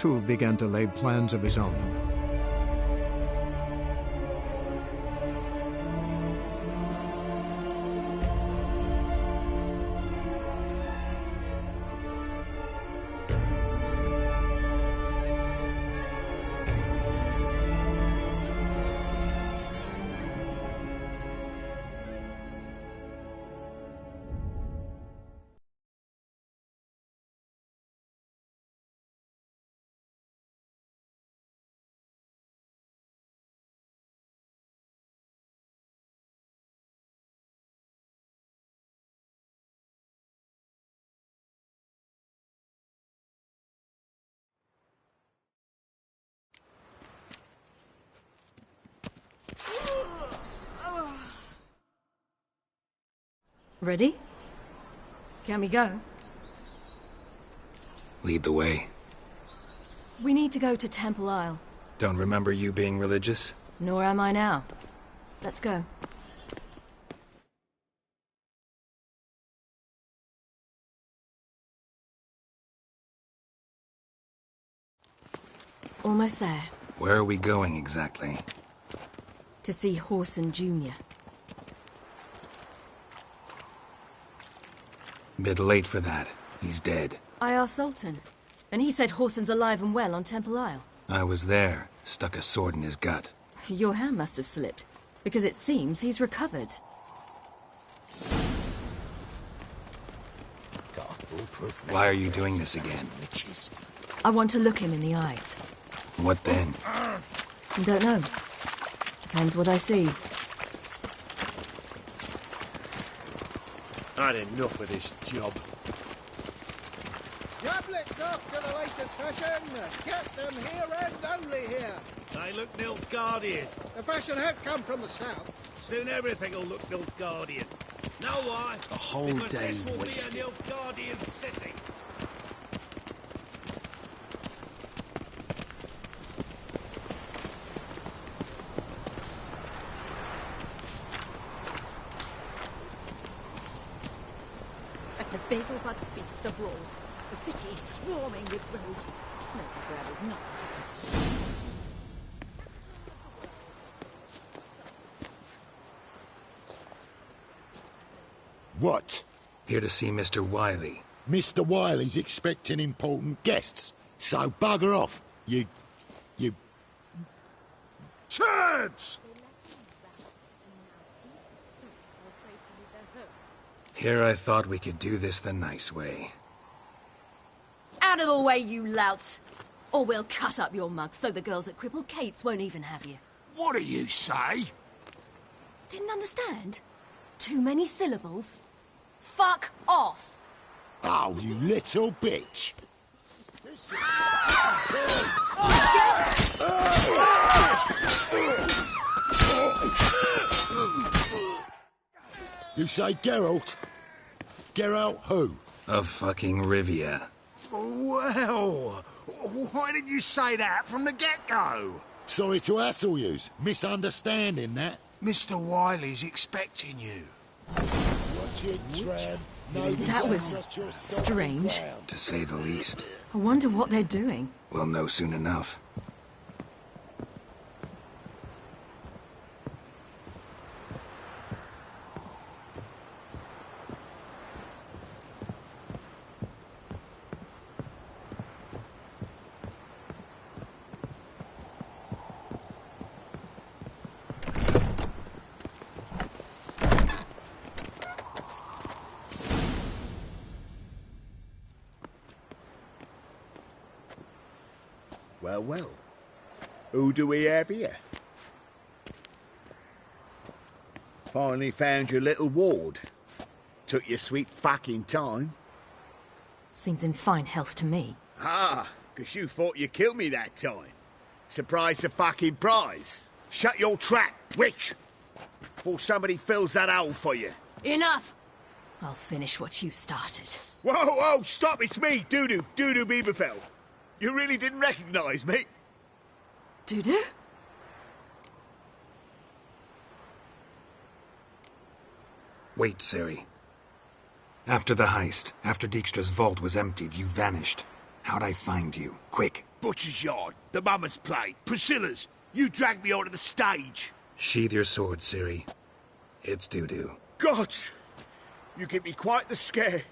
too began to lay plans of his own. Ready? Can we go? Lead the way. We need to go to Temple Isle. Don't remember you being religious? Nor am I now. Let's go. Almost there. Where are we going exactly? To see Horson Jr. Bit late for that. He's dead. I asked Sultan, and he said Horson's alive and well on Temple Isle. I was there. Stuck a sword in his gut. Your hand must have slipped, because it seems he's recovered. Why are you doing this again? I want to look him in the eyes. What then? Don't know. Depends what I see. Had enough of this job. Tablets off to the latest fashion. Get them here and only here. They look Nilfgaardian. The fashion has come from the south. Soon everything will look Nilfgaardian. Know why? The whole because day this will wasted. be a Nilfgaardian city. At the Vegelbud's feast abroad, the city is swarming with rogues. No, there is nothing to consider. What? Here to see Mr. Wiley. Mr. Wiley's expecting important guests, so bugger off, you... Turds! Here I thought we could do this the nice way. Out of the way, you louts! Or we'll cut up your mug so the girls at Cripple Kate's won't even have you. What do you say? Didn't understand? Too many syllables? Fuck off! Oh, you little bitch! You say Geralt? Geralt who? Of fucking Rivia. Well, why didn't you say that from the get-go? Sorry to hassle yous. Misunderstanding that. Mr. Wiley's expecting you. Watch it, Tram. That was strange. To say the least. I wonder what they're doing. We'll know soon enough. Well. Who do we have here? Finally found your little ward. Took your sweet fucking time. Seems in fine health to me. Ah, 'cause you thought you killed me that time. Surprise the fucking prize. Shut your trap, witch! Before somebody fills that hole for you. Enough! I'll finish what you started. Whoa, stop, it's me, Dudu Bieberfeld. You really didn't recognise me? Dudu? Wait, Ciri. After the heist, after Dijkstra's vault was emptied, you vanished. How'd I find you? Quick, butcher's yard, the mummer's plate, Priscilla's. You dragged me onto the stage. Sheathe your sword, Ciri. It's doo-doo. Gods! You give me quite the scare.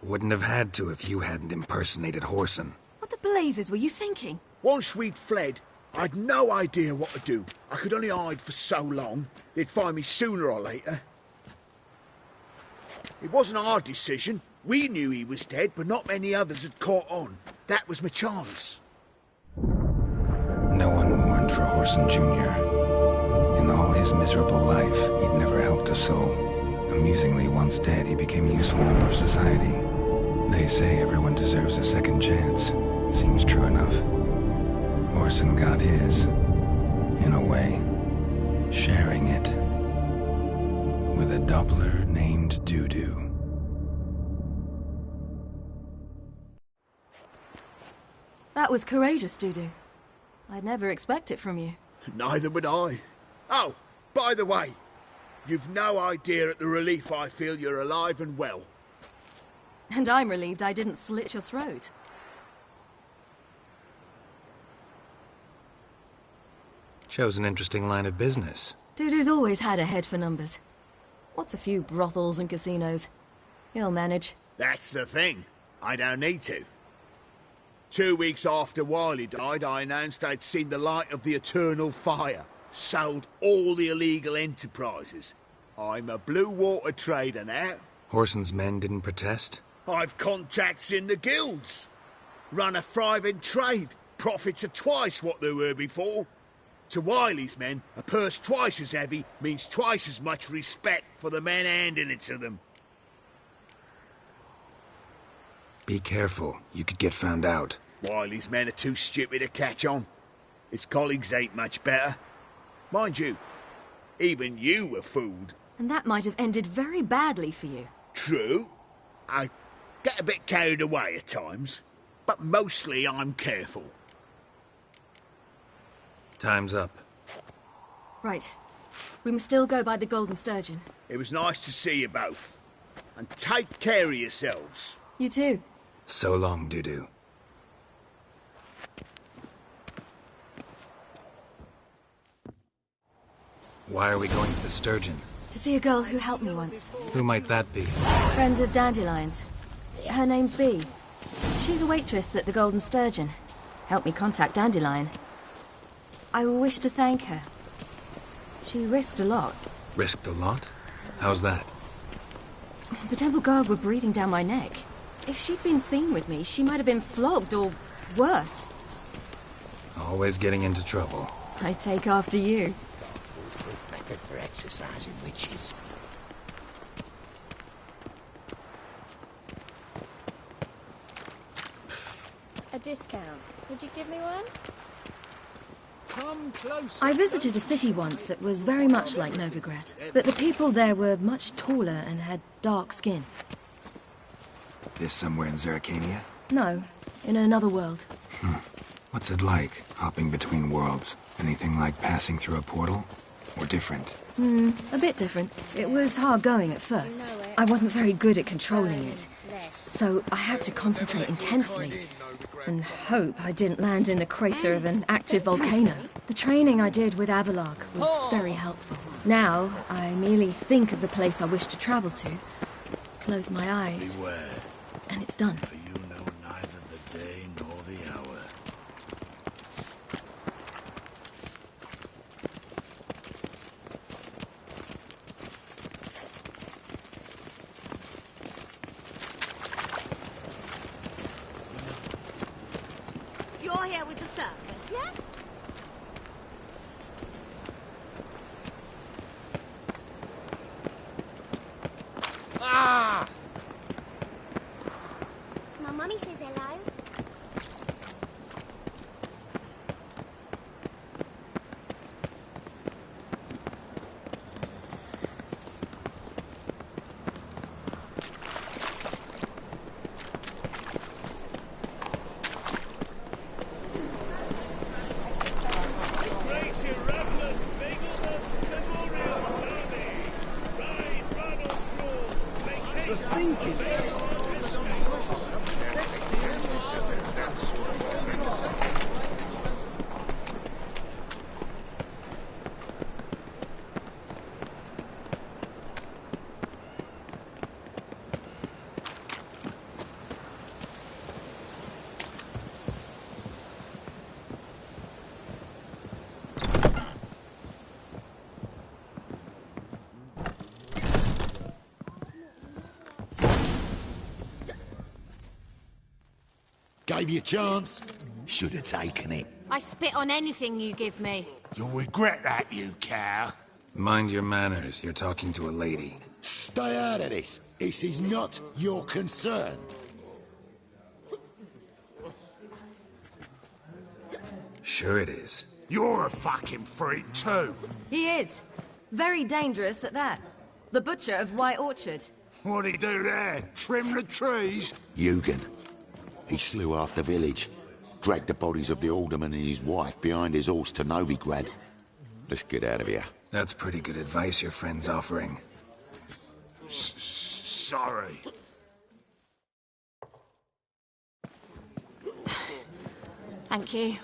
Wouldn't have had to if you hadn't impersonated Whoreson. What the blazes were you thinking? Once we'd fled, I'd no idea what to do. I could only hide for so long. They'd find me sooner or later. It wasn't our decision. We knew he was dead, but not many others had caught on. That was my chance. No one mourned for Whoreson Jr. In all his miserable life, he'd never helped a soul. Amusingly, once dead, he became a useful member of society. They say everyone deserves a second chance. Seems true enough. Whoreson got his, in a way, sharing it with a Doppler named Doo-Doo. That was courageous, Doo-Doo. I'd never expect it from you. Neither would I. Oh, by the way, you've no idea at the relief I feel you're alive and well. And I'm relieved I didn't slit your throat. Chose an interesting line of business. Doo-Doo's always had a head for numbers. What's a few brothels and casinos? He'll manage. That's the thing. I don't need to. 2 weeks after Wiley died, I announced I'd seen the light of the eternal fire. Sold all the illegal enterprises. I'm a blue water trader now. Whoreson's men didn't protest? I've contacts in the guilds. Run a thriving trade. Profits are twice what they were before. To Wiley's men, a purse twice as heavy means twice as much respect for the men handing it to them. Be careful. You could get found out. Wiley's men are too stupid to catch on. His colleagues ain't much better. Mind you, even you were fooled. And that might have ended very badly for you. True. I get a bit carried away at times, but mostly I'm careful. Time's up. Right. We must still go by the Golden Sturgeon. It was nice to see you both. And take care of yourselves. You too. So long, Doo-Doo. Why are we going to the Sturgeon? To see a girl who helped me once. Who might that be? Friend of Dandelion's. Her name's Bee. She's a waitress at the Golden Sturgeon. Helped me contact Dandelion. I wish to thank her. She risked a lot. Risked a lot? How's that? The temple guard were breathing down my neck. If she'd been seen with me, she might have been flogged or worse. Always getting into trouble. I take after you. Method for exercising witches. A discount. Would you give me one? Come close. I visited a city once that was very much like Novigrad, but the people there were much taller and had dark skin. This somewhere in Zerrikania? No, in another world. What's it like, hopping between worlds? Anything like passing through a portal? Or different? A bit different. It was hard going at first. I wasn't very good at controlling it, so I had to concentrate intensely and hope I didn't land in the crater of an active volcano. The training I did with Avalark was very helpful. Now, I merely think of the place I wish to travel to, close my eyes, Beware, and it's done. for you know neither the day nor the hour. You're here with the circus, yes? My mummy says hello. Great Erasmus Begelman Memorial Derby. Ride, run or draw. Make The thinking. Gave you a chance. Should have taken it. I spit on anything you give me. You'll regret that, you cow. Mind your manners. You're talking to a lady. Stay out of this. This is not your concern. Sure it is. You're a fucking freak too. He is. Very dangerous at that. The butcher of White Orchard. What'd he do there? Trim the trees? Eugen. He slew half the village. Dragged the bodies of the alderman and his wife behind his horse to Novigrad. Let's get out of here. That's pretty good advice your friend's offering. Sorry. Thank you.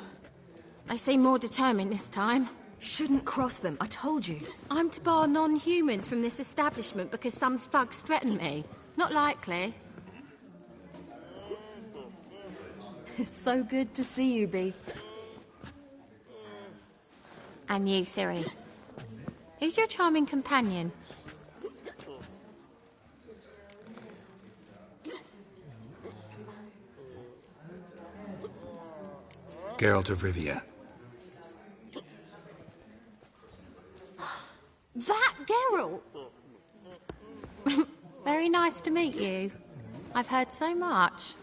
They seem more determined this time. Shouldn't cross them, I told you. I'm to bar non-humans from this establishment because some thugs threaten me. Not likely. It's so good to see you, Bee. And you, Siri. Who's your charming companion? Geralt of Rivia. That Geralt! Very nice to meet you. I've heard so much.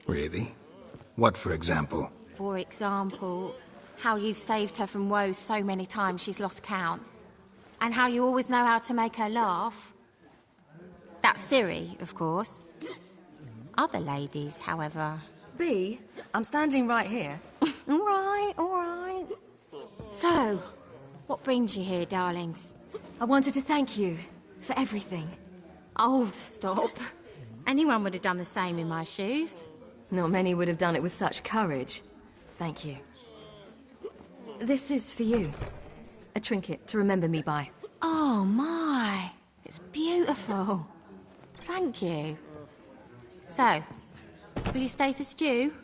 Really? What, for example? For example, how you've saved her from woes so many times she's lost count. And how you always know how to make her laugh. That's Siri, of course. Other ladies, however... Bee, I'm standing right here. All right, all right. So, what brings you here, darlings? I wanted to thank you for everything. Oh, stop. Anyone would have done the same in my shoes. Not many would have done it with such courage. Thank you. This is for you. A trinket to remember me by. Oh, my. It's beautiful. Thank you. So, will you stay for stew?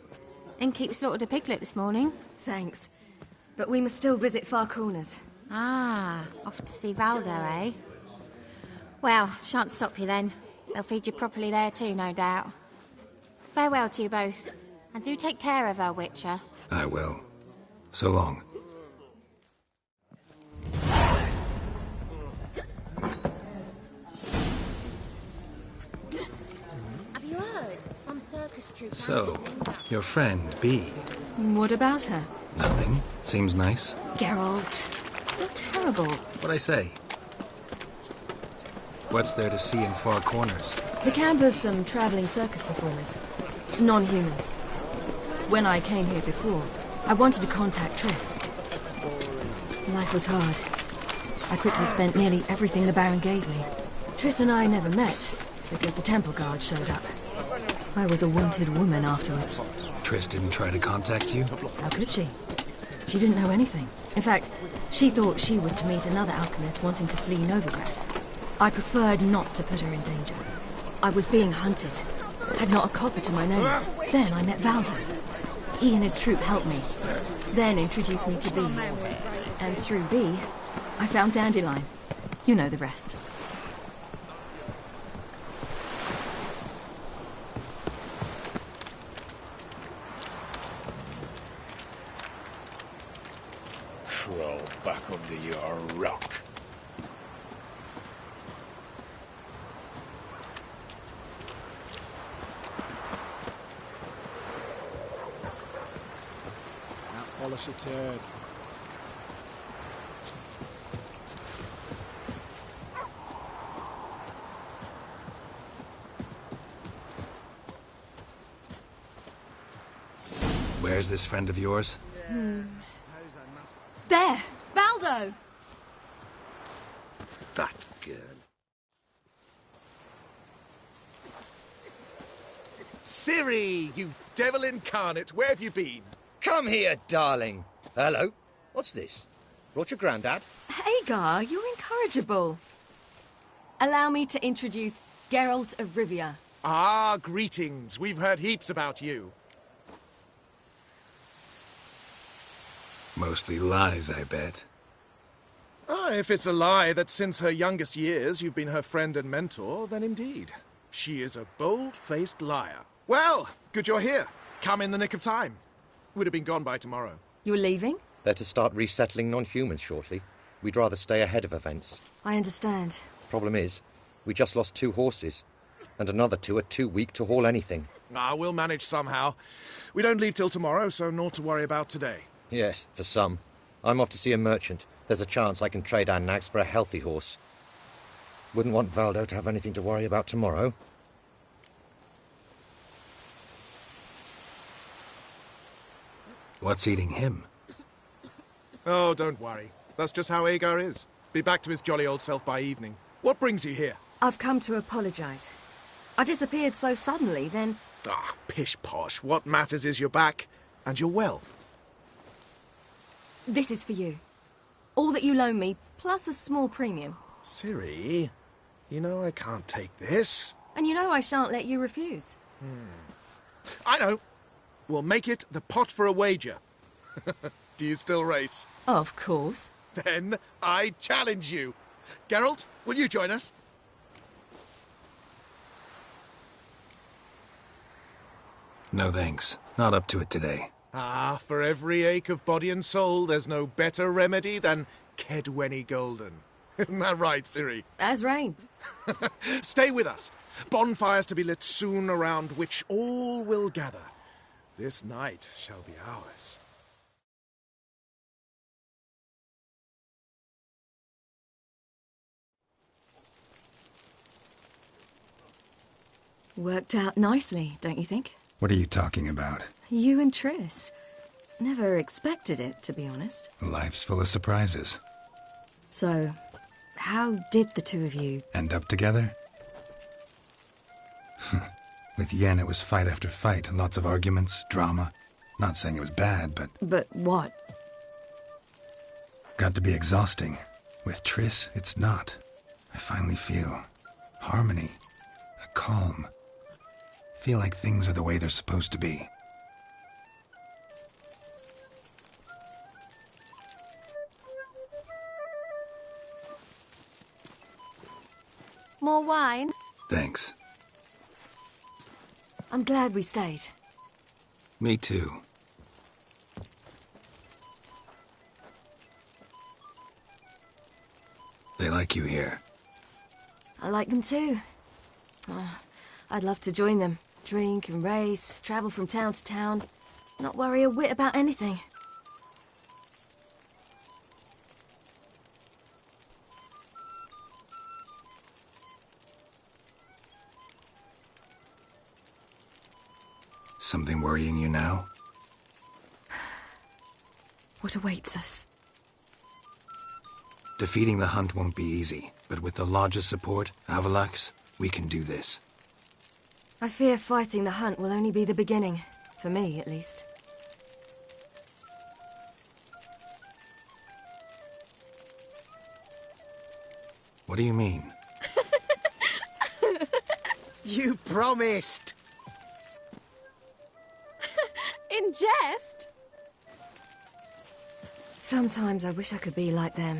And keep slaughtered a piglet this morning? Thanks. But we must still visit Far Corners. Ah, off to see Valdo, eh? Well, shan't stop you then. They'll feed you properly there too, no doubt. Farewell to you both. And do take care of our Witcher. I will. So long. Have you heard? Some circus troupe... So, your friend, Bee. What about her? Nothing. Seems nice. Geralt, you're terrible. What'd I say? What's there to see in Far Corners? The camp of some traveling circus performers. Non-humans. When I came here before, I wanted to contact Triss. Life was hard. I quickly spent nearly everything the Baron gave me. Triss and I never met, because the temple guard showed up. I was a wanted woman afterwards. Triss didn't try to contact you? How could she? She didn't know anything. In fact, she thought she was to meet another alchemist wanting to flee Novigrad. I preferred not to put her in danger. I was being hunted. Had not a copper to my name. Then I met Valdo. He and his troop helped me. Then introduced me to Bee. And through Bee, I found Dandelion. You know the rest. Crawl back under your rock. Polish a turd. Where's this friend of yours? There! Valdo! That girl. Siri, you devil incarnate, where have you been? Come here, darling. Hello. What's this? Brought your granddad? Hagar, you're incorrigible. Allow me to introduce Geralt of Rivia. Ah, greetings. We've heard heaps about you. Mostly lies, I bet. Ah, if it's a lie that since her youngest years you've been her friend and mentor, then indeed. She is a bold-faced liar. Well, good you're here. Come in the nick of time. Would have been gone by tomorrow. You're leaving? They're to start resettling non-humans shortly. We'd rather stay ahead of events. I understand. Problem is, we just lost 2 horses, and another 2 are too weak to haul anything. We'll manage somehow. We don't leave till tomorrow, so naught to worry about today. Yes, for some. I'm off to see a merchant. There's a chance I can trade our nags for a healthy horse. Wouldn't want Valdo to have anything to worry about tomorrow. What's eating him? Oh, don't worry. That's just how Agar is. Be back to his jolly old self by evening. What brings you here? I've come to apologise. I disappeared so suddenly, then... Pish-posh. What matters is you're back, and you're well. This is for you. All that you loan me, plus a small premium. Ciri, you know I can't take this. And you know I shan't let you refuse. I know. We'll make it the pot for a wager. Do you still race? Of course. Then I challenge you. Geralt, will you join us? No thanks. Not up to it today. For every ache of body and soul, there's no better remedy than Kedwenny Golden. Isn't that right, Ciri? As rain. Stay with us. Bonfires to be lit soon, around which all will gather. This night shall be ours. Worked out nicely, don't you think? What are you talking about? You and Triss. Never expected it, to be honest. Life's full of surprises. So, how did the two of you... End up together? With Yen, it was fight after fight. Lots of arguments, drama. Not saying it was bad, but... But what? Got to be exhausting. With Triss, it's not. I finally feel harmony, a calm. Feel like things are the way they're supposed to be. More wine? Thanks. I'm glad we stayed. Me too. They like you here. I like them too. I'd love to join them. Drink and race, travel from town to town. Not worry a whit about anything. Something worrying you now? What awaits us? Defeating the hunt won't be easy, but with the Lodge's support, Avalax, we can do this. I fear fighting the hunt will only be the beginning. For me, at least. What do you mean? You promised! In jest? Sometimes I wish I could be like them.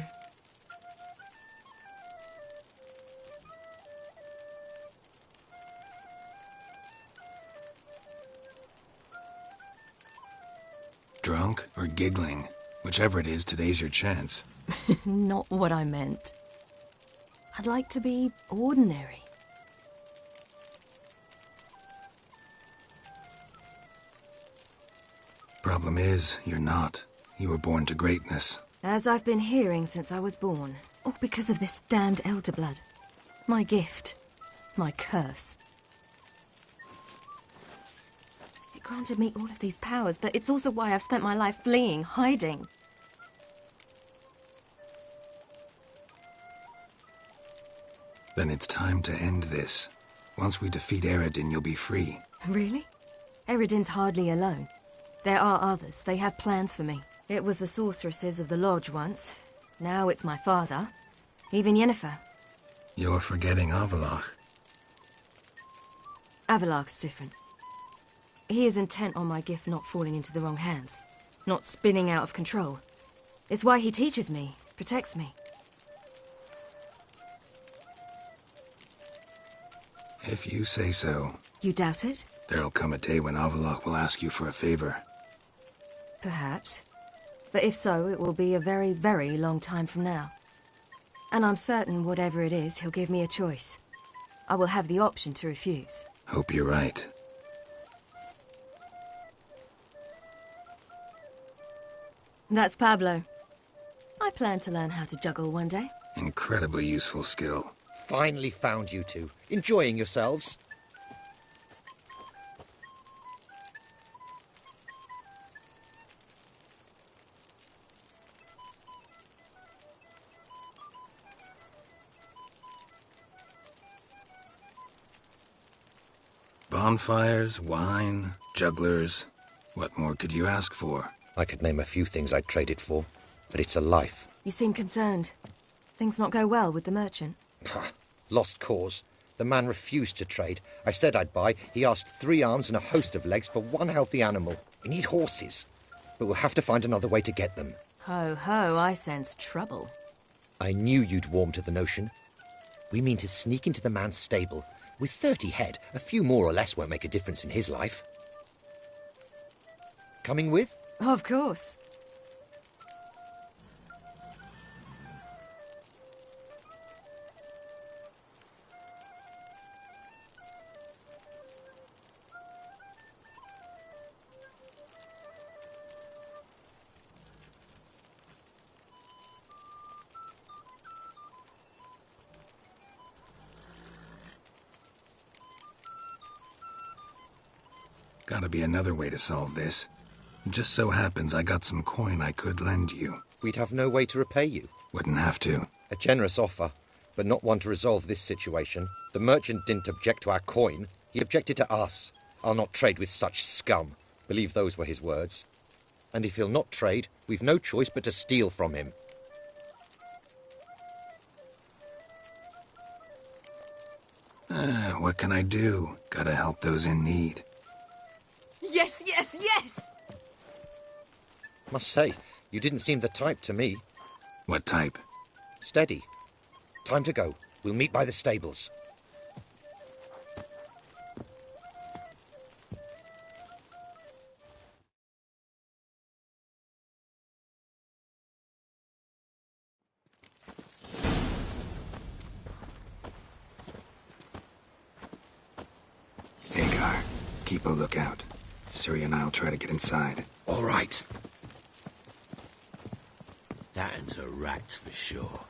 Drunk or giggling? Whichever it is, today's your chance. Not what I meant. I'd like to be ordinary. Problem is, you're not. You were born to greatness. As I've been hearing since I was born. All because of this damned elder blood. My gift. My curse. It granted me all of these powers, but it's also why I've spent my life fleeing, hiding. Then it's time to end this. Once we defeat Eredin, you'll be free. Really? Eredin's hardly alone. There are others. They have plans for me. It was the sorceresses of the Lodge once. Now it's my father. Even Yennefer. You're forgetting Avalach. Avalach's different. He is intent on my gift not falling into the wrong hands. Not spinning out of control. It's why he teaches me, protects me. If you say so. You doubt it? There'll come a day when Avallac'h will ask you for a favor. Perhaps. But if so, it will be a very, very long time from now. And I'm certain whatever it is, he'll give me a choice. I will have the option to refuse. Hope you're right. That's Pablo. I plan to learn how to juggle one day. Incredibly useful skill. Finally found you two. Enjoying yourselves? Bonfires, wine, jugglers. What more could you ask for? I could name a few things I'd trade it for, but it's a life. You seem concerned. Things not go well with the merchant? Lost cause. The man refused to trade. I said I'd buy. He asked 3 arms and a host of legs for 1 healthy animal. We need horses, but we'll have to find another way to get them. Ho, ho, I sense trouble. I knew you'd warm to the notion. We mean to sneak into the man's stable. With 30 head, a few more or less won't make a difference in his life. Coming with? Of course. Gotta be another way to solve this. Just so happens I got some coin I could lend you. We'd have no way to repay you. Wouldn't have to. A generous offer, but not one to resolve this situation. The merchant didn't object to our coin. He objected to us. I'll not trade with such scum. Believe those were his words. And if he'll not trade, we've no choice but to steal from him. What can I do? Gotta help those in need. Yes, yes, yes! Must say, you didn't seem the type to me. What type? Steady. Time to go. We'll meet by the stables. Hagar, keep a lookout. Ciri and I'll try to get inside. All right. That ain't a rat for sure.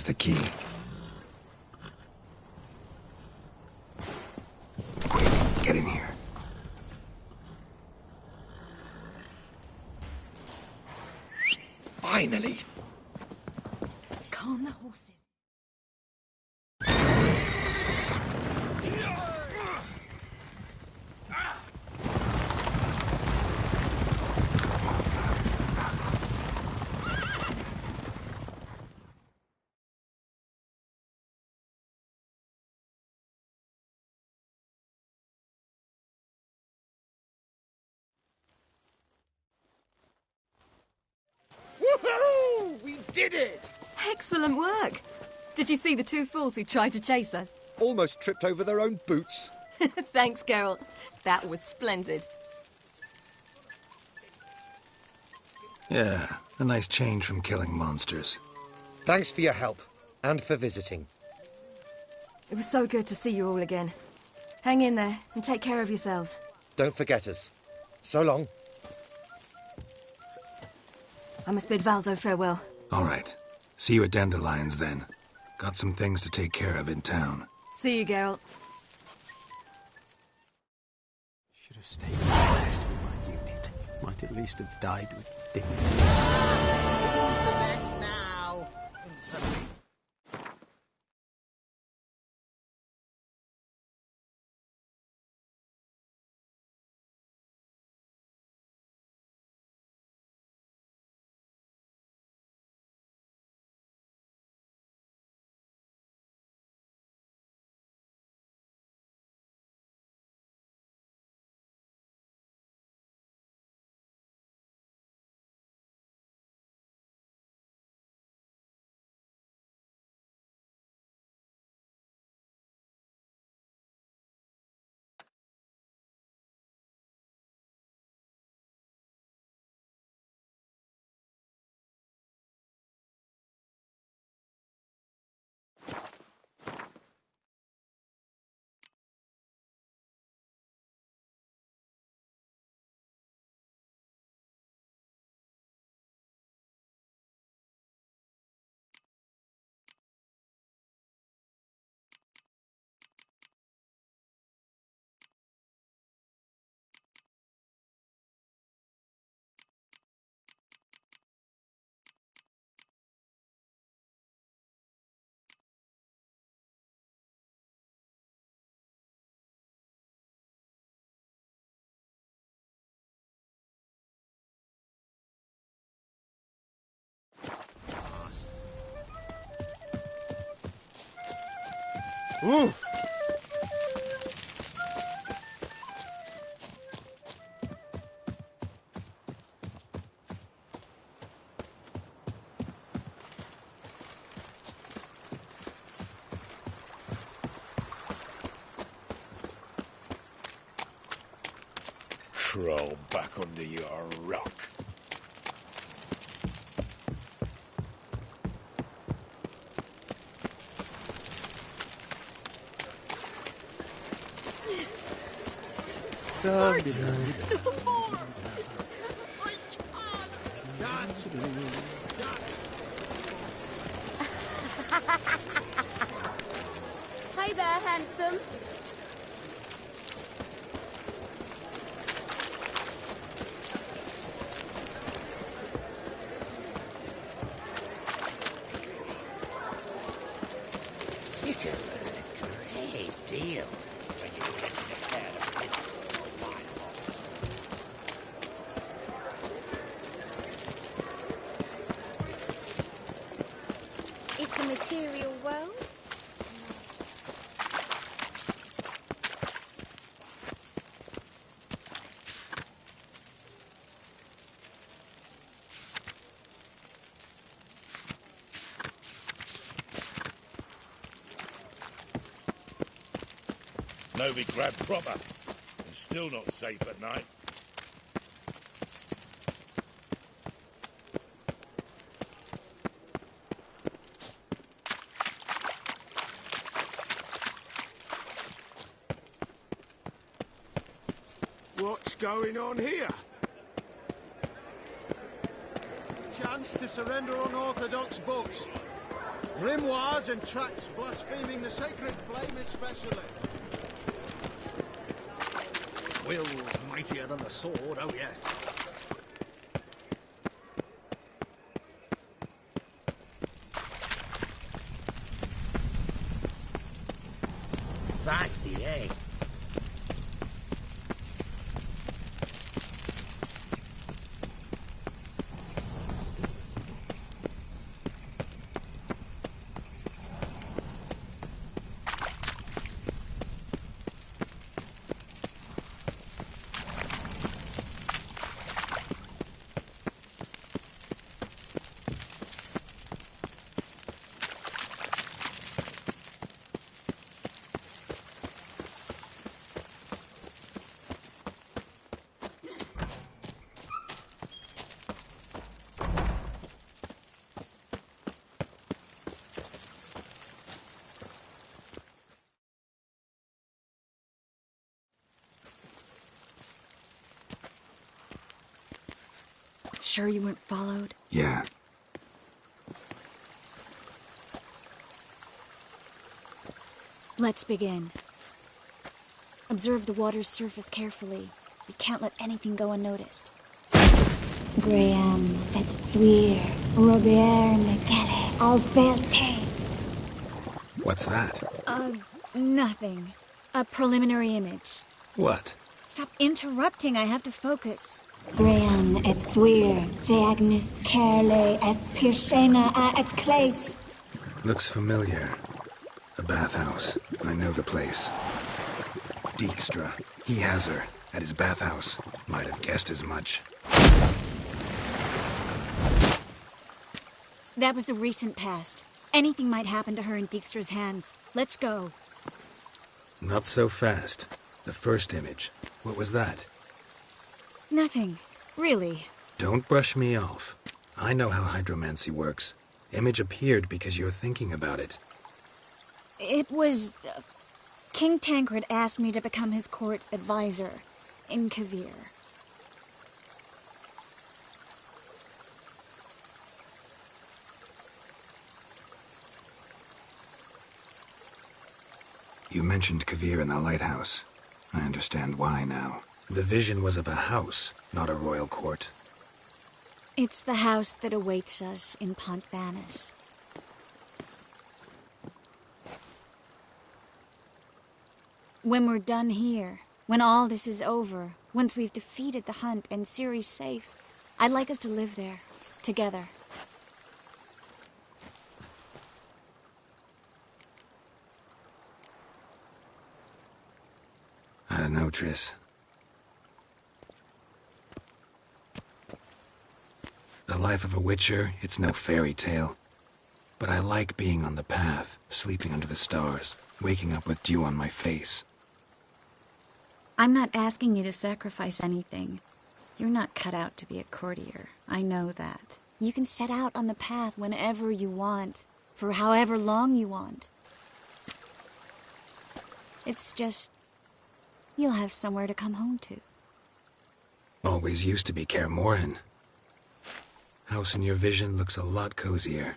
There's the key. Quick, get in here. Finally! Calm the horses. Woohoo! We did it! Excellent work! Did you see the two fools who tried to chase us? Almost tripped over their own boots. Thanks, Geralt. That was splendid. Yeah, a nice change from killing monsters. Thanks for your help, and for visiting. It was so good to see you all again. Hang in there, and take care of yourselves. Don't forget us. So long. I must bid Valdo farewell. All right. See you at Dandelions, then. Got some things to take care of in town. See you, Geralt. Should have stayed last with my unit. Might at least have died with dignity. Who's the best now? Ooh! Crawl back under your rock. Hey there, handsome. You can learn a great deal when you get to care of pencils or fine art. It's a material world. Novigrad proper, and still not safe at night. What's going on here? Chance to surrender unorthodox books. Grimoires and tracts blaspheming the sacred flame especially. Will's mightier than the sword, oh yes. Feisty, eh? Sure you weren't followed? Yeah. Let's begin. Observe the water's surface carefully. We can't let anything go unnoticed. Graham et Thuir, Robert Mekele, Alferte. What's that? Nothing. A preliminary image. What? Stop interrupting, I have to focus. Graham et Thuir, Deagnis Kerle, es Pirshena a et Clace. Looks familiar. A bathhouse. I know the place. Dijkstra. He has her. At his bathhouse. Might have guessed as much. That was the recent past. Anything might happen to her in Dijkstra's hands. Let's go. Not so fast. The first image. What was that? Nothing. Really. Don't brush me off. I know how hydromancy works. Image appeared because you're thinking about it. It was... King Tancred asked me to become his court advisor in Kavir. You mentioned Kavir in the lighthouse. I understand why now. The vision was of a house, not a royal court. It's the house that awaits us in Pont Vanis. When we're done here, when all this is over, once we've defeated the hunt and Ciri's safe, I'd like us to live there, together. I don't know, Triss. The life of a Witcher, it's no fairy tale. But I like being on the path, sleeping under the stars, waking up with dew on my face. I'm not asking you to sacrifice anything. You're not cut out to be a courtier. I know that. You can set out on the path whenever you want, for however long you want. It's just... you'll have somewhere to come home to. Always used to be Kaer Morhen. House in your vision looks a lot cozier.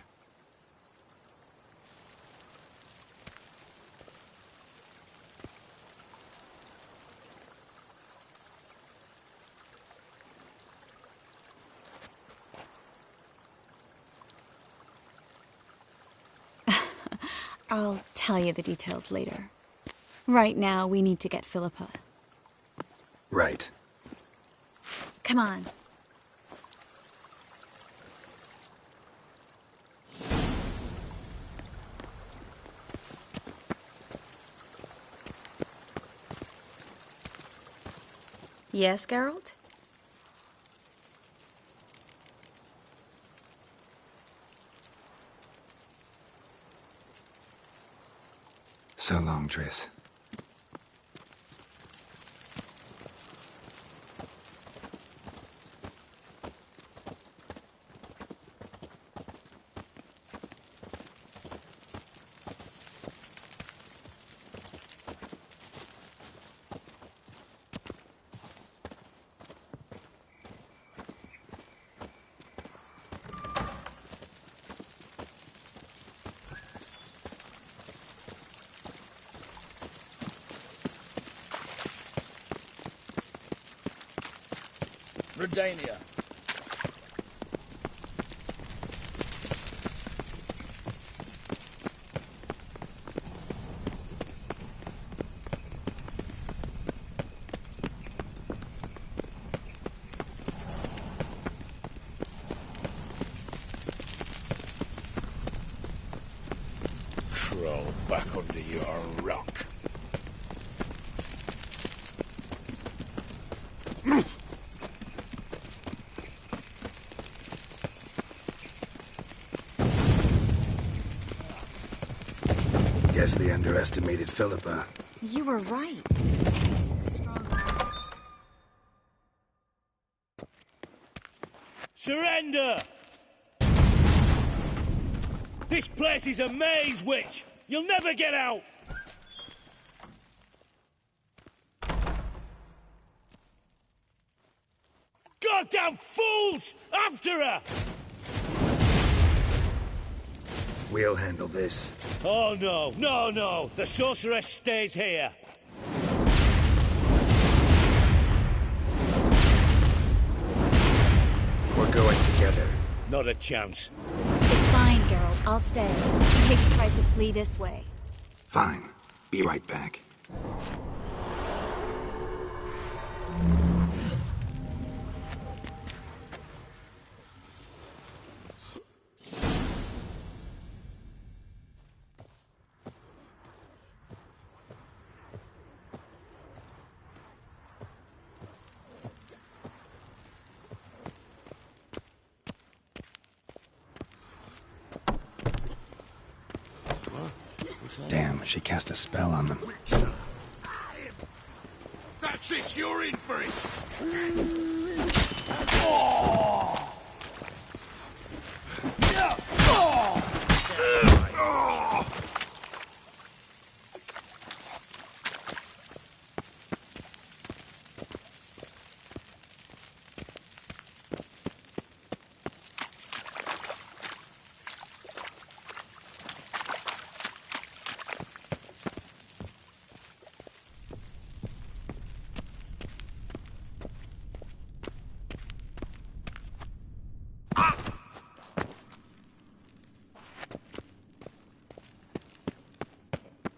I'll tell you the details later. Right now, we need to get Philippa. Right. Come on. Yes, Geralt? So long, Triss. Redania. Crawl back under your rock. Guess they underestimated Philippa. You were right. Surrender! This place is a maze, witch! You'll never get out! Goddamn fools! After her! We'll handle this. Oh no, no, no! The sorceress stays here! We're going together. Not a chance. It's fine, Geralt. I'll stay, in case she tries to flee this way. Fine. Be right back. Damn, she cast a spell on them. That's it, you're in for it!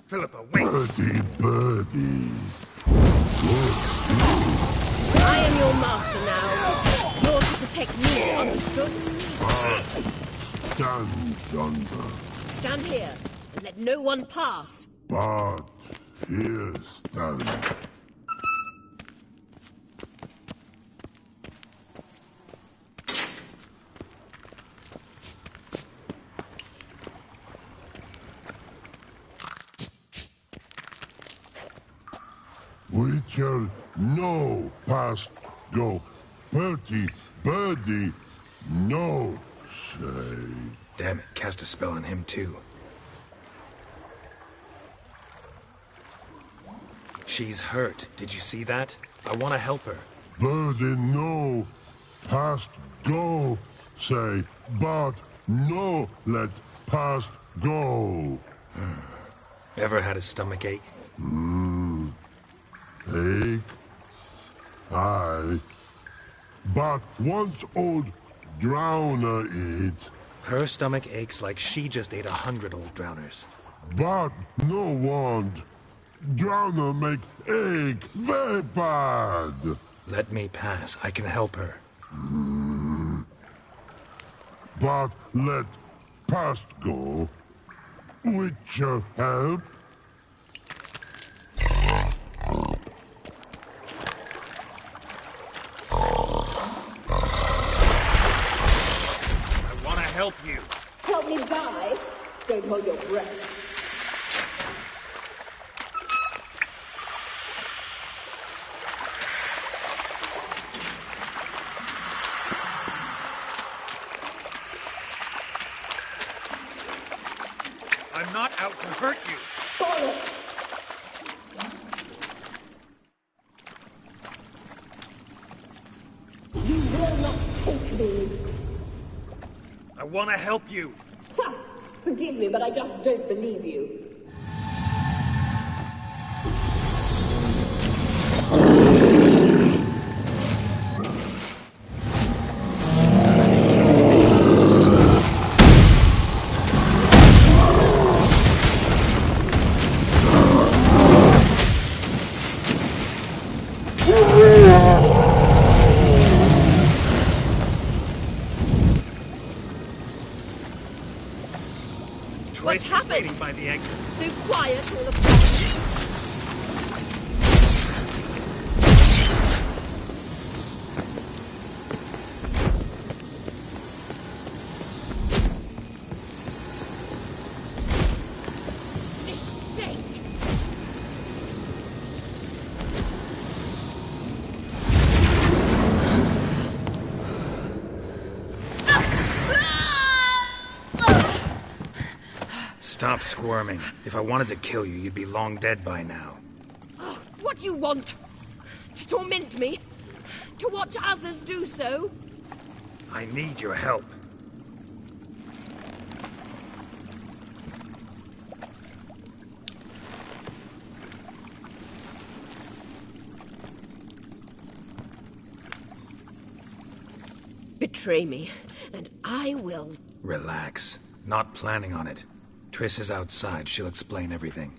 Philippa, wait! Birdie. I am your master now. You're to protect me, understood? Stand yonder. Stand here and let no one pass. But here stand. Witcher, no past go. Birdie, no say. Damn it, cast a spell on him too. She's hurt. Did you see that? I want to help her. Birdie, no past go say. But no let past go. Ever had a stomach ache? Ache? Aye. But once old drowner eat. Her stomach aches like she just ate 100 old drowners. But no want. Drowner make ache very bad. Let me pass. I can help her. But let past go. Witcher help. Help you. Help me die? Don't hold your breath. I'm not out to hurt you. Bollocks! You will not take me. I want to help you. Ha! Forgive me, but I just don't believe you. it! By the exit. So quiet, all of you. Stop squirming. If I wanted to kill you, you'd be long dead by now. Oh, what do you want? To torment me? To watch others do so? I need your help. Betray me, and I will. Relax. Not planning on it. Triss is outside. She'll explain everything.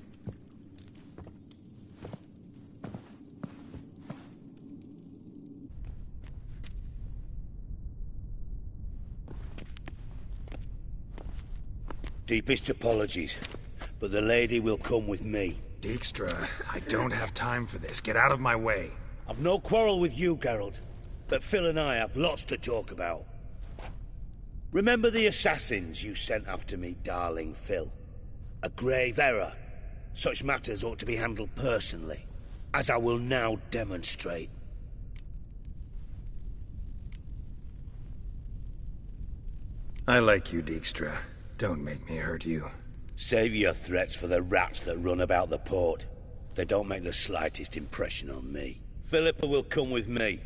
Deepest apologies, but the lady will come with me. Dijkstra, I don't have time for this. Get out of my way. I've no quarrel with you, Geralt, but Phil and I have lots to talk about. Remember the assassins you sent after me, darling Phil? A grave error. Such matters ought to be handled personally, as I will now demonstrate. I like you, Dijkstra. Don't make me hurt you. Save your threats for the rats that run about the port. They don't make the slightest impression on me. Philippa will come with me,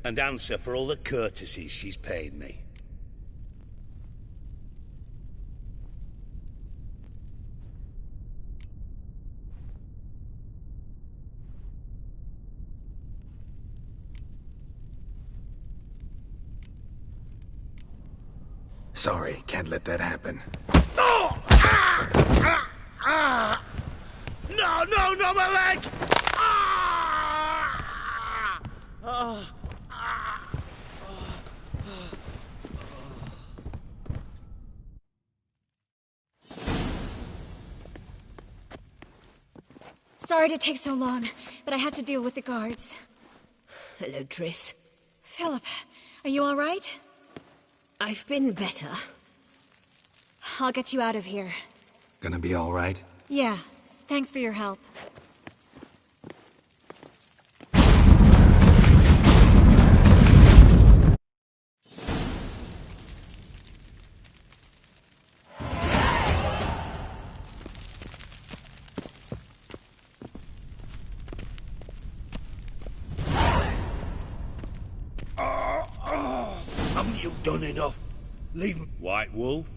and answer for all the courtesies she's paid me. Sorry, can't let that happen. Oh! No, my leg! Sorry to take so long, but I had to deal with the guards. Hello, Triss. Philip, are you all right? I've been better. I'll get you out of here. Gonna be all right? Yeah, thanks for your help. Haven't you done enough? Leave me. White Wolf?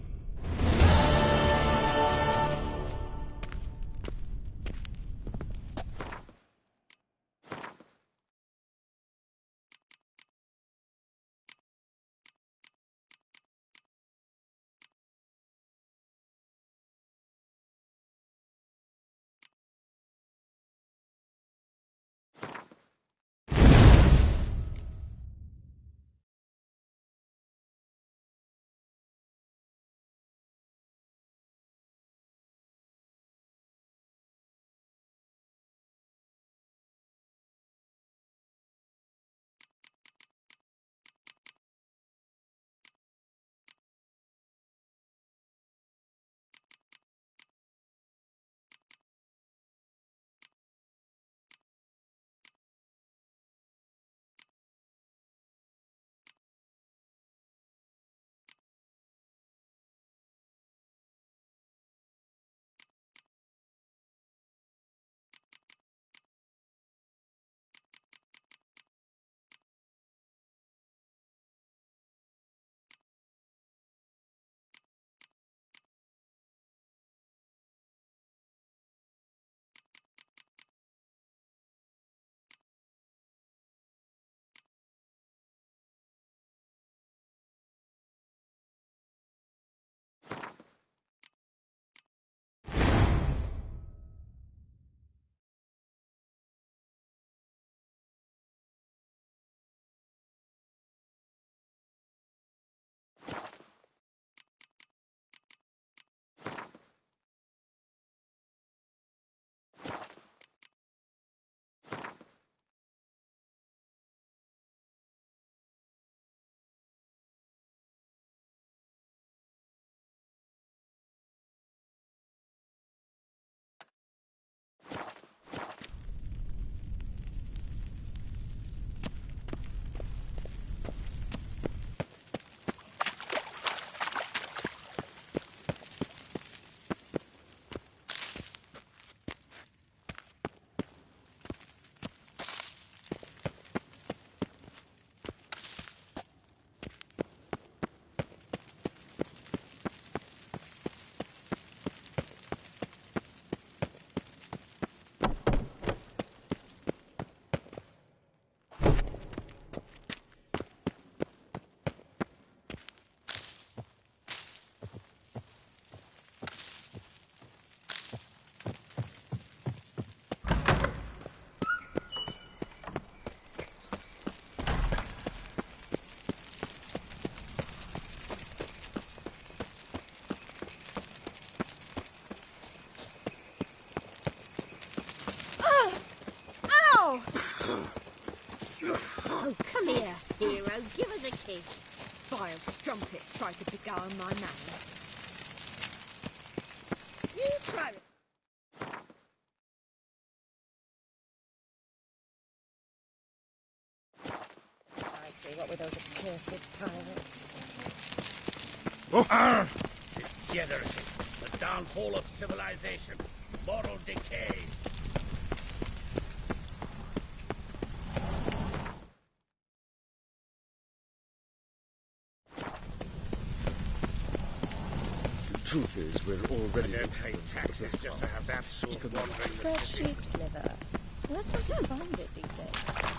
try to beguile my man. You try it. I see. What were those accursed pirates? Degeneracy, the downfall of civilization, moral decay. The truth is, we're already... I don't pay taxes just to have that sort of wandering the Fresh city. sheep's liver. Where's one can find it these days?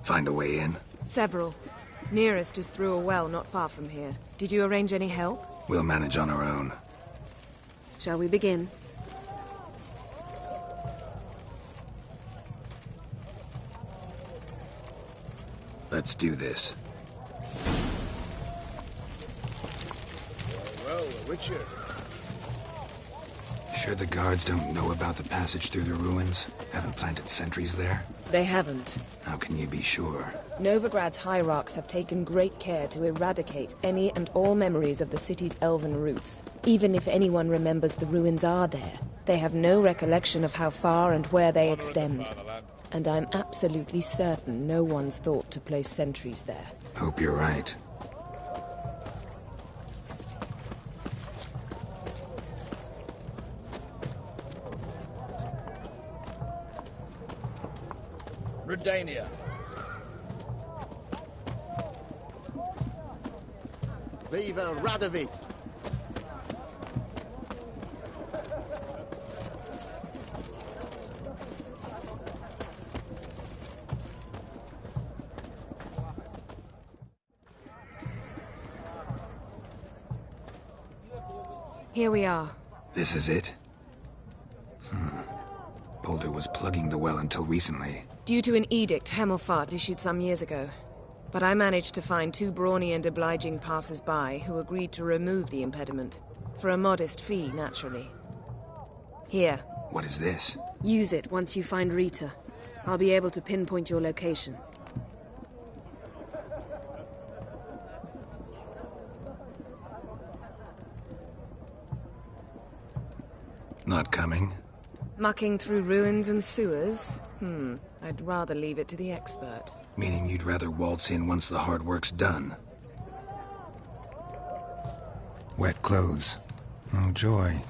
Find a way in? Several. Nearest is through a well not far from here. Did you arrange any help? We'll manage on our own. Shall we begin? Let's do this. Well, Witcher. Sure the guards don't know about the passage through the ruins? Haven't planted sentries there? They haven't. How can you be sure? Novigrad's hierarchs have taken great care to eradicate any and all memories of the city's elven roots. Even if anyone remembers the ruins are there, they have no recollection of how far and where they extend. And I'm absolutely certain no one's thought to place sentries there. Hope you're right. Redania. Viva Radovid! Here we are. This is it? Boulder was plugging the well until recently. Due to an edict Hemelfart issued some years ago. But I managed to find two brawny and obliging passers-by who agreed to remove the impediment. For a modest fee, naturally. Here. What is this? Use it once you find Rita. I'll be able to pinpoint your location. Not coming? Mucking through ruins and sewers? I'd rather leave it to the expert. Meaning you'd rather waltz in once the hard work's done? Wet clothes. Oh, joy.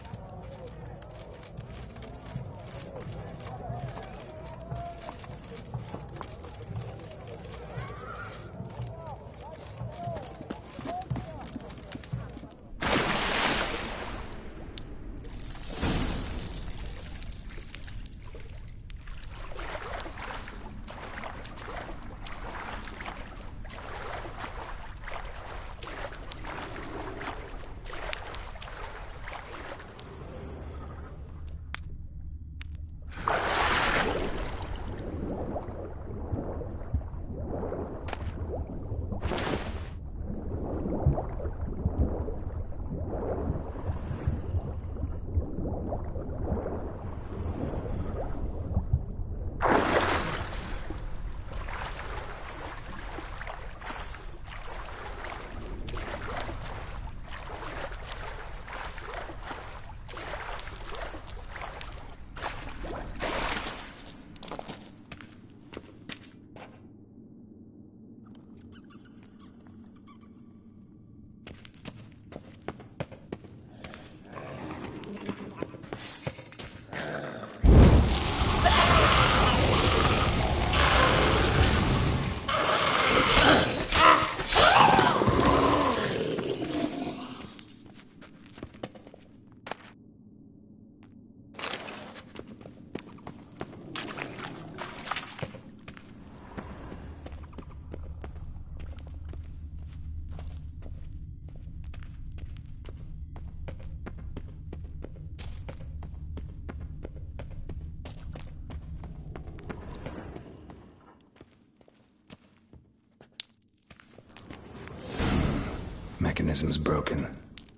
mechanism's broken.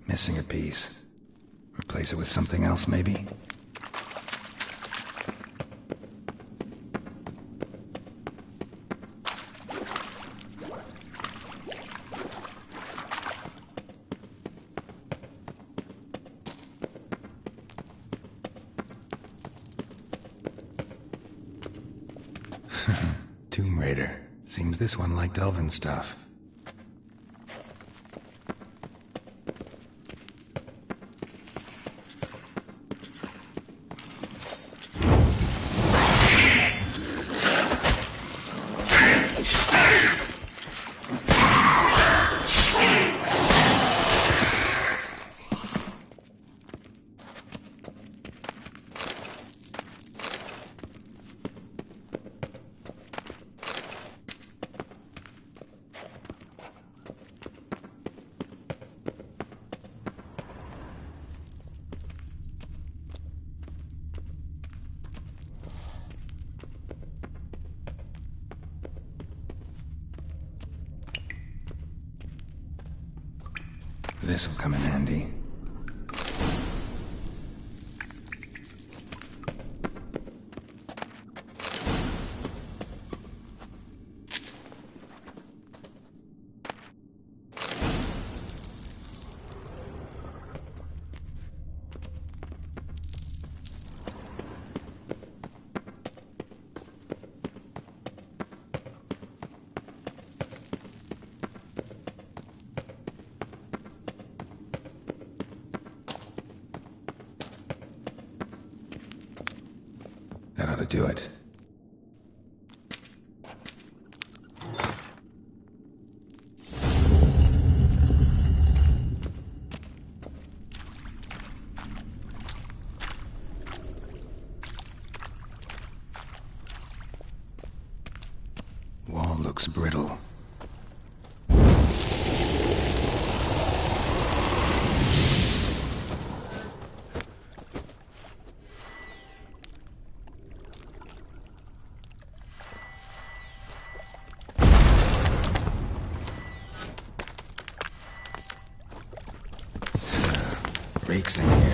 Missing a piece. Replace it with something else, maybe? Tomb Raider. Seems this one liked elven stuff. This'll come in handy. That ought to do it. Wall looks brittle. Reeks in here.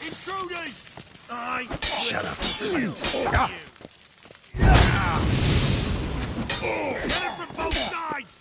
Intruders! Shut up. Get him from both sides!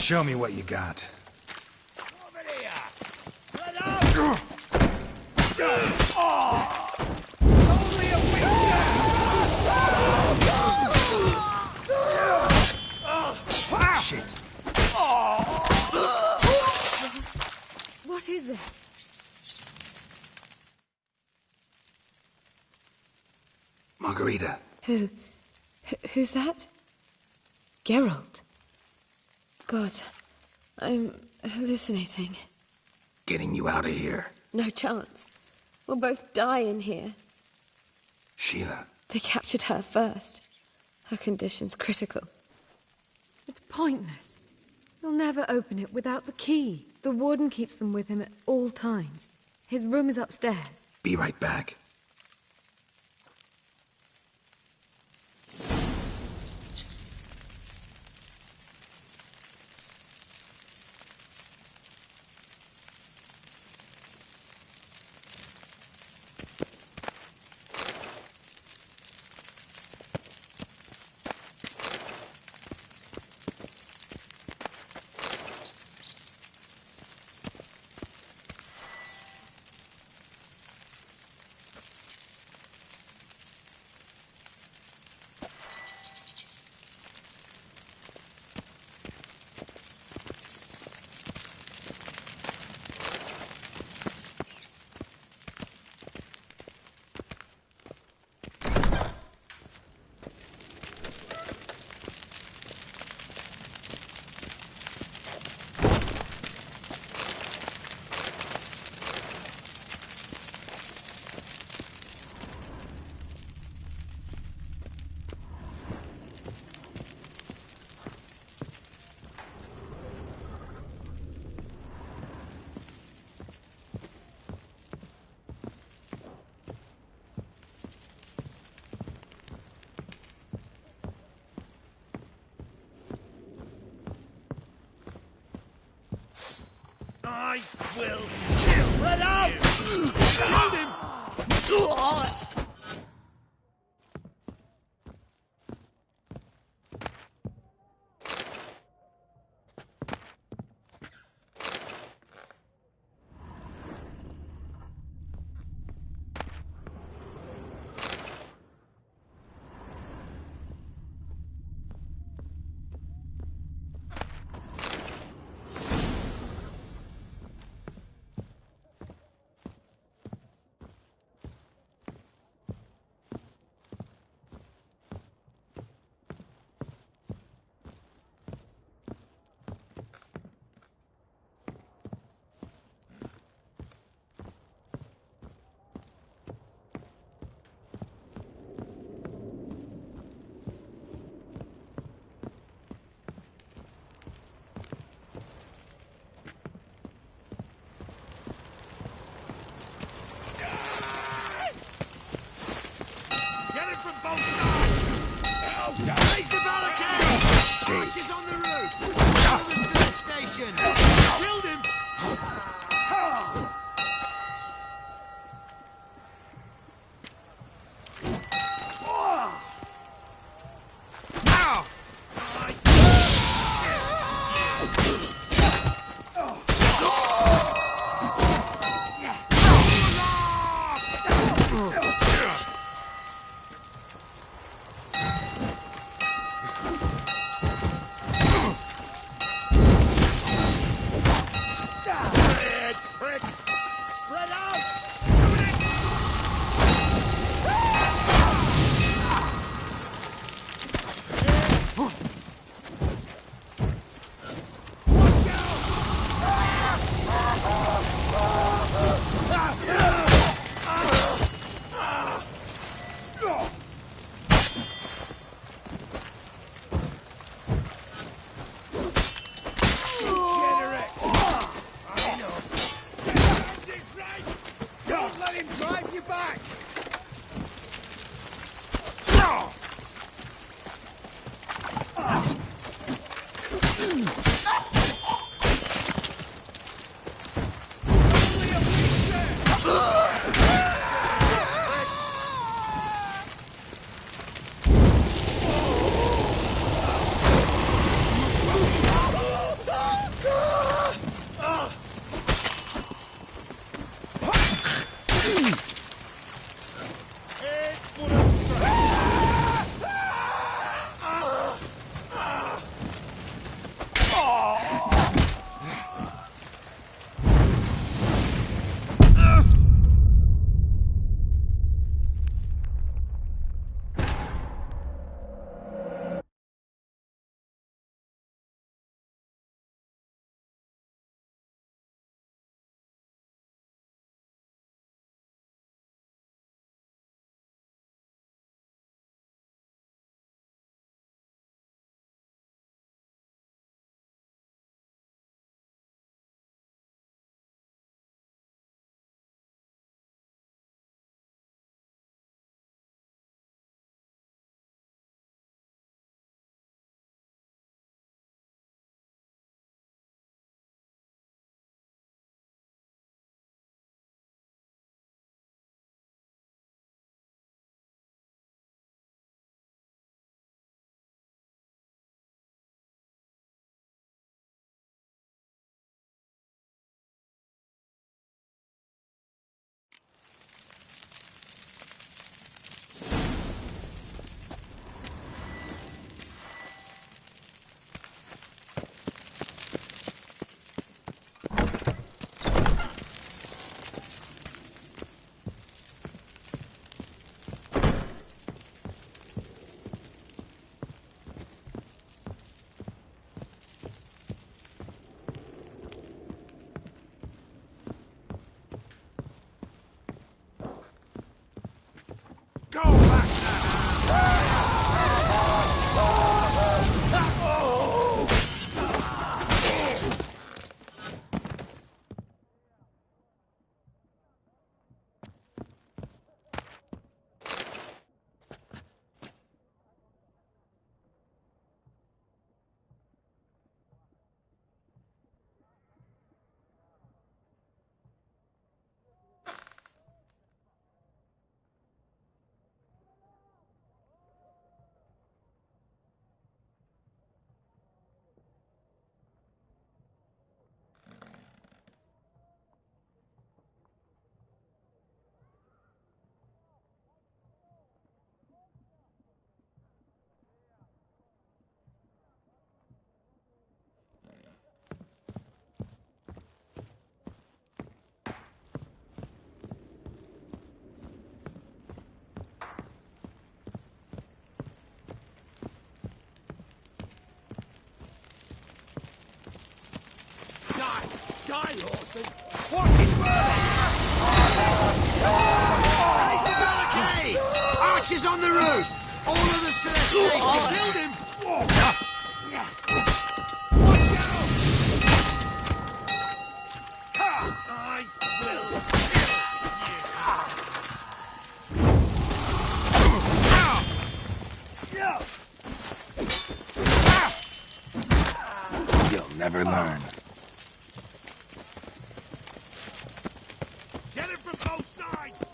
Show me what you got. Over here! Get up! Only a Shit. What is this? Margarita. Who's that? Geralt. God, I'm hallucinating. Getting you out of here. No chance. We'll both die in here. Sheila. They captured her first. Her condition's critical. It's pointless. He'll never open it without the key. The warden keeps them with him at all times. His room is upstairs. Be right back. I will kill. Let out! Hold him! Archers on the roof! Others to the station! Killed him! Go back now! Die, Orson! Watch his burning! Finish the barricades! Archers on the roof! All of us to their station! Killed him! Watch out! I will kill you! never learn. Get it from both sides!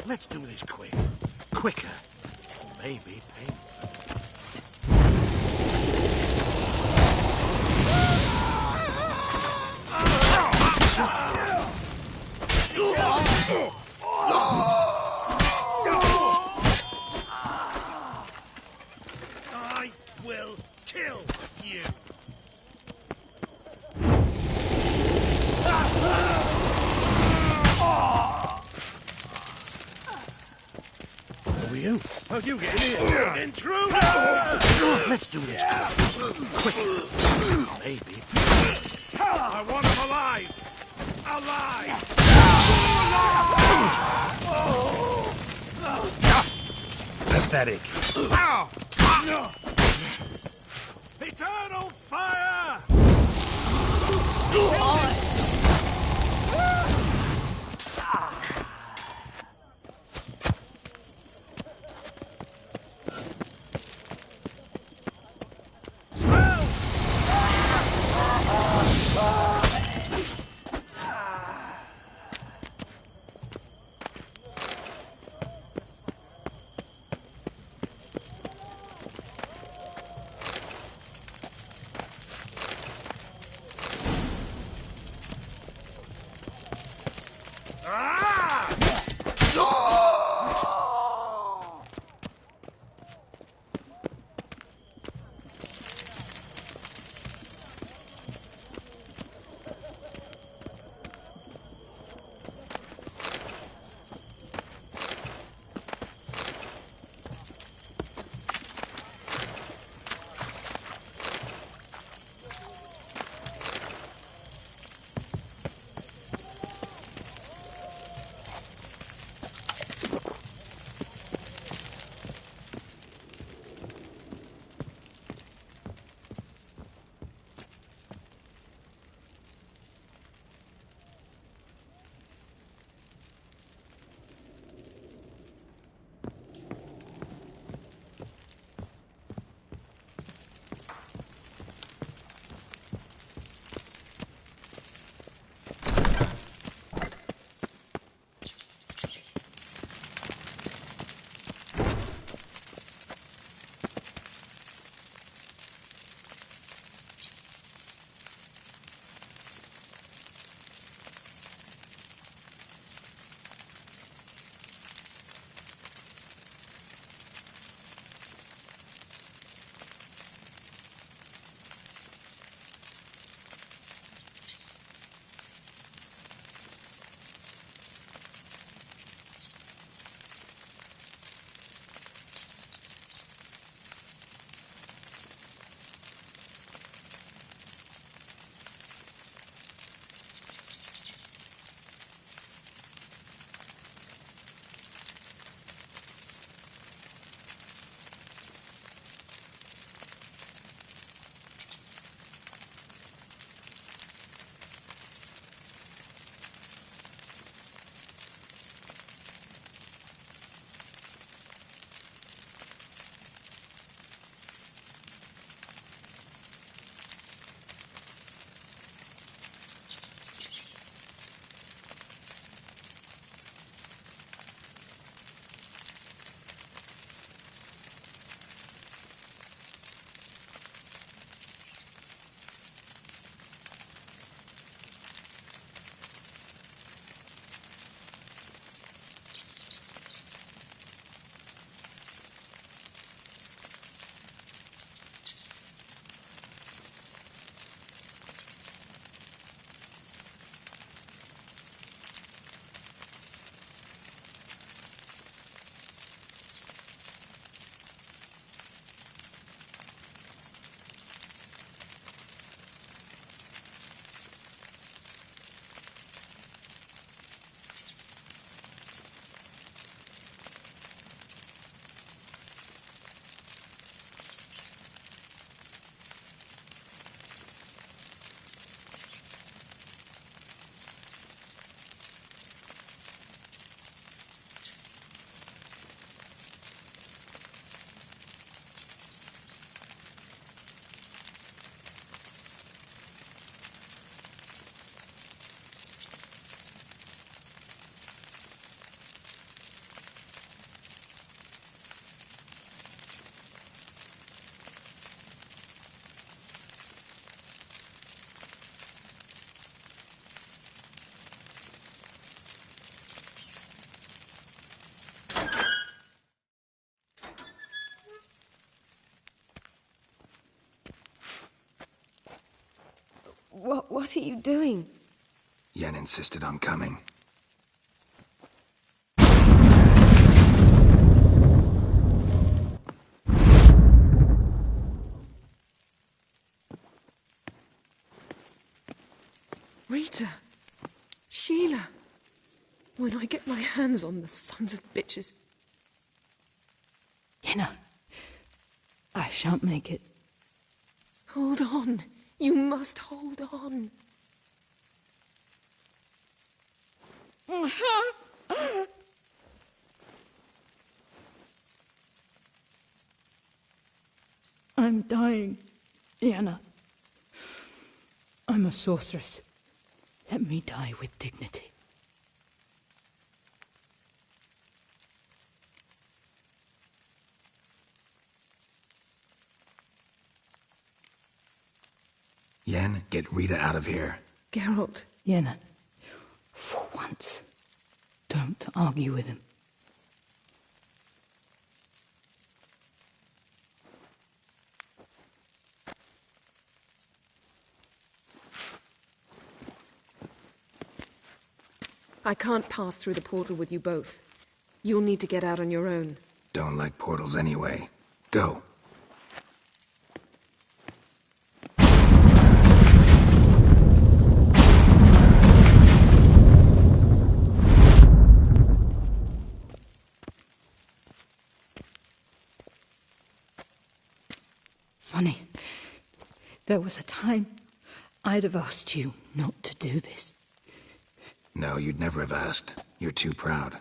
Let's do this quick. Quicker. Maybe painful. I will kill you. Who are you? How'd you get in here? Intruder! Let's do this quick. Maybe. I want him alive! Alive! Pathetic. Ow! Eternal fire! What are you doing? Yen insisted on coming. Rita! Sheila! When I get my hands on the sons of bitches... Yenna, I shan't make it. Hold on. You must hold on. I'm dying, Yenna. I'm a sorceress. Let me die with dignity. Yen, get Rita out of here. Geralt. Yenna, for once, don't argue with him. I can't pass through the portal with you both. You'll need to get out on your own. Don't like portals anyway. Go. Funny. There was a time I'd have asked you not to do this. No, you'd never have asked. You're too proud.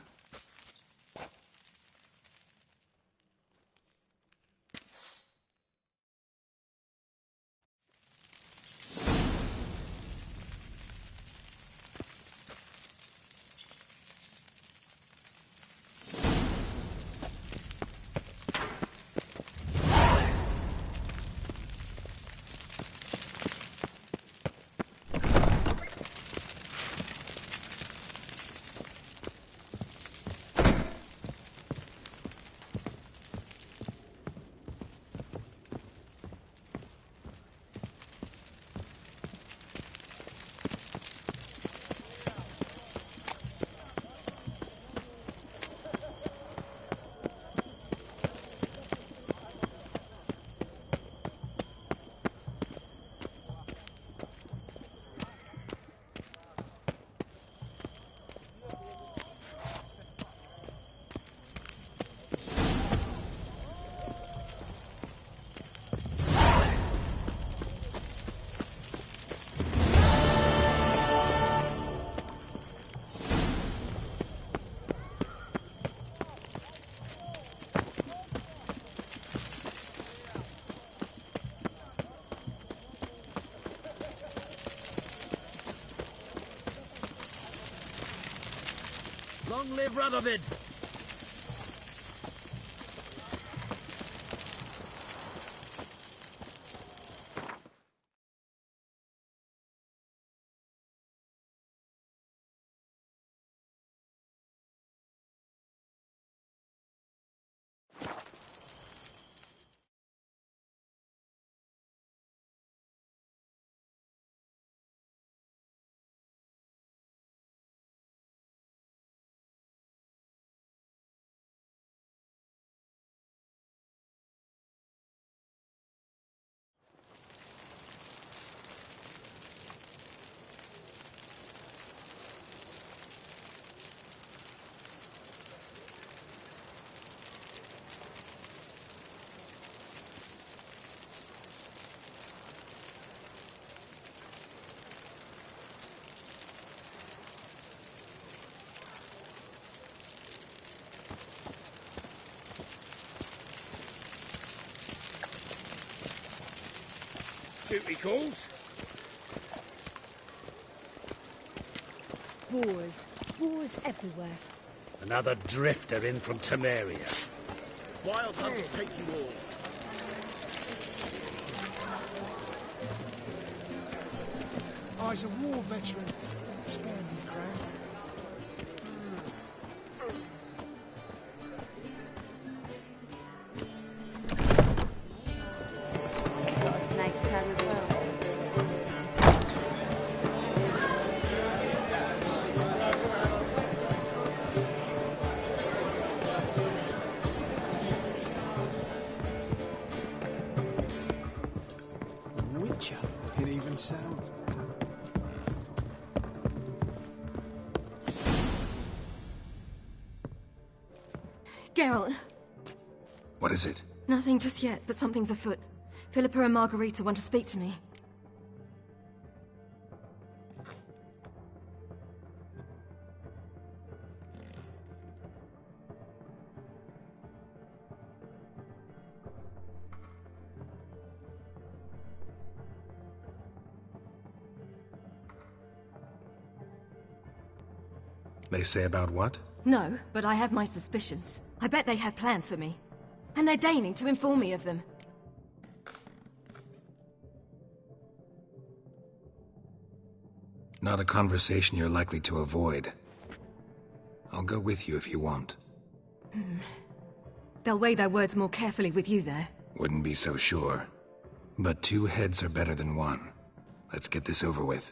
Long live Radovid! Duty calls. Wars. Wars everywhere. Another drifter in from Temeria. Wild hunts take you all. I was a war veteran. Spare me, Crown. Got a snake's tail as well. sound. Geralt. What is it? Nothing just yet, but something's afoot. Philippa and Margarita want to speak to me. They say about what? No, but I have my suspicions. I bet they have plans for me. And they're deigning to inform me of them. Not a conversation you're likely to avoid. I'll go with you if you want. They'll weigh their words more carefully with you there. Wouldn't be so sure. But 2 heads are better than 1. Let's get this over with.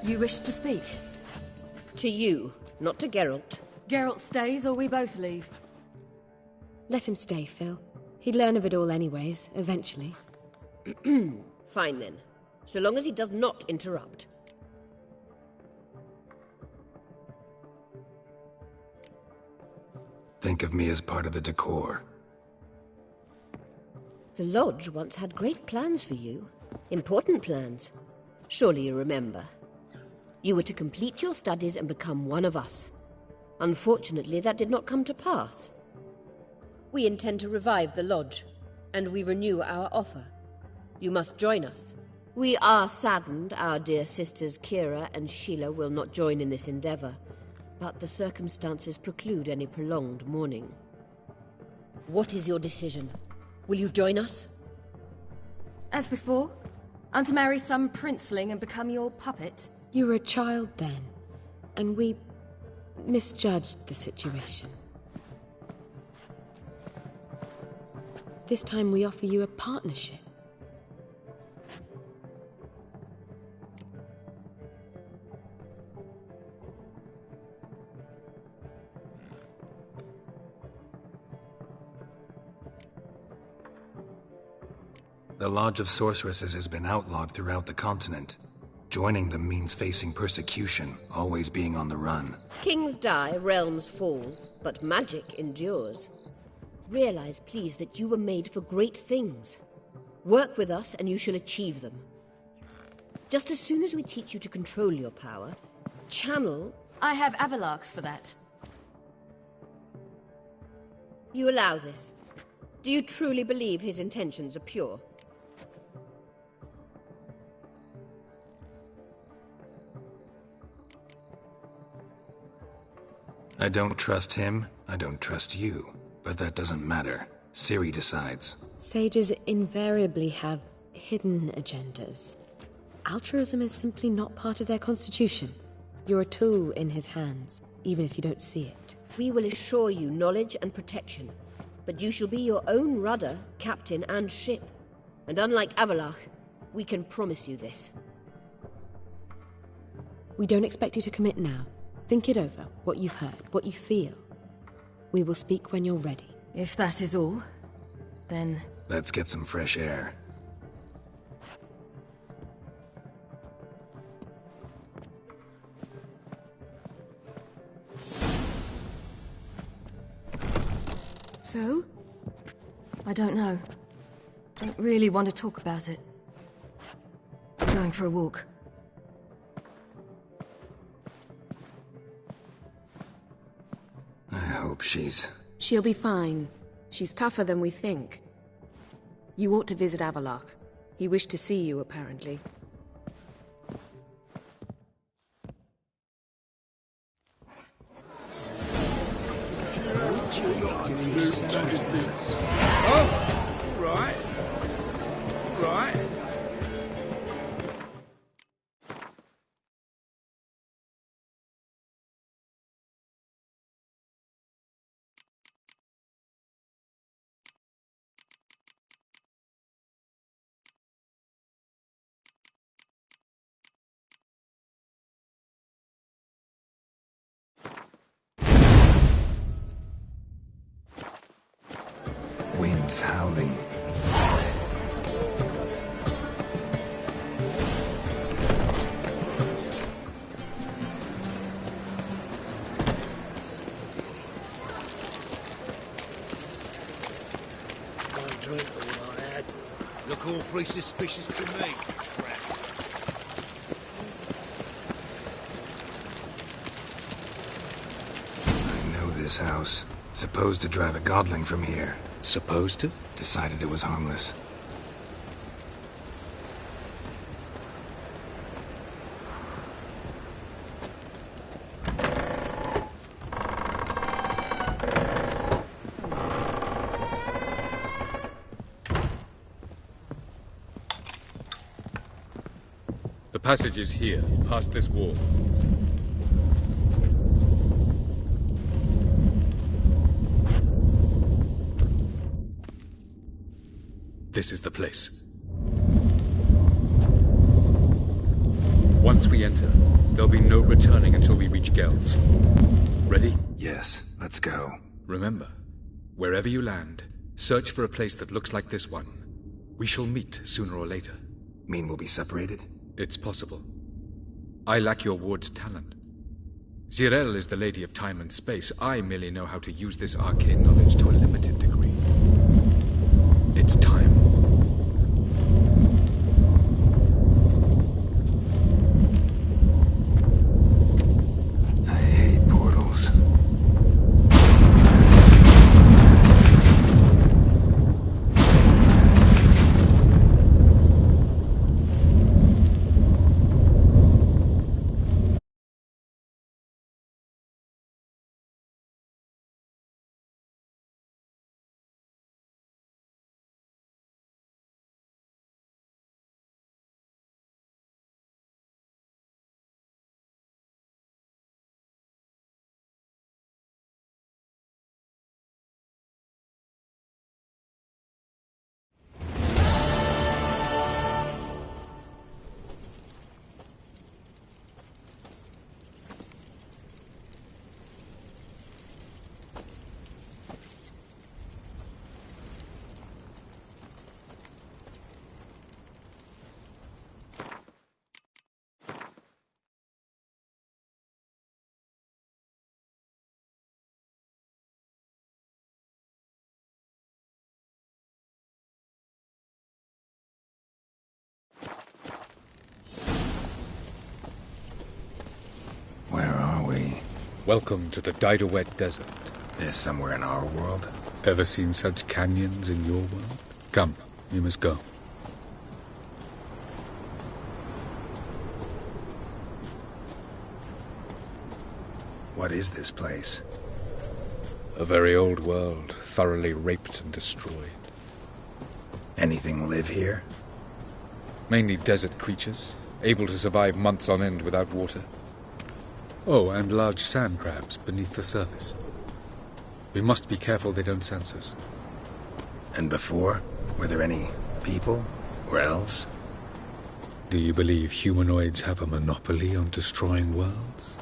You wish to speak? To you, not to Geralt. Geralt stays or we both leave? Let him stay, Phil. He'd learn of it all anyways, eventually. Fine then. So long as he does not interrupt. Think of me as part of the decor. The Lodge once had great plans for you. Important plans. Surely you remember. You were to complete your studies and become one of us. Unfortunately, that did not come to pass. We intend to revive the Lodge, and we renew our offer. You must join us. We are saddened our dear sisters Kira and Sheila will not join in this endeavor, but the circumstances preclude any prolonged mourning. What is your decision? Will you join us? As before, I'm to marry some princeling and become your puppet? You were a child then, and we misjudged the situation. This time we offer you a partnership. The Lodge of Sorceresses has been outlawed throughout the continent. Joining them means facing persecution, always being on the run. Kings die, realms fall, but magic endures. Realize, please, that you were made for great things. Work with us and you shall achieve them. Just as soon as we teach you to control your power, channel... I have Avalark for that. You allow this? Do you truly believe his intentions are pure? I don't trust him, I don't trust you. But that doesn't matter. Ciri decides. Sages invariably have hidden agendas. Altruism is simply not part of their constitution. You're a tool in his hands, even if you don't see it. We will assure you knowledge and protection, but you shall be your own rudder, captain, and ship. And unlike Avalark, we can promise you this. We don't expect you to commit now. Think it over, what you've heard, what you feel. We will speak when you're ready. If that is all, then... Let's get some fresh air. So? I don't know. Don't really want to talk about it. I'm going for a walk. I hope she's... She'll be fine. She's tougher than we think. You ought to visit Avalark. He wished to see you, apparently. Oh, right. Right. Winds howling. One drink all I had. Look all three suspicious to me, Trap. I know this house. Supposed to drive a godling from here. Supposed to? Decided it was harmless. The passage is here, past this wall. This is the place. Once we enter, there'll be no returning until we reach Gel's. Ready? Yes, let's go. Remember, wherever you land, search for a place that looks like this one. We shall meet sooner or later. Mean we'll be separated? It's possible. I lack your ward's talent. Zirel is the lady of time and space. I merely know how to use this arcane knowledge to a limited degree. It's time. I hate portals. Where are we? Welcome to the Didowet Desert. This somewhere in our world? Ever seen such canyons in your world? Come, you must go. What is this place? A very old world, thoroughly raped and destroyed. Anything live here? Mainly desert creatures, able to survive months on end without water. Oh, and large sand crabs beneath the surface. We must be careful they don't sense us. And before? Were there any people? Or elves? Do you believe humanoids have a monopoly on destroying worlds?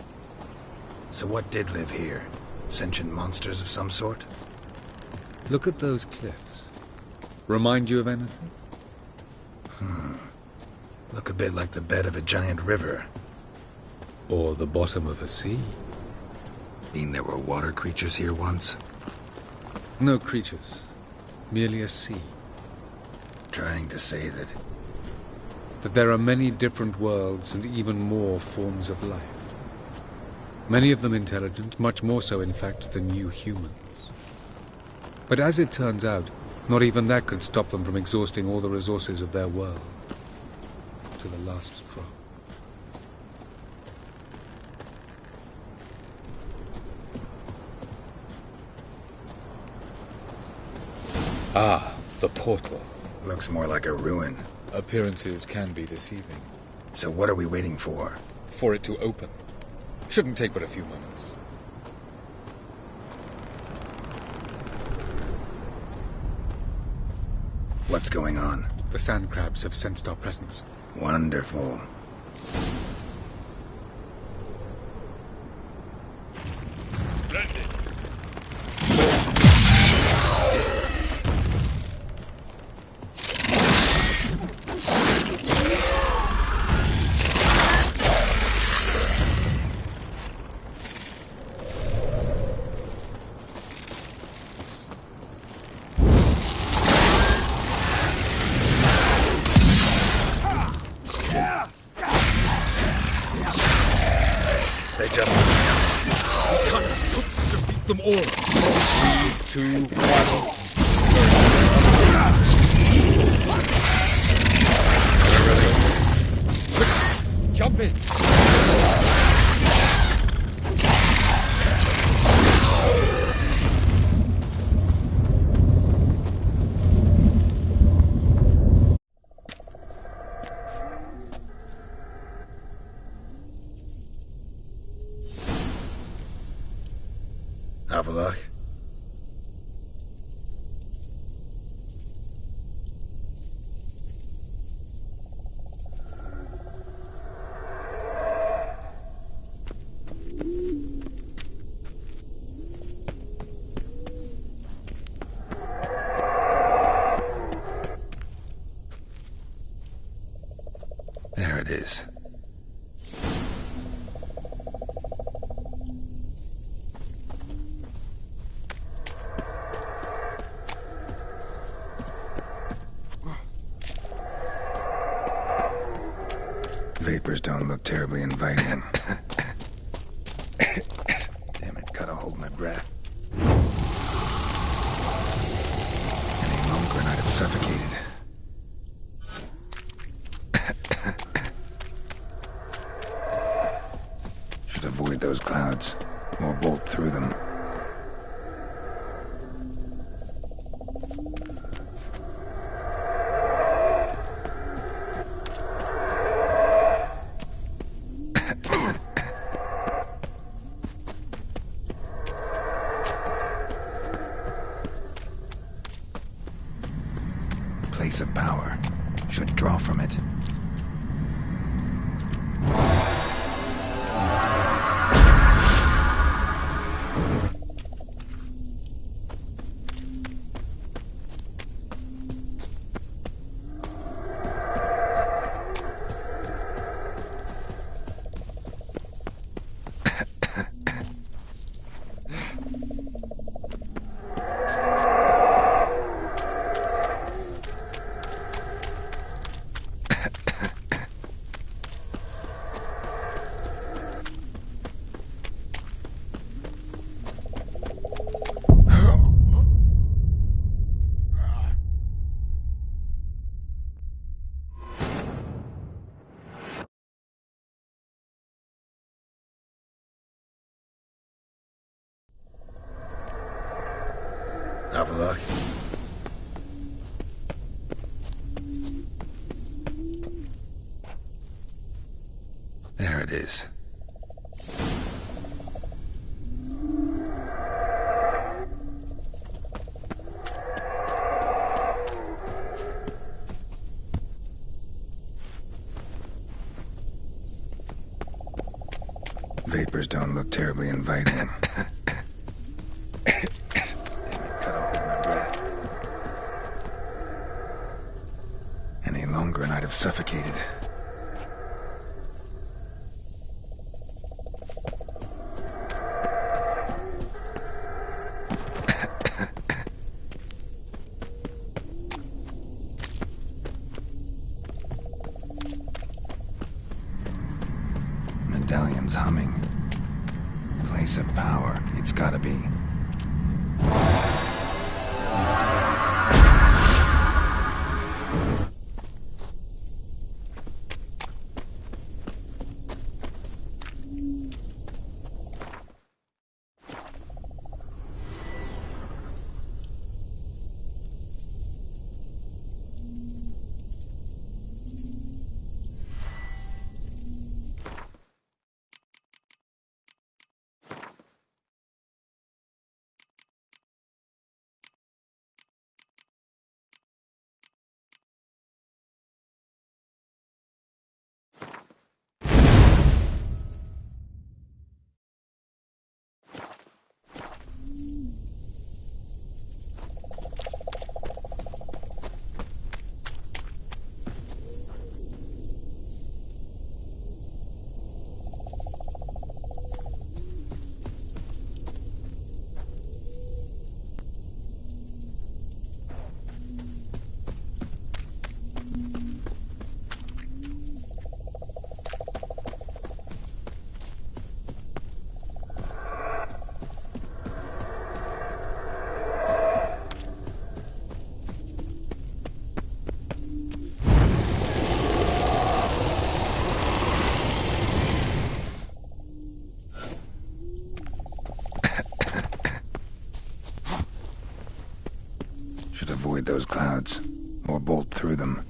So what did live here? Sentient monsters of some sort? Look at those cliffs. Remind you of anything? Look a bit like the bed of a giant river. Or the bottom of a sea. Mean there were water creatures here once? No creatures. Merely a sea. Trying to say that there are many different worlds and even more forms of life. Many of them intelligent, much more so in fact than you humans. But as it turns out, not even that could stop them from exhausting all the resources of their world. To the last drop. Ah, the portal. looks more like a ruin. Appearances can be deceiving. So what are we waiting for? For it to open. Shouldn't take but a few moments. What's going on? The sand crabs have sensed our presence. Wonderful. Splendid. They're just... We can't defeat them all. 3, 2, 1... Jump in! Have a look. There it is. Vapors don't look terribly inviting. Damn it, gotta hold my breath. Any longer and I'd have suffocated. Should avoid those clouds, or bolt through them. Place of power. Should draw from it. Have a look. There it is. Vapors don't look terribly inviting. Any longer and I'd have suffocated. Medallion's humming. Place of power. It's gotta be. those clouds, or bolt through them.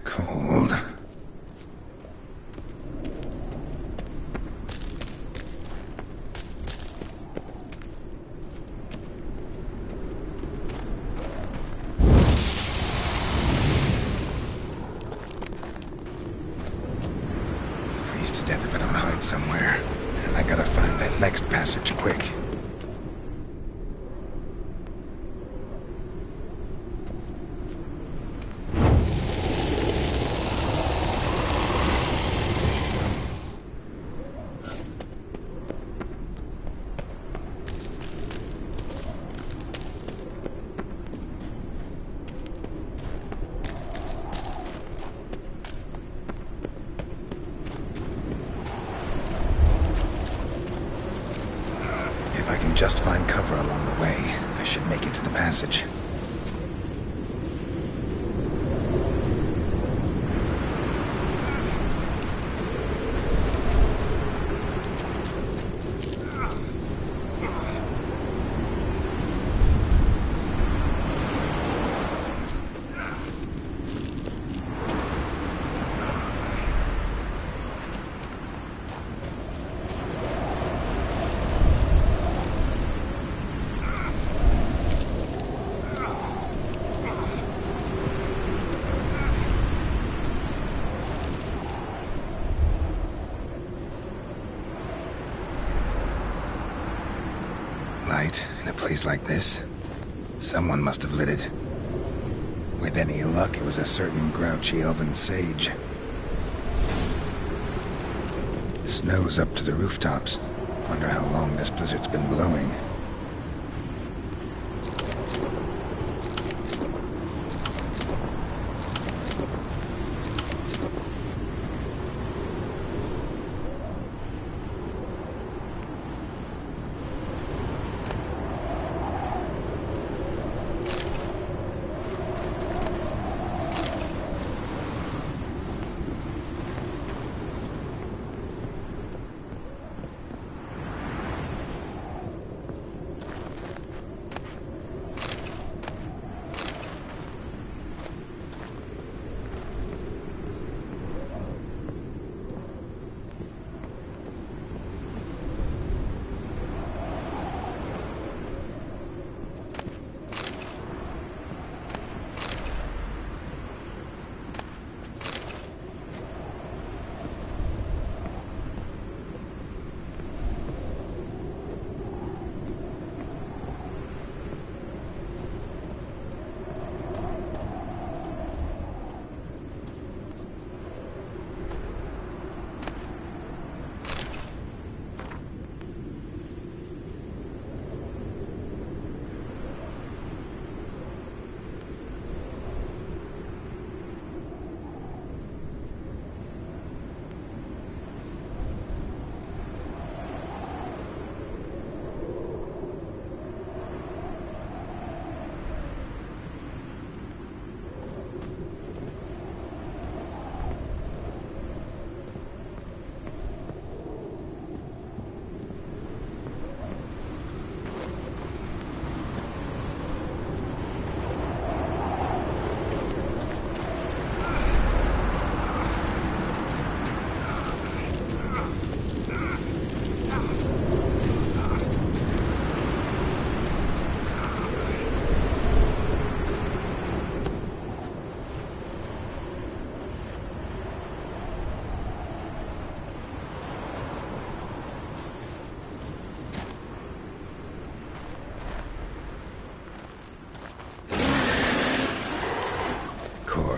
Cold. Freeze to death if I don't hide somewhere. And I gotta find that next passage quick. If I can just find cover along the way, I should make it to the passage. Light in a place like this? Someone must have lit it. With any luck, it was a certain grouchy elven sage. The snow's up to the rooftops. Wonder how long this blizzard's been blowing.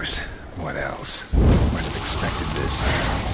course. What else? Might have expected this.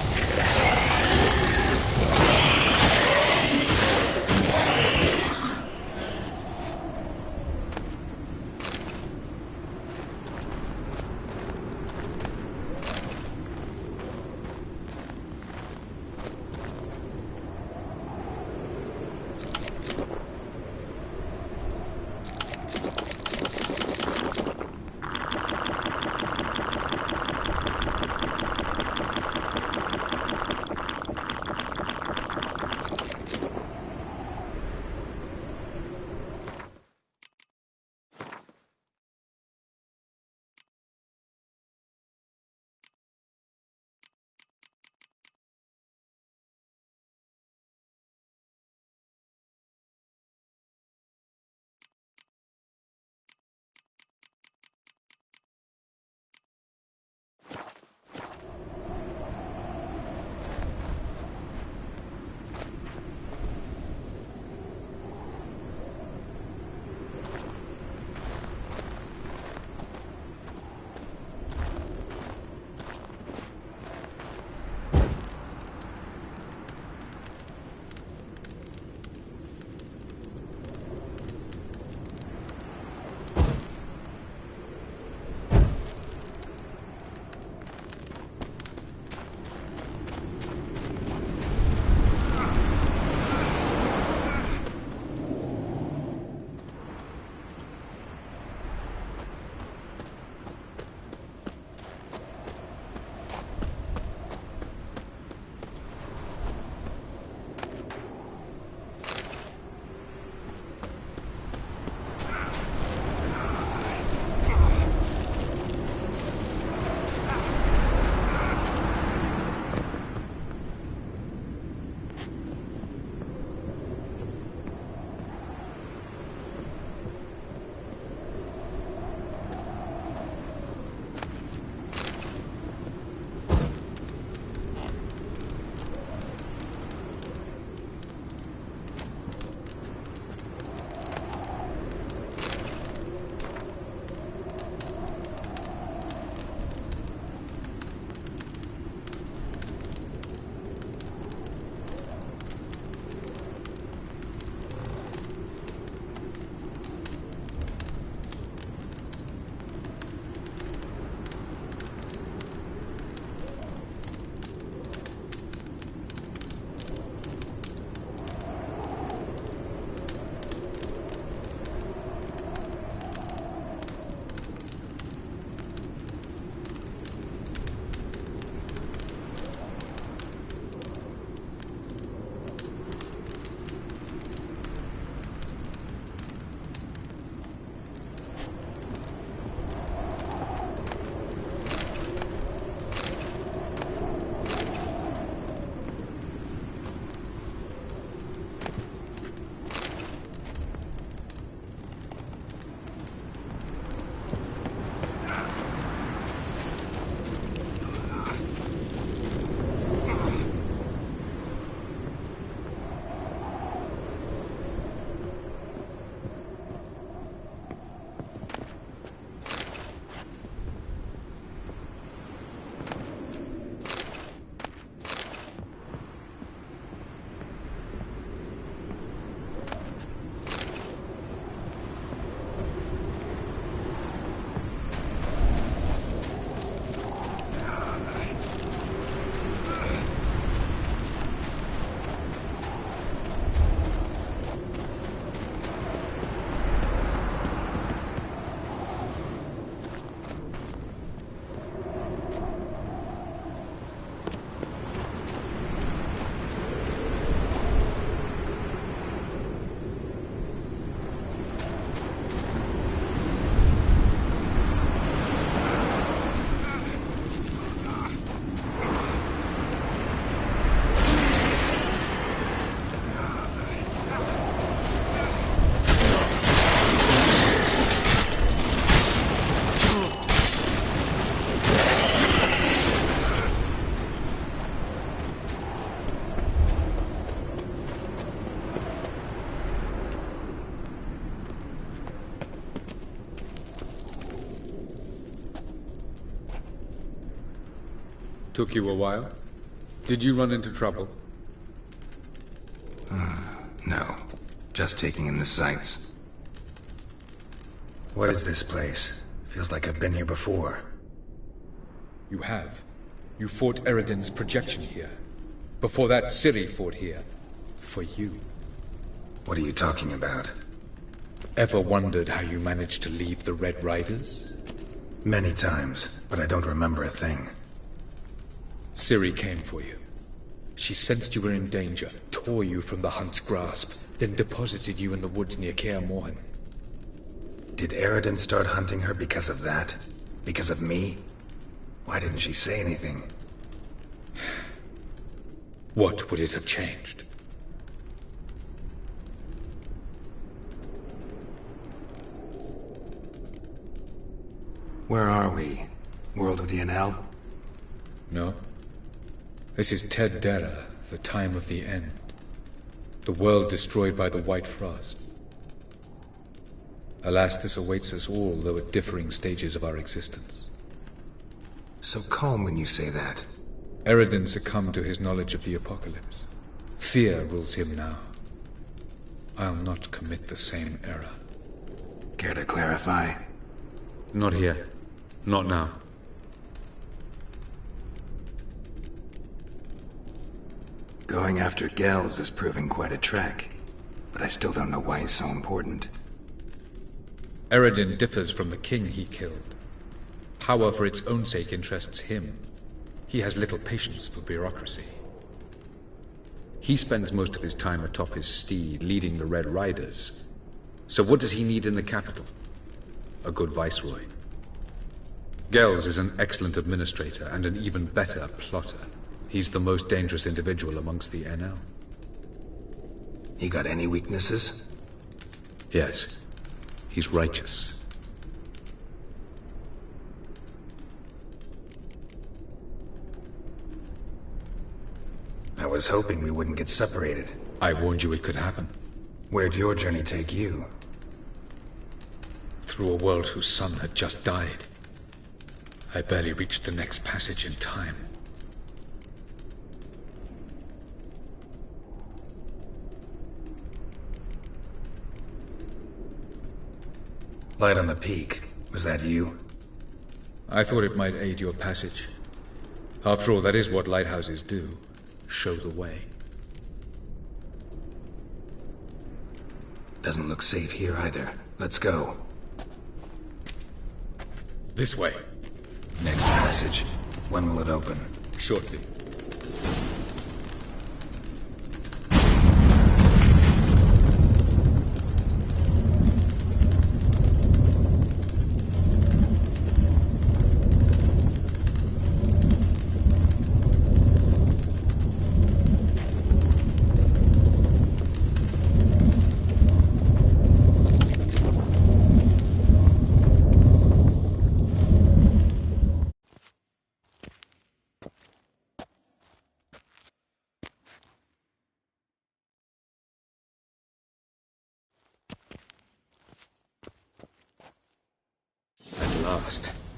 Took you a while? Did you run into trouble? No. Just taking in the sights. What is this place? Feels like I've been here before. You have. You fought Eredin's projection here. Before that, Ciri fought here. For you. What are you talking about? Ever wondered how you managed to leave the Red Riders? Many times, but I don't remember a thing. Ciri came for you. She sensed you were in danger, tore you from the Hunt's grasp, then deposited you in the woods near Kaer Morhen. Did Eredin start hunting her because of that? Because of me? Why didn't she say anything? What would it have changed? Where are we? World of the Enel? No. This is Ted Dera, the time of the end. The world destroyed by the White Frost. Alas, this awaits us all, though at differing stages of our existence. So calm when you say that. Eredin succumbed to his knowledge of the apocalypse. Fear rules him now. I'll not commit the same error. Care to clarify? Not here. Not now. Going after Gels is proving quite a trek, but I still don't know why he's so important. Eredin differs from the king he killed. Power for its own sake interests him. He has little patience for bureaucracy. He spends most of his time atop his steed, leading the Red Riders. So what does he need in the capital? A good viceroy. Gels is an excellent administrator and an even better plotter. He's the most dangerous individual amongst the Enel. He got any weaknesses? Yes. He's righteous. I was hoping we wouldn't get separated. I warned you it could happen. Where'd your journey take you? Through a world whose son had just died. I barely reached the next passage in time. Light on the peak. Was that you? I thought it might aid your passage. After all, that is what lighthouses do. Show the way. Doesn't look safe here either. Let's go. This way. Next passage. When will it open? Shortly.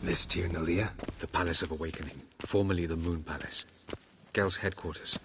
This Tir Nalia? The Palace of Awakening, formerly the Moon Palace. Gel's headquarters.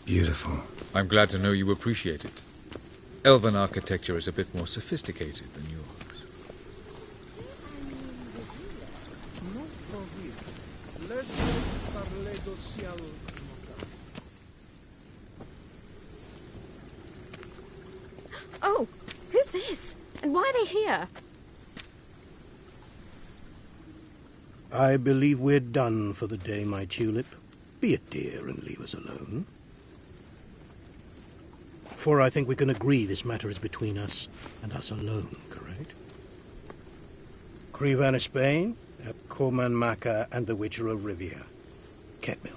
Beautiful. I'm glad to know you appreciate it. Elven architecture is a bit more sophisticated than yours. Oh, who's this? And why are they here? I believe we're done for the day, my tulip. Be a dear and leave us alone. For I think we can agree this matter is between us and us alone, correct? Crivan of Spain, at Corman Maca and the Witcher of Rivia. Ketmill.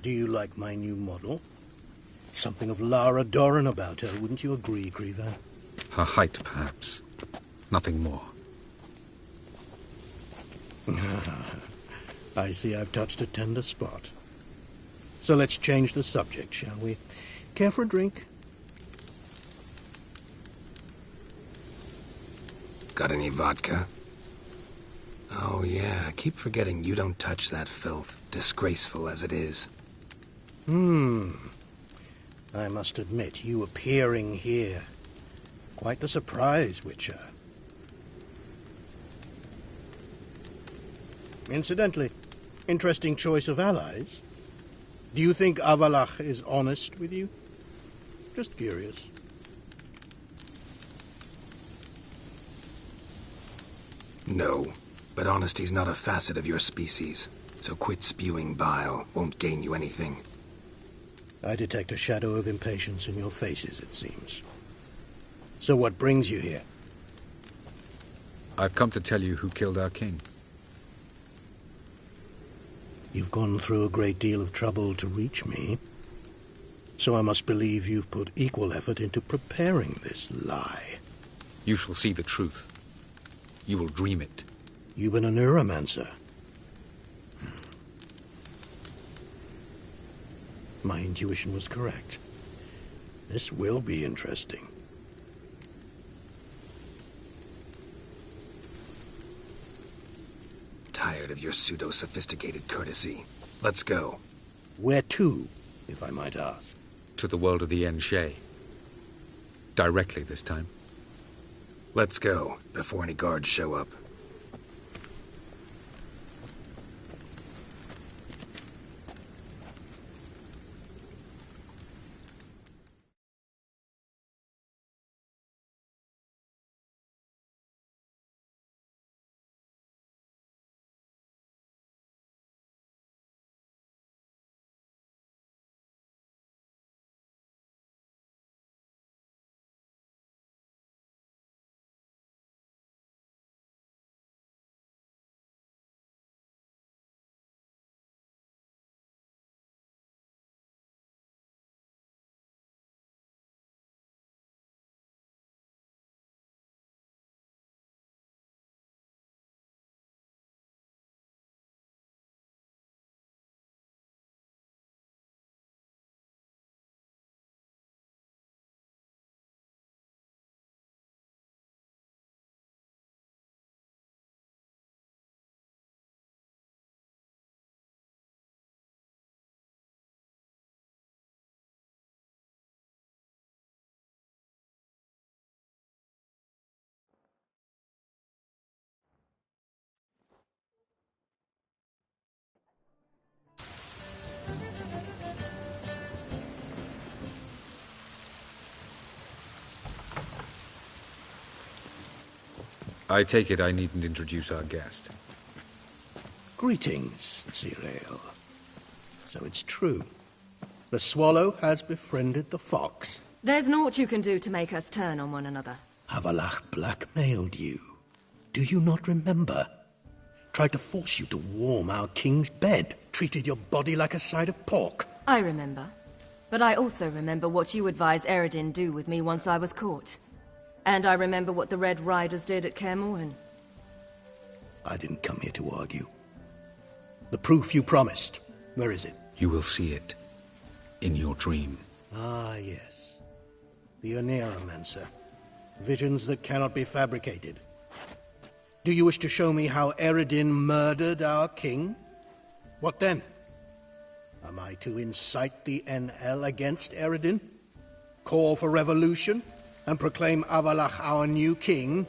Do you like my new model? Something of Lara Doran about her, wouldn't you agree, Crivan? Her height, perhaps. Nothing more. I see I've touched a tender spot. So let's change the subject, shall we? Care for a drink? Got any vodka? Oh yeah, I keep forgetting you don't touch that filth, disgraceful as it is. I must admit, you appearing here. Quite the surprise, Witcher. Incidentally, interesting choice of allies. Do you think Avalach is honest with you? Just curious. No, but honesty's not a facet of your species, so quit spewing bile. Won't gain you anything. I detect a shadow of impatience in your faces, it seems. So what brings you here? I've come to tell you who killed our king. You've gone through a great deal of trouble to reach me, so I must believe you've put equal effort into preparing this lie. You shall see the truth. You will dream it. You've been a neuromancer. My intuition was correct. This will be interesting. Tired of your pseudo-sophisticated courtesy. Let's go. Where to, if I might ask? To the world of the Enshe. Directly this time. Let's go, before any guards show up. I take it I needn't introduce our guest. Greetings, Cyril. So it's true. The swallow has befriended the fox. There's naught you can do to make us turn on one another. Avalach blackmailed you. Do you not remember? Tried to force you to warm our king's bed. Treated your body like a side of pork. I remember. But I also remember what you advised Eredin do with me once I was caught. And I remember what the Red Riders did at Kaer Morhen. I didn't come here to argue. The proof you promised, where is it? You will see it in your dream. Ah, yes. The Oneiromancer. Visions that cannot be fabricated. Do you wish to show me how Eredin murdered our king? What then? Am I to incite the NL against Eredin? Call for revolution? And proclaim Avalach our new king?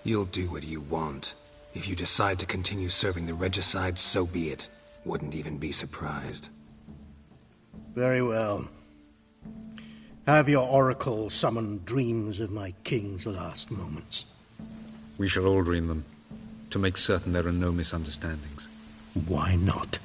You'll do what you want. If you decide to continue serving the regicide, so be it. Wouldn't even be surprised. Very well. Have your oracle summon dreams of my king's last moments? We shall all dream them, to make certain there are no misunderstandings. Why not?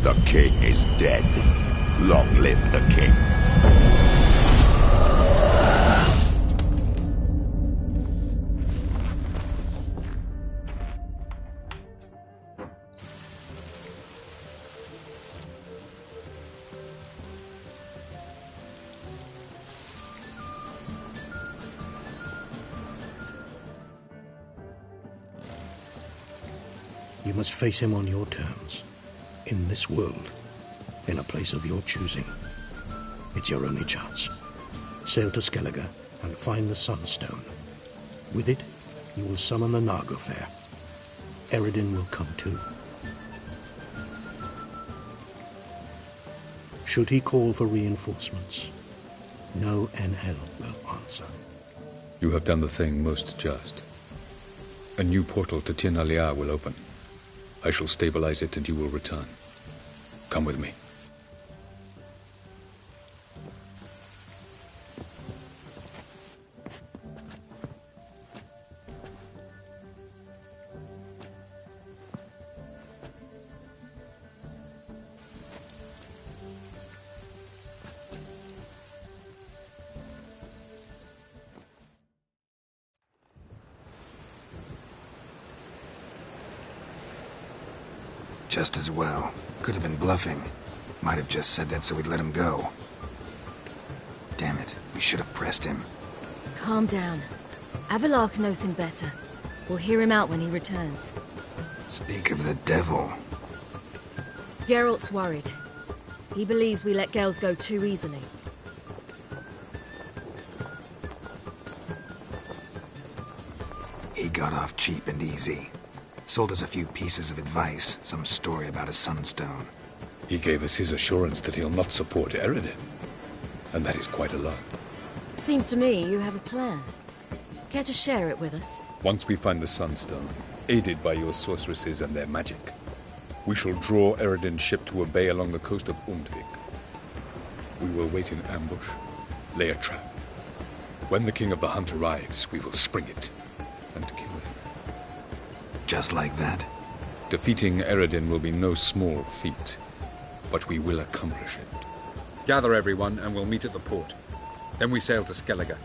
The king is dead. Long live the king. You must face him on your terms. In this world, in a place of your choosing. It's your only chance. Sail to Skellige and find the Sunstone. With it, you will summon the Naga Fair. Eredin will come too. Should he call for reinforcements, no NL will answer. You have done the thing most just. A new portal to Tir na Liar will open. I shall stabilize it and you will return. Come with me. Just as well. Could have been bluffing. Might have just said that so we'd let him go. Damn it, we should have pressed him. Calm down. Avalok knows him better. We'll hear him out when he returns. Speak of the devil. Geralt's worried. He believes we let Gales go too easily. He got off cheap and easy. Sold us a few pieces of advice, some story about a sunstone. He gave us his assurance that he'll not support Eredin. And that is quite a lot. Seems to me you have a plan. Care to share it with us? Once we find the Sunstone, aided by your sorceresses and their magic, we shall draw Eredin's ship to a bay along the coast of Undvik. We will wait in ambush, lay a trap. When the King of the Hunt arrives, we will spring it and kill him. Just like that? Defeating Eredin will be no small feat, but we will accomplish it. Gather everyone, and we'll meet at the port. Then we sail to Skellige.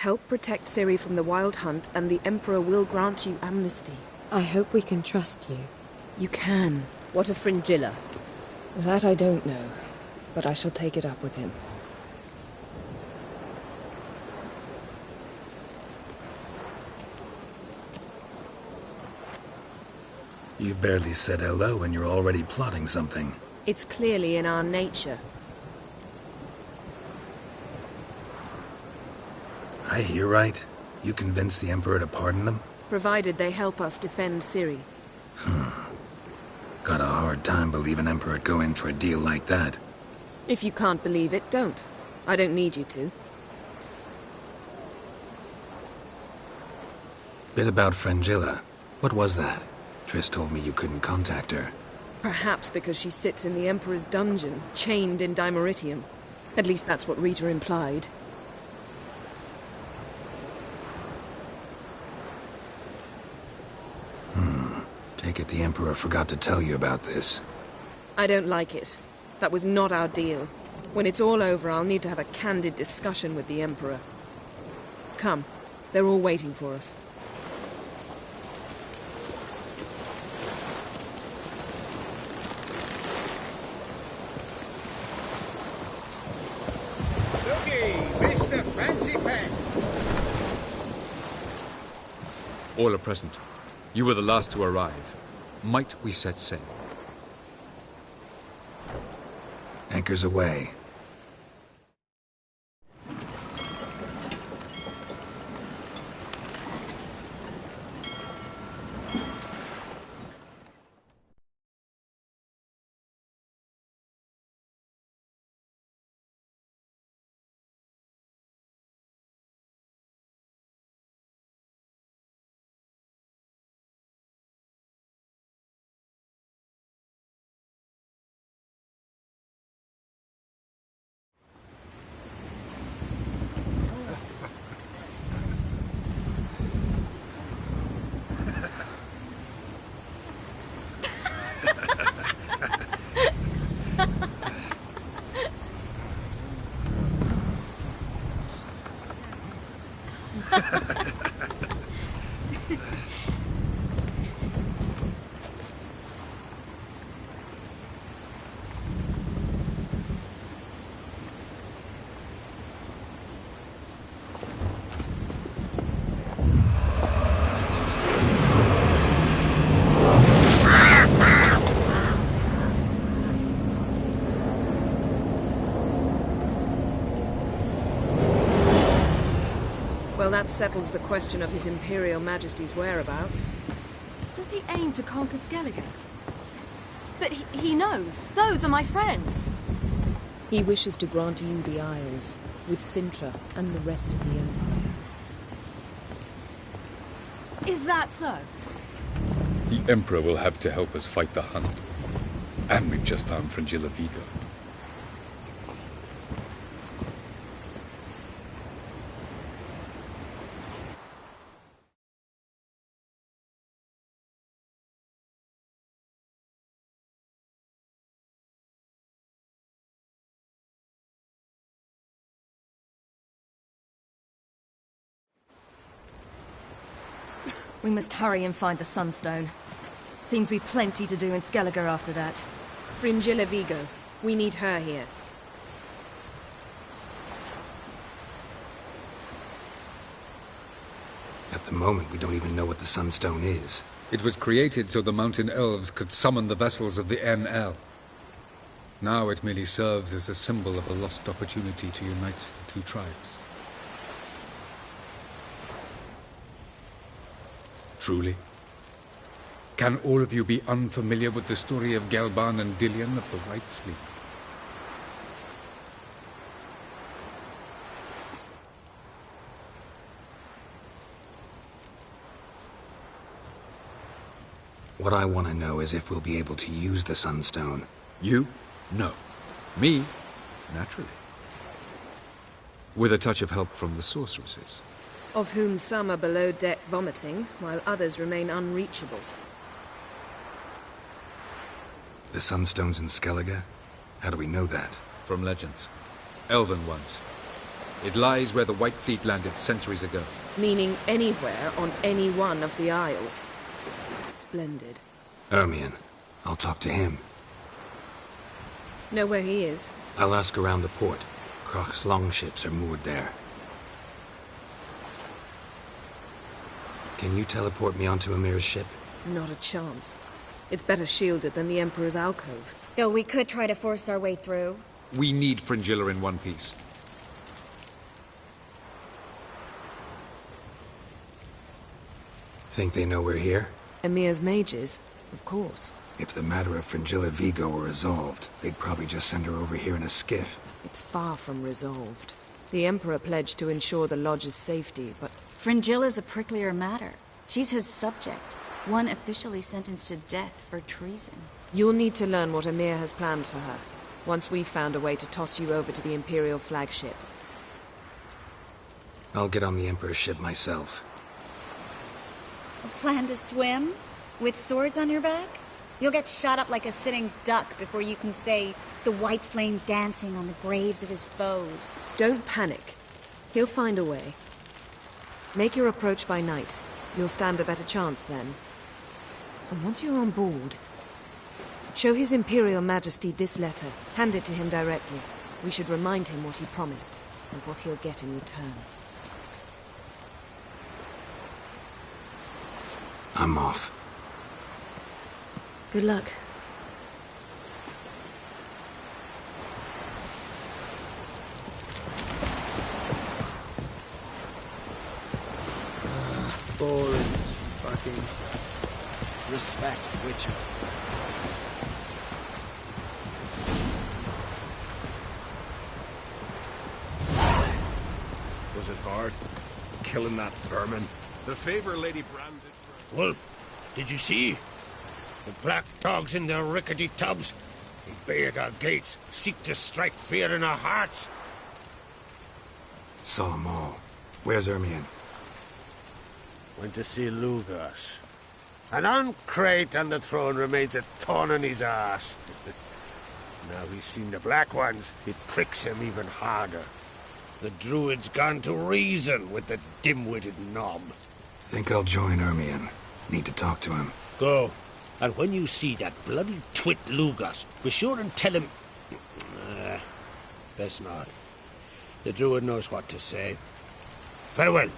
Help protect Ciri from the Wild Hunt, and the Emperor will grant you amnesty. I hope we can trust you. You can. What of Fringilla? That I don't know, but I shall take it up with him. You've barely said hello and you're already plotting something. It's clearly in our nature. I hear right? You convinced the Emperor to pardon them? Provided they help us defend Ciri. Got a hard time believing Emperor'd go in for a deal like that. If you can't believe it, don't. I don't need you to. Bit about Fringilla. What was that? Triss told me you couldn't contact her. Perhaps because she sits in the Emperor's dungeon, chained in Dimeritium. At least that's what Rita implied. Take it the Emperor forgot to tell you about this. I don't like it. That was not our deal. When it's all over, I'll need to have a candid discussion with the Emperor. Come. They're all waiting for us. Mr. Fancy Pack. All are present. You were the last to arrive. Might we set sail? Anchors away. Well, that settles the question of His Imperial Majesty's whereabouts. Does he aim to conquer Skellige? But he knows. Those are my friends. He wishes to grant you the Isles, with Sintra and the rest of the Empire. Is that so? The Emperor will have to help us fight the Hunt. And we've just found Fringilla Vigo. We must hurry and find the Sunstone. Seems we've plenty to do in Skellige after that. Fringilla Vigo. We need her here. At the moment, we don't even know what the Sunstone is. It was created so the mountain elves could summon the vessels of the NL. Now it merely serves as a symbol of a lost opportunity to unite the two tribes. Truly? Can all of you be unfamiliar with the story of Gelban and Dillion of the White Fleet? What I want to know is if we'll be able to use the Sunstone. You? No. Me? Naturally. With a touch of help from the sorceresses. Of whom some are below deck vomiting, while others remain unreachable. The Sunstone's in Skellige? How do we know that? From legends. Elven ones. It lies where the White Fleet landed centuries ago. Meaning anywhere on any one of the Isles. Splendid. Ermion. I'll talk to him. Know where he is? I'll ask around the port. Croc's longships are moored there. Can you teleport me onto Amir's ship? Not a chance. It's better shielded than the Emperor's alcove. Though we could try to force our way through. We need Fringilla in one piece. Think they know we're here? Emir's mages, of course. If the matter of Fringilla Vigo were resolved, they'd probably just send her over here in a skiff. It's far from resolved. The Emperor pledged to ensure the Lodge's safety, but... Fringilla's a pricklier matter. She's his subject, one officially sentenced to death for treason. You'll need to learn what Emir has planned for her, once we've found a way to toss you over to the Imperial flagship. I'll get on the Emperor's ship myself. A plan to swim? With swords on your back? You'll get shot up like a sitting duck before you can say, the white flame dancing on the graves of his foes. Don't panic. He'll find a way. Make your approach by night. You'll stand a better chance then. And once you're on board, show His Imperial Majesty this letter. Hand it to him directly. We should remind him what he promised, and what he'll get in return. I'm off. Good luck. Boring fucking respect, Witcher. Was it hard? Killing that vermin? The favor Lady branded... Wolf, did you see? The black dogs in their rickety tubs. They bay at our gates, seek to strike fear in our hearts. Saw 'em all. Where's Ermion? Went to see Lugas. An uncrate on the throne remains a thorn in his ass. Now he's seen the Black Ones, it pricks him even harder. The Druid's gone to reason with the dim-witted knob. Think I'll join Ermion. Need to talk to him. Go. And when you see that bloody twit Lugas, be sure and tell him... best not. The Druid knows what to say. Farewell.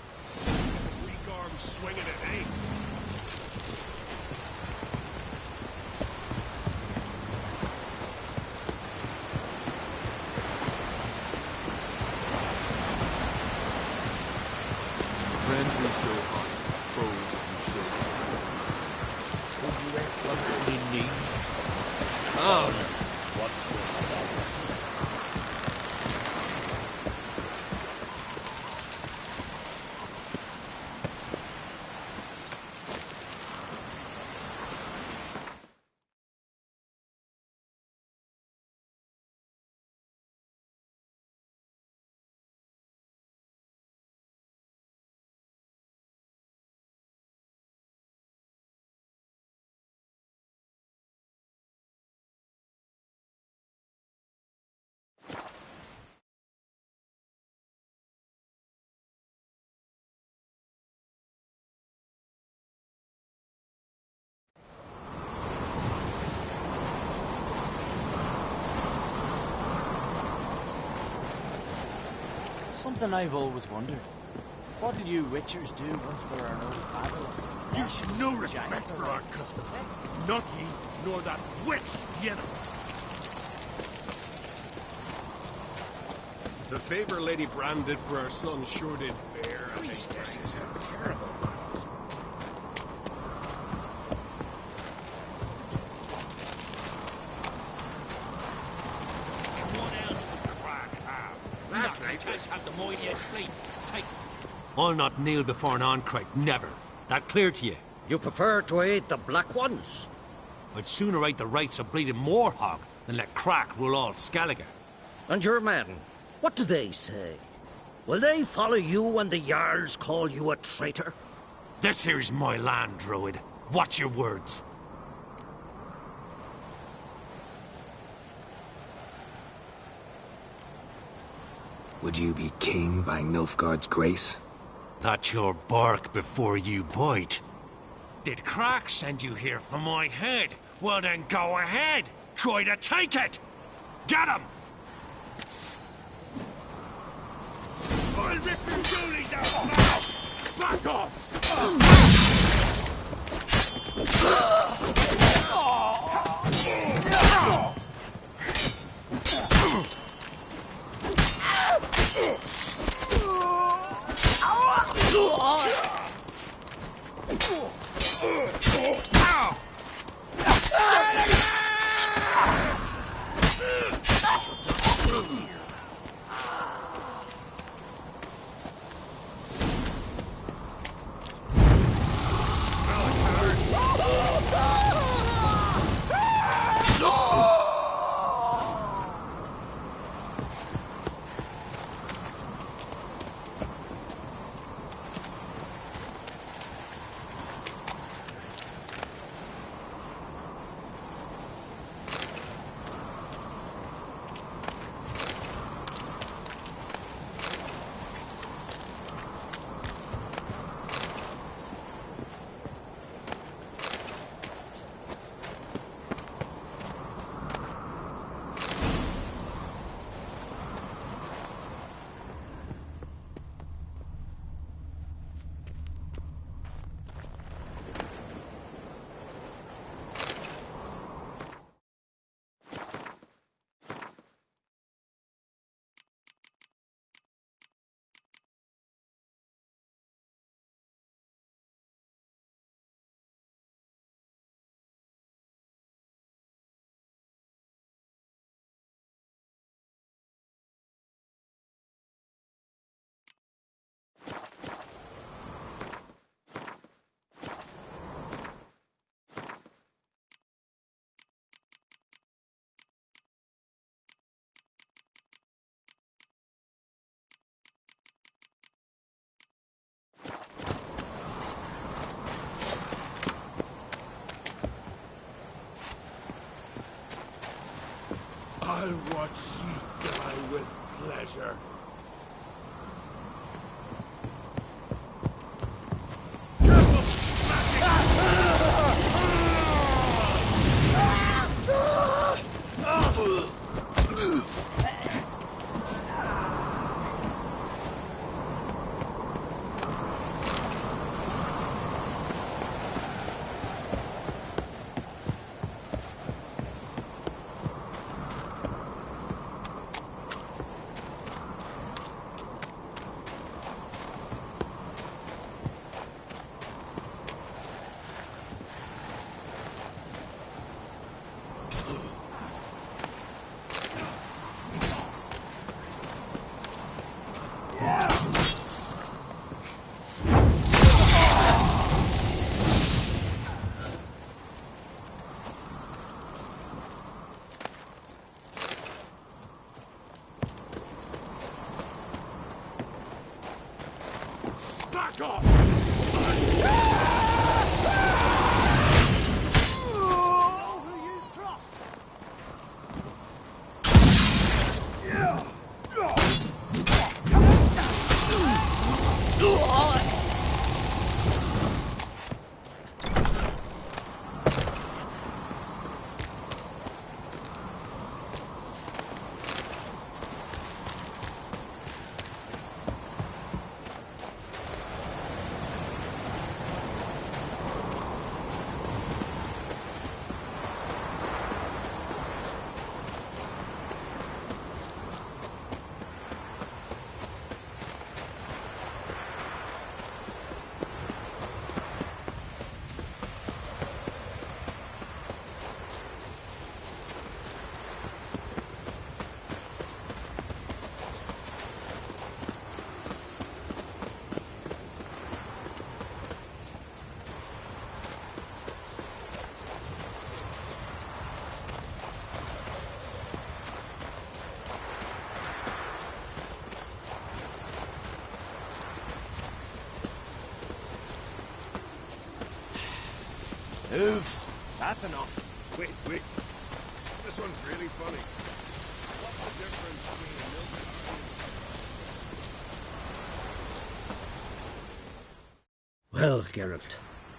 Weak arms swinging it, eh? Friends we show heart, foes we show Well, you ain't what we need. Come, what's your step? Something I've always wondered. What do you Witchers do once there are no basilisks? You should no respect for our customs. Not ye, nor that witch, Yenna. The favor Lady Brand did for our son sure did bear. Priestess is a terrible cross. What else would Crack have? Last night have the mightiest fleet. Take. I'll not kneel before an Ancrite, never. That clear to you? You prefer to aid the Black Ones? I'd sooner aid the rights of bleeding Moorhog than let Crack rule all Skellige. And your men, what do they say? Will they follow you when the Jarls call you a traitor? This here's my land, Druid. Watch your words. Would you be king by Nilfgaard's grace? That's your bark before you bite. Did Crack send you here for my head? Well then go ahead! Try to take it! Get him! I'll rip your doolies out now! Back off! I'll watch ye die with pleasure. Back off! Move. That's enough. Wait. This one's really funny. What's the difference between a milk Well, Geralt,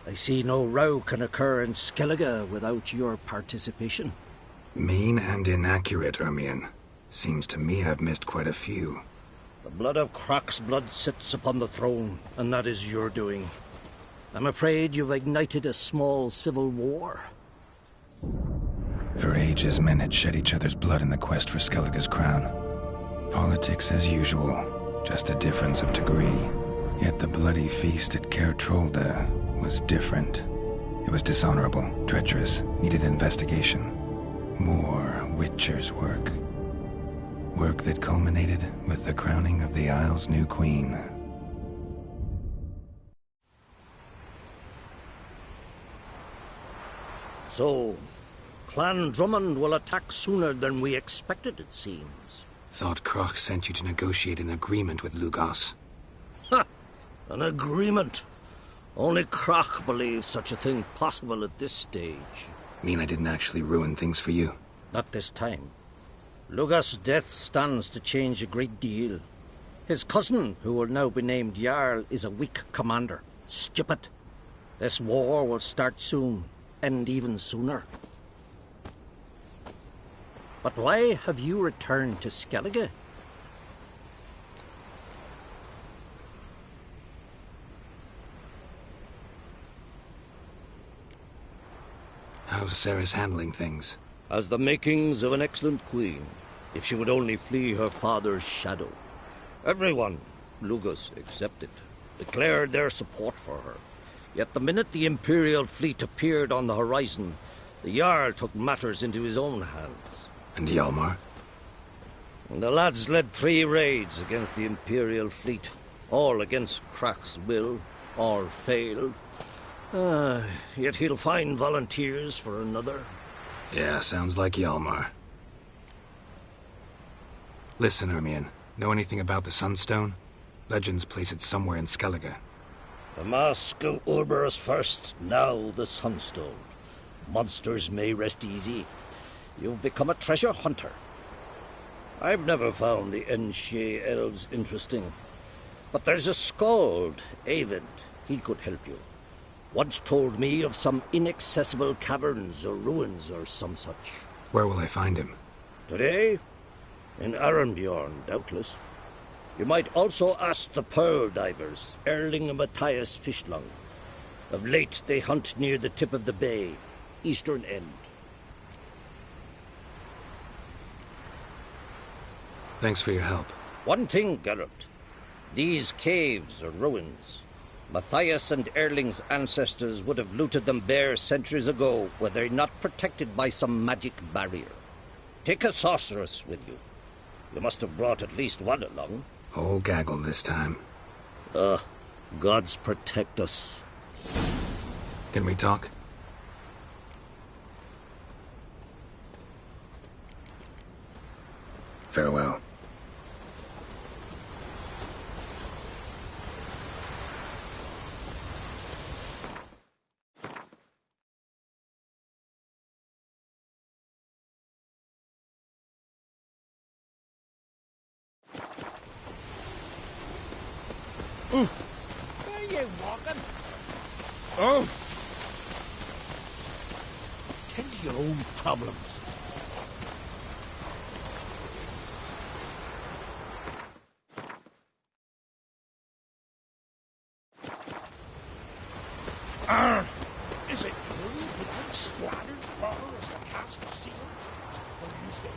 I see no row can occur in Skellige without your participation. Mean and inaccurate, Ermion. Seems to me I've missed quite a few. The blood of Croc's blood sits upon the throne, and that is your doing. I'm afraid you've ignited a small civil war. For ages, men had shed each other's blood in the quest for Skellige's crown. Politics as usual, just a difference of degree. Yet the bloody feast at Caer Trolda was different. It was dishonorable, treacherous, needed investigation. More Witcher's work. Work that culminated with the crowning of the Isle's new queen. So, Clan Drummond will attack sooner than we expected, it seems. Thought Croc sent you to negotiate an agreement with Lugos. Ha! An agreement? Only Croc believes such a thing possible at this stage. Mean I didn't actually ruin things for you? Not this time. Lugos' death stands to change a great deal. His cousin, who will now be named Jarl, is a weak commander. Stupid. This war will start soon, end even sooner. But why have you returned to Skellige? How's Sarah's handling things? Has the makings of an excellent queen, if she would only flee her father's shadow. Everyone, Lugos excepted, declared their support for her. Yet the minute the Imperial fleet appeared on the horizon, the Jarl took matters into his own hands. And Hjalmar? The lads led 3 raids against the Imperial fleet, all against Croc's will, all failed. Yet he'll find volunteers for another. Yeah, sounds like Hjalmar. Listen, Ermion, know anything about the Sunstone? Legends place it somewhere in Skellige. The mask of Urberus first, now the Sunstone. Monsters may rest easy. You've become a treasure hunter. I've never found the Enshe elves interesting. But there's a skald, Avid. He could help you. Once told me of some inaccessible caverns or ruins or some such. Where will I find him? Today? In Arenbjorn, doubtless. You might also ask the pearl divers, Erling and Matthias Fishlung. Of late they hunt near the tip of the bay, eastern end. Thanks for your help. One thing, Geralt. These caves are ruins. Matthias and Erling's ancestors would have looted them bare centuries ago were they not protected by some magic barrier. Take a sorceress with you. You must have brought at least one along. Whole gaggle this time. Gods protect us. Can we talk? Farewell. Where are you walking? Oh! Tend to your own problems. Is it true blood splattered far as the castle ceiling? What do you think?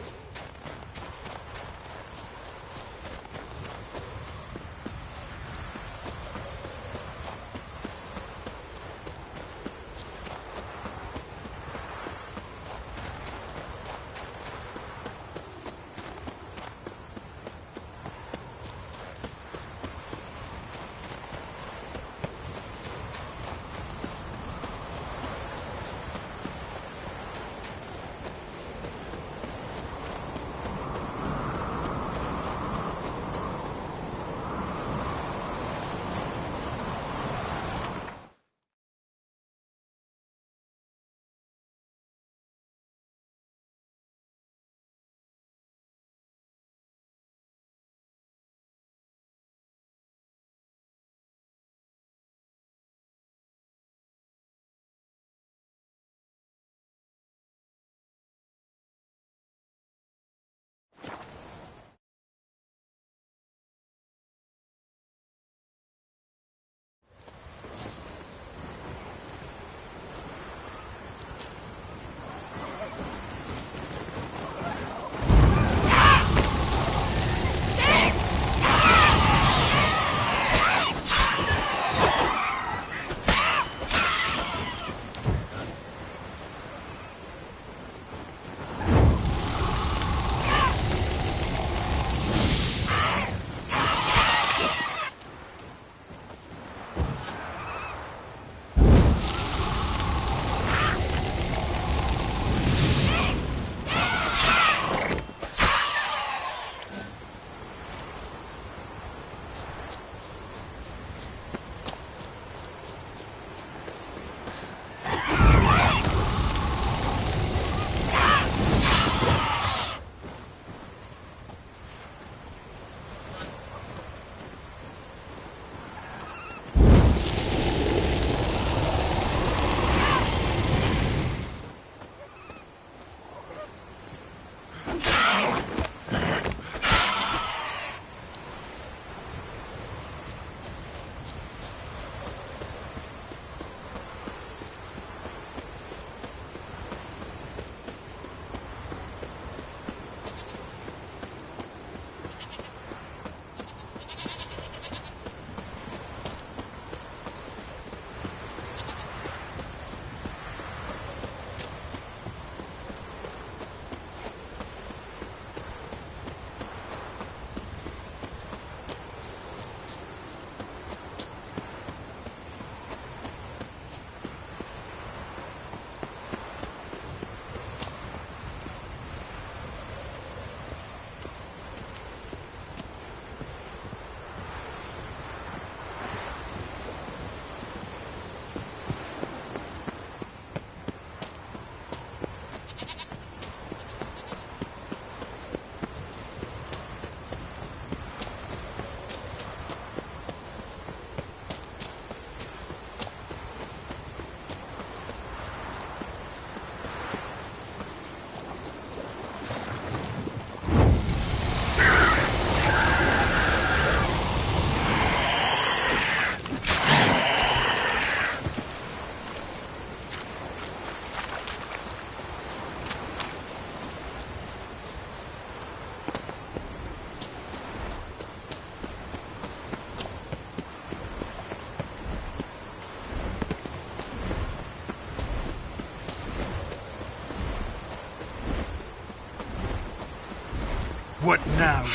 What now, you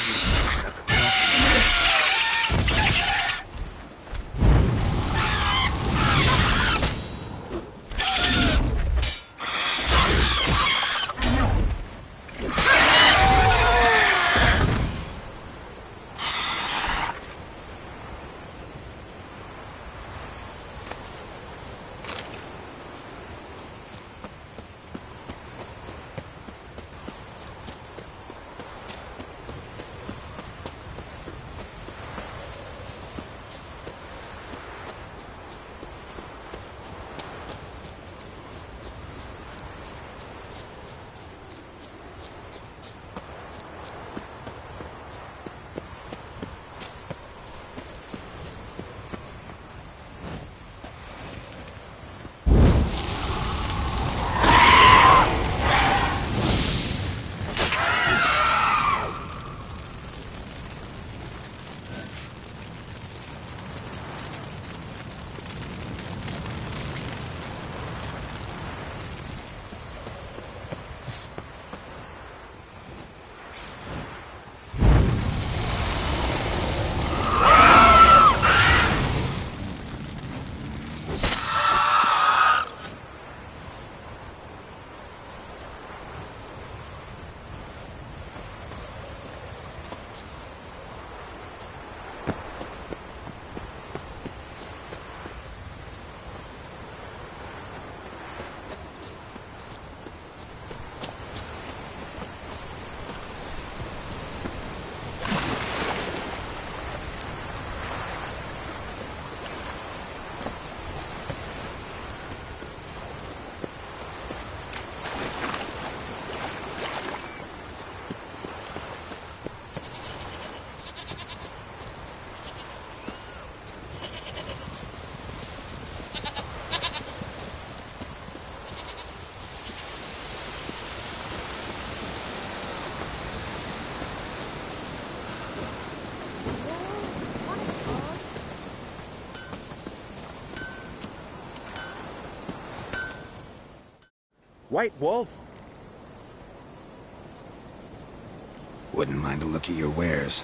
piece of filth? White Wolf? Wouldn't mind a look at your wares.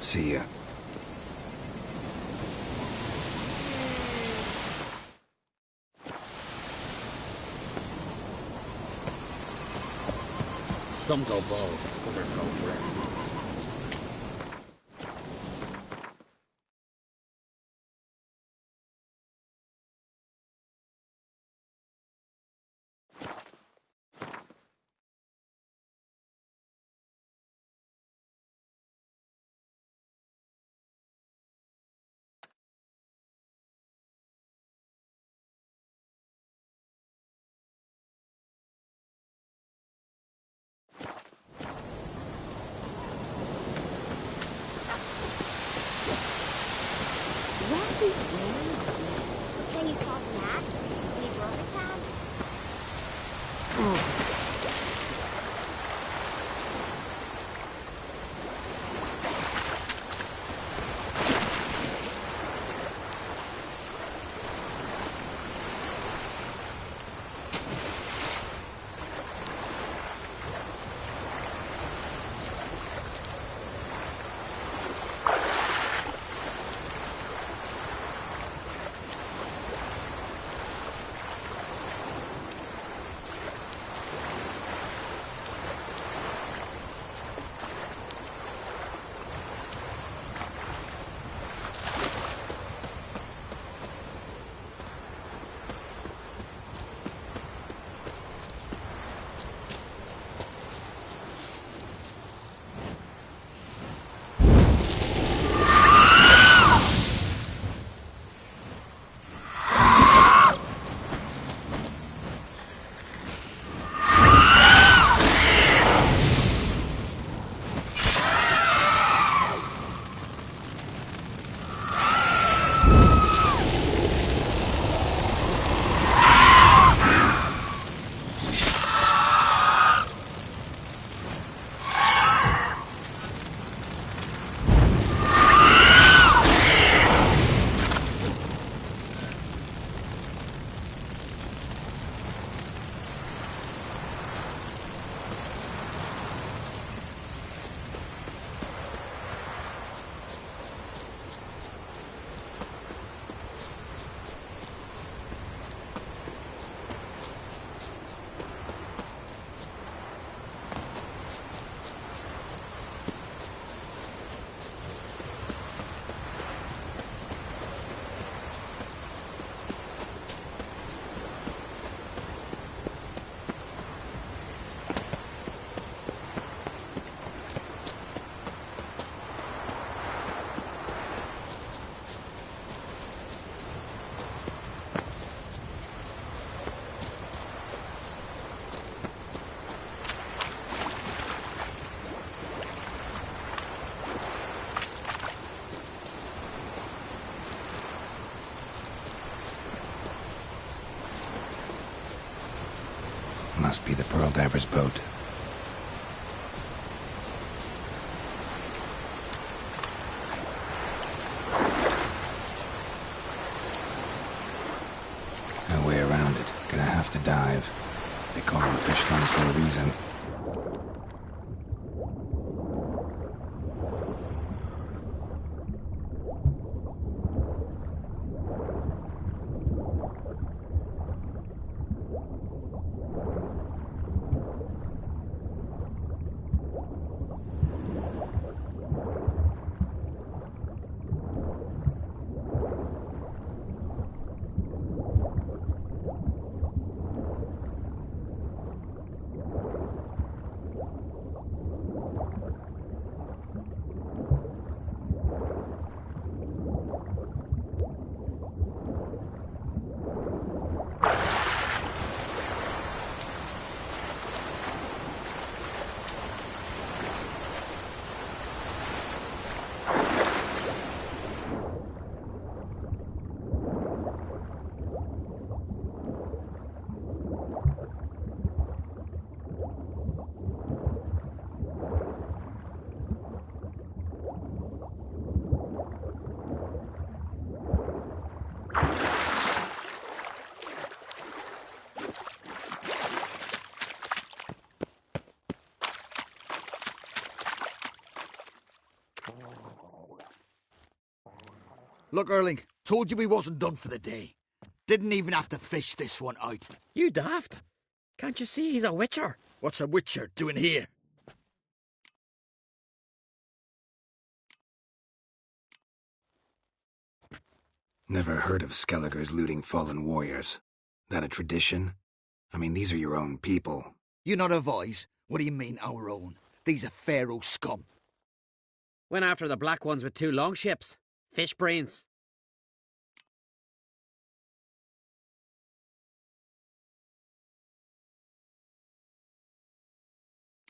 See ya. Some go bald, others go gray. Can you toss an axe? Can you broke a cab? Must be the Pearl Diver's boat. No way around it. Gonna have to dive. They call them fish lungs for a reason. Look, Erling, told you we wasn't done for the day. Didn't even have to fish this one out. You daft. Can't you see he's a witcher? What's a witcher doing here? Never heard of Skelligers looting fallen warriors. That a tradition? I mean, these are your own people. You not advise? What do you mean, our own? These are Pharaoh scum. Went after the black ones with 2 longships. Fish brains.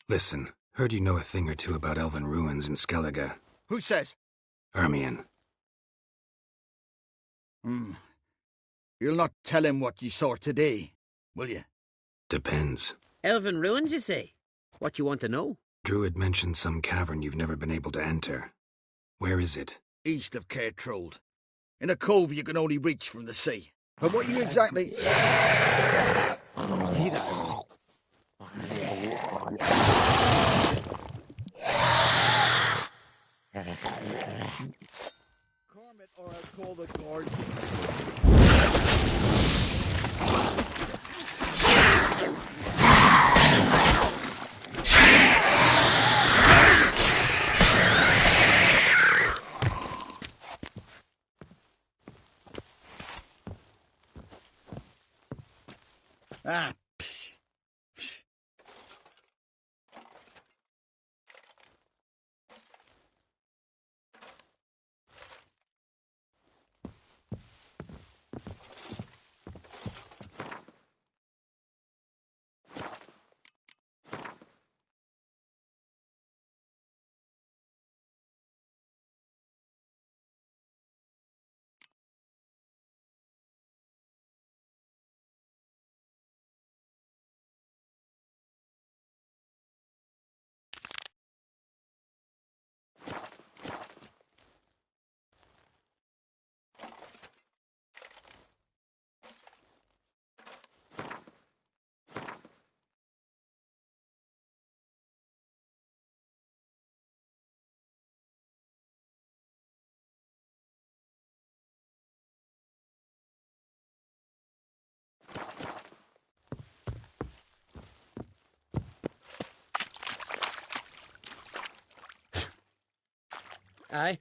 Listen, heard you know a thing or two about elven ruins in Skellige. Who says? Ermion. You'll not tell him what you saw today, will you? Depends. Elven ruins, you say? What you want to know? Druid mentioned some cavern you've never been able to enter. Where is it? East of Cairtrold. In a cove you can only reach from the sea. But what you exactly... Either. Cormit, or I'll call the guards. Ah, psh. Aye.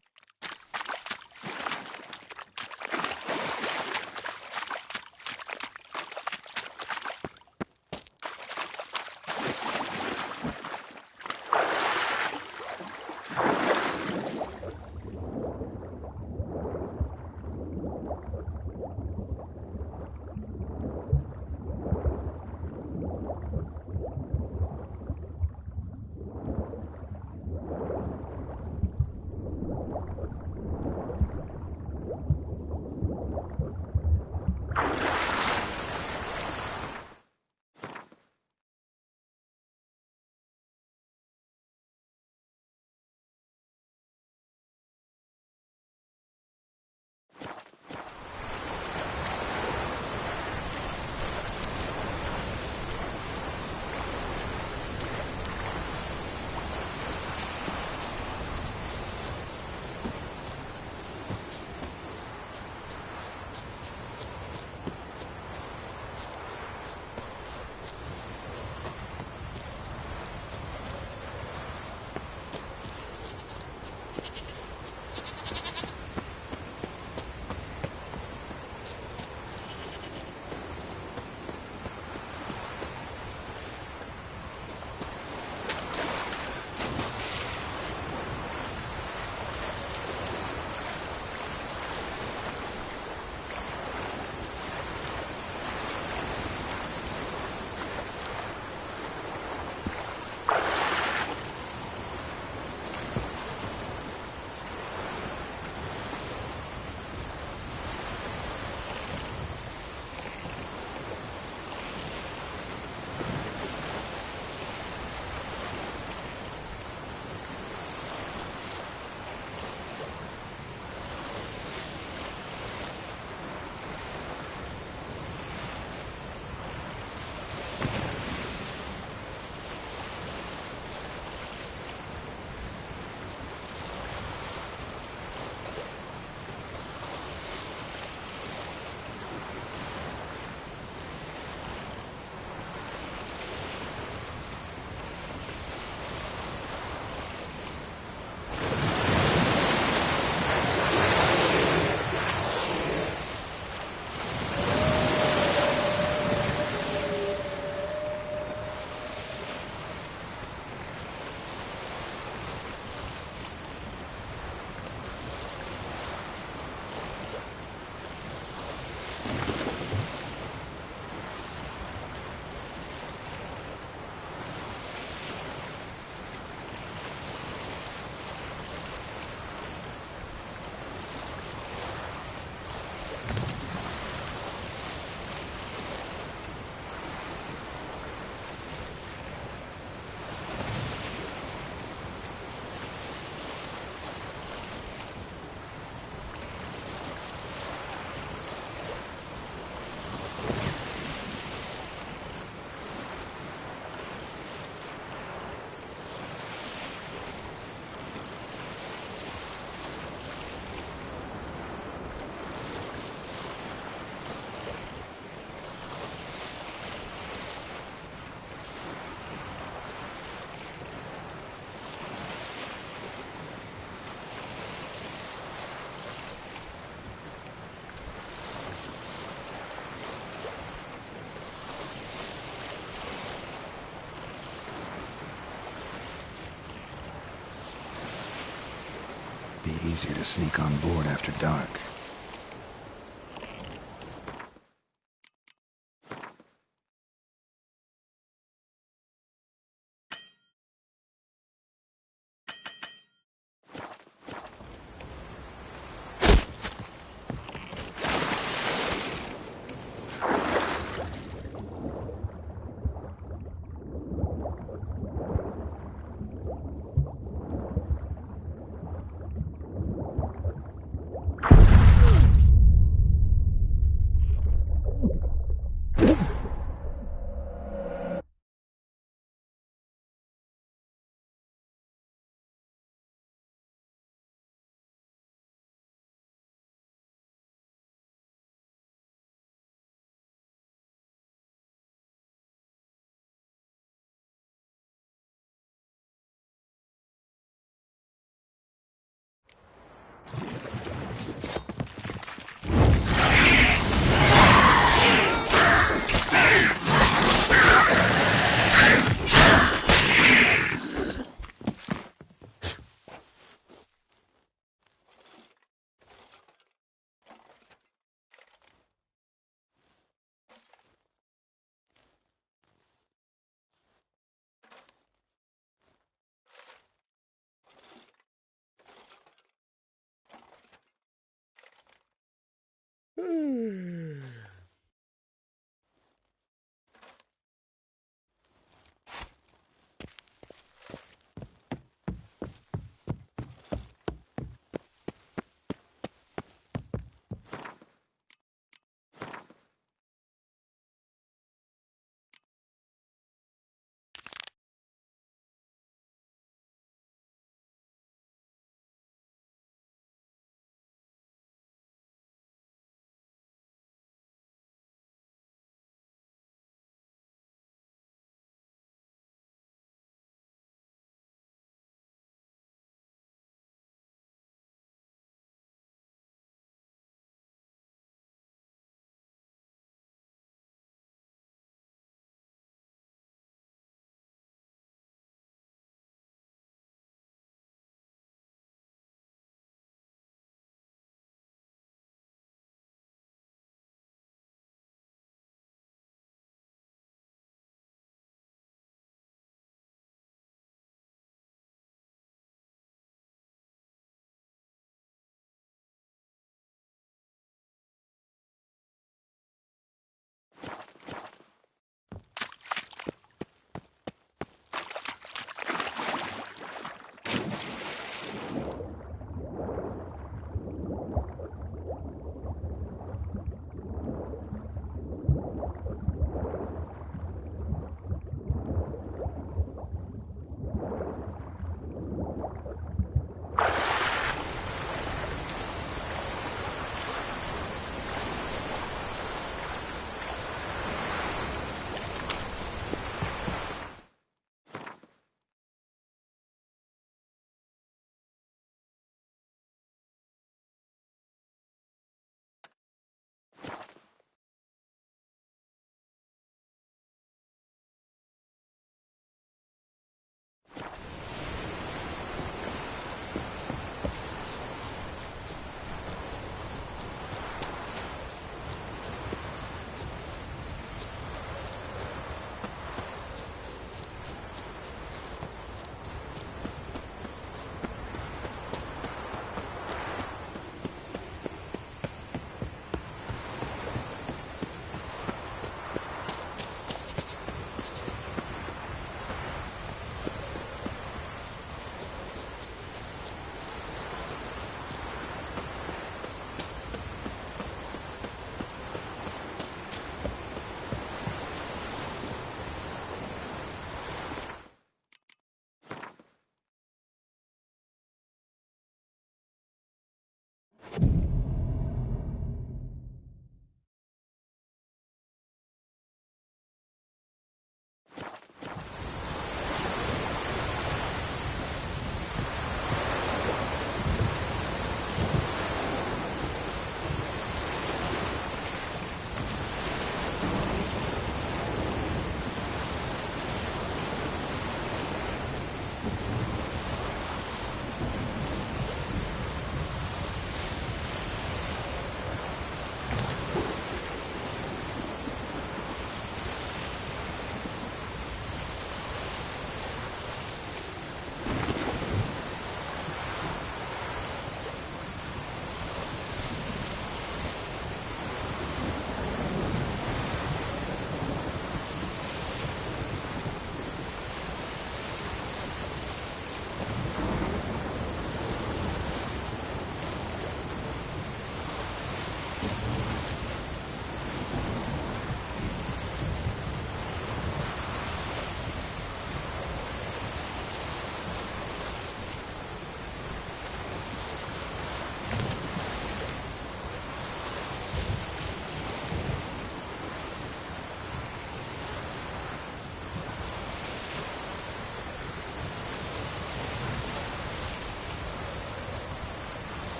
Easier to sneak on board after dark.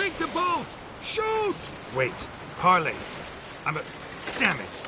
sink the boat! Shoot! Wait, Harley. Damn it.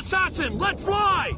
assassin! Let fly!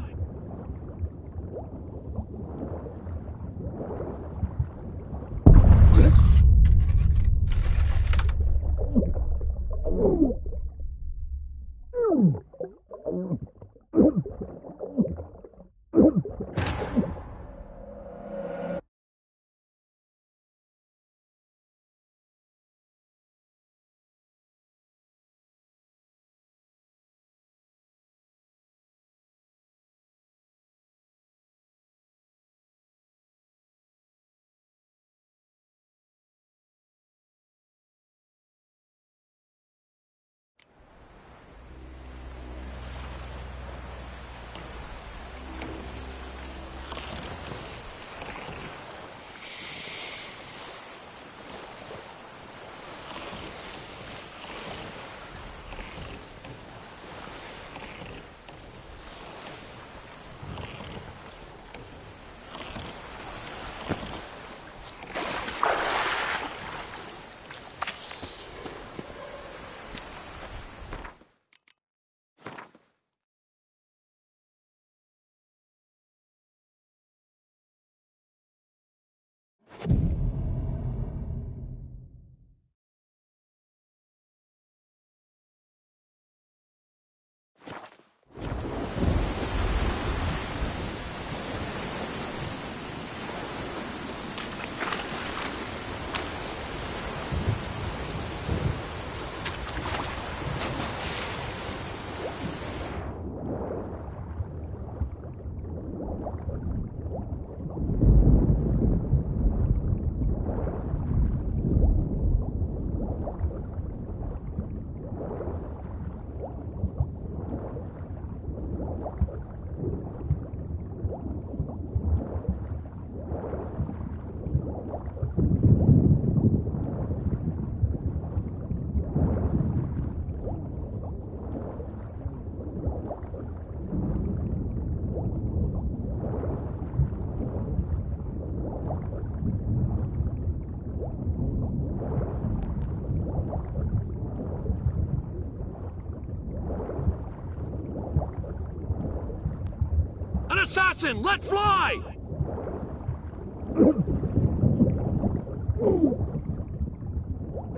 An assassin! Let fly!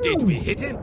Did we hit him?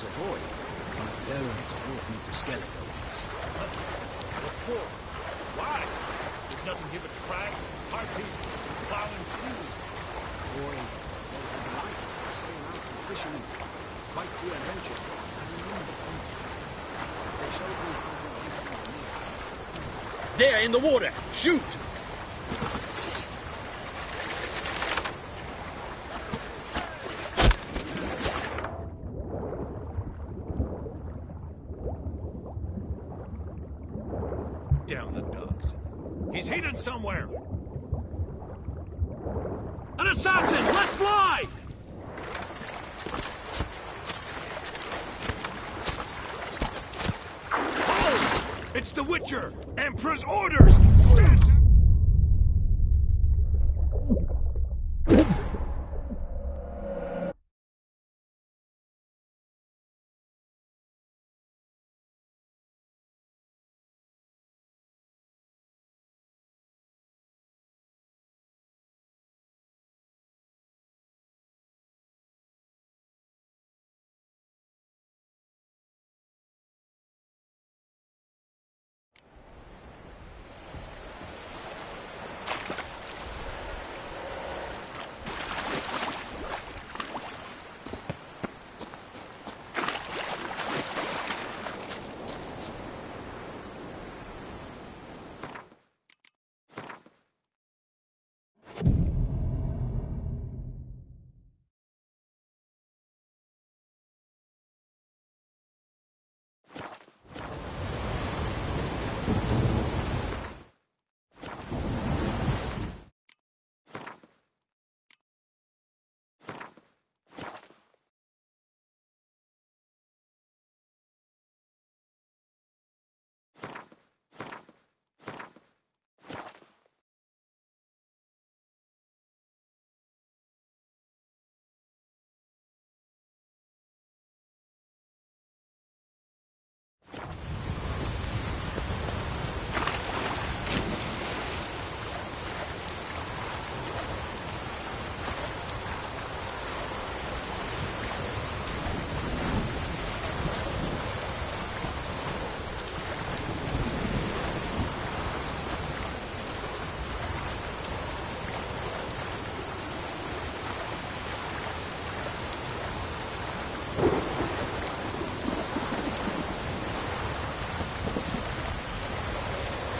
was a boy, my parents brought me to Skelegons. What for? Why? There's nothing here but crabs, harpies, plowing sea. Boy, was a delight to sail out and fishing. Quite the adventure. I remember hunting. They showed me how to hunt the meat. There, in the water! Shoot! Damn the dogs. He's hidden somewhere. An assassin! Let fly! Oh! It's the Witcher! Emperor's orders! Stand!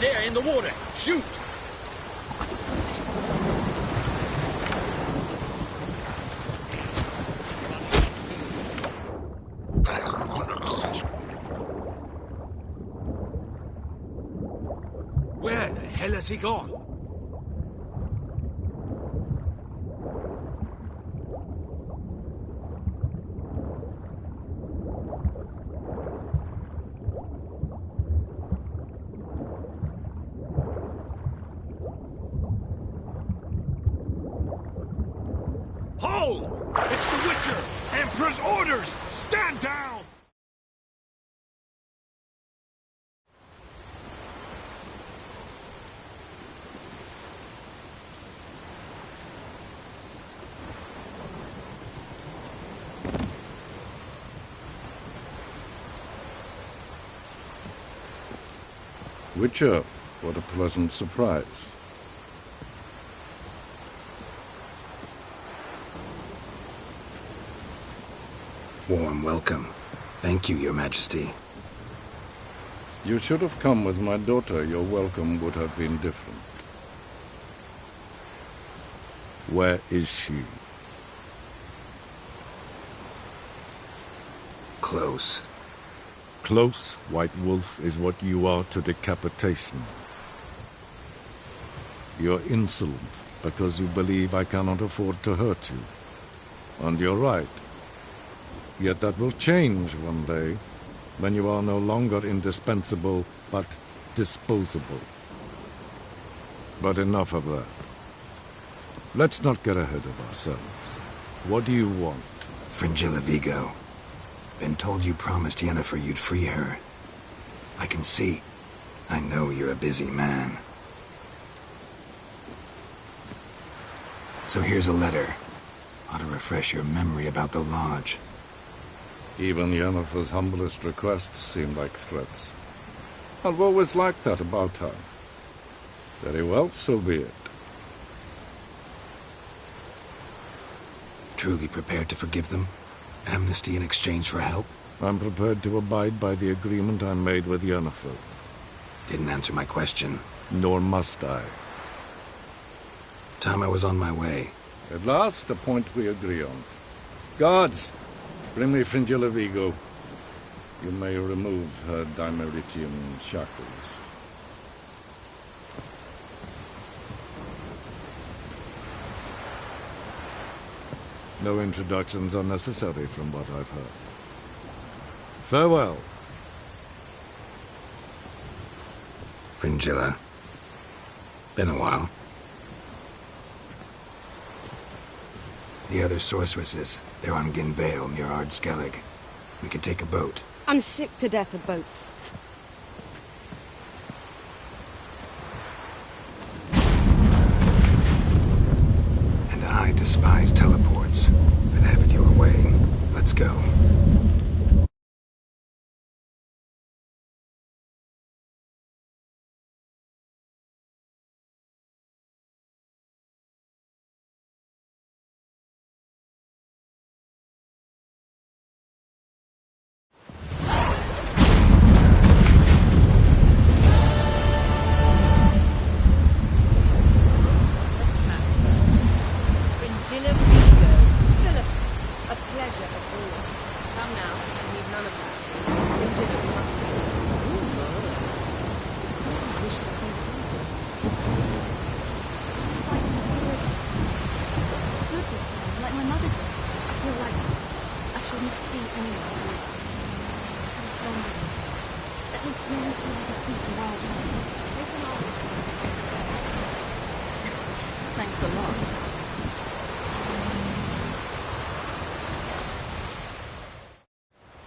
There, in the water! Shoot! Where the hell has he gone? Hold! It's the Witcher! Emperor's orders! Stand down! Witcher, what a pleasant surprise. Warm welcome. Thank you, Your Majesty. You should have come with my daughter. Your welcome would have been different. Where is she? Close. Close, White Wolf, is what you are to decapitation. You're insolent because you believe I cannot afford to hurt you. And you're right. Yet that will change one day, when you are no longer indispensable, but disposable. But enough of that. Let's not get ahead of ourselves. What do you want? Fringilla Vigo. Been told you promised Yennefer you'd free her. I can see. I know you're a busy man. So here's a letter. Ought to refresh your memory about the Lodge. Even Yennefer's humblest requests seem like threats. I've always liked that about her. Very well, so be it. Truly prepared to forgive them? Amnesty in exchange for help? I'm prepared to abide by the agreement I made with Yennefer. Didn't answer my question. Nor must I. Time I was on my way. At last, a point we agree on. Guards, bring me Fringilla Vigo. You may remove her Dimeritium shackles. No introductions are necessary from what I've heard. Farewell. Fringilla. Been a while. The other sorceresses, they're on Ginvale near Ard Skellig. We could take a boat. I'm sick to death of boats. And I despise teleports. But have it your way. Let's go. Fringilla Vigo. Philip, a pleasure as always. Come now, I need none of that. Fringilla, we must speak. I wish to see you. Why disappear again? Good this time, like my mother did. I feel like I shouldn't see anyone. What's wrong with me? At least now until I defeat the wild hunt. Thanks a lot.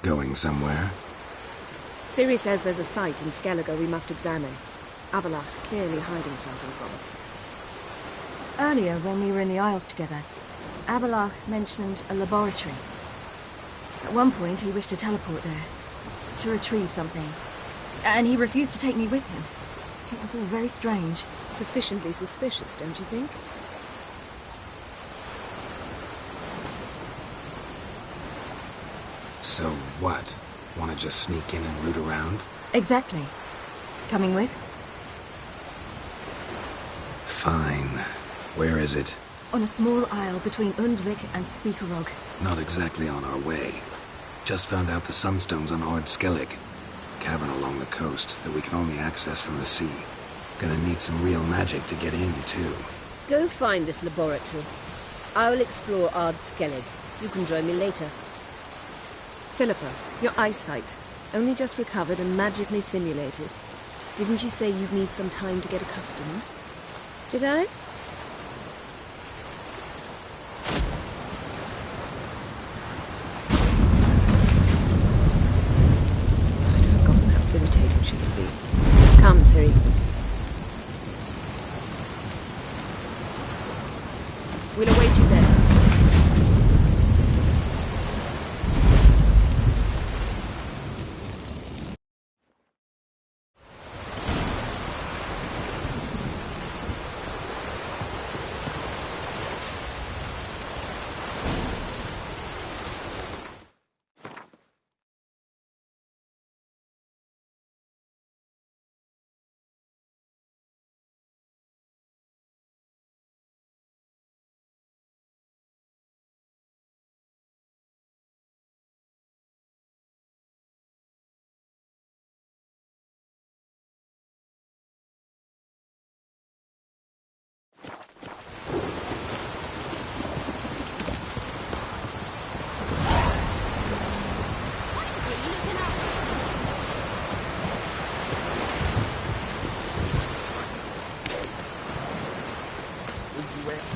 Going somewhere? Ciri says there's a site in Skellige we must examine. Avalok's clearly hiding something from us. Earlier, when we were in the Isles together, Avalok mentioned a laboratory. At one point, he wished to teleport there, to retrieve something. And he refused to take me with him. It was all very strange. Sufficiently suspicious, don't you think? So what? Want to just sneak in and root around? Exactly. Coming with? Fine. Where is it? On a small isle between Undvik and Speakerog. Not exactly on our way. Just found out the sunstone's on Ard Skellig. Cavern along the coast that we can only access from the sea. Gonna need some real magic to get in, too. Go find this laboratory. I'll explore Ard Skellig. You can join me later. Philippa, your eyesight. Only just recovered and magically simulated. Didn't you say you'd need some time to get accustomed? Did I? I'd forgotten how irritating she could be. Come, Ciri. We'll await you there.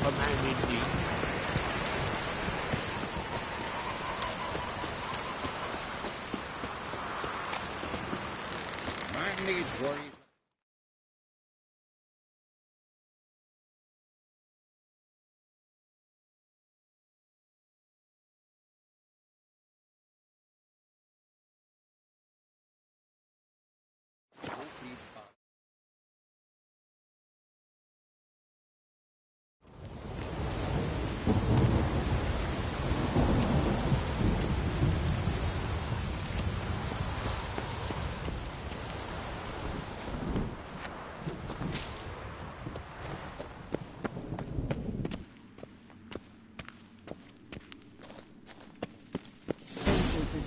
A man in need. Man needs worries.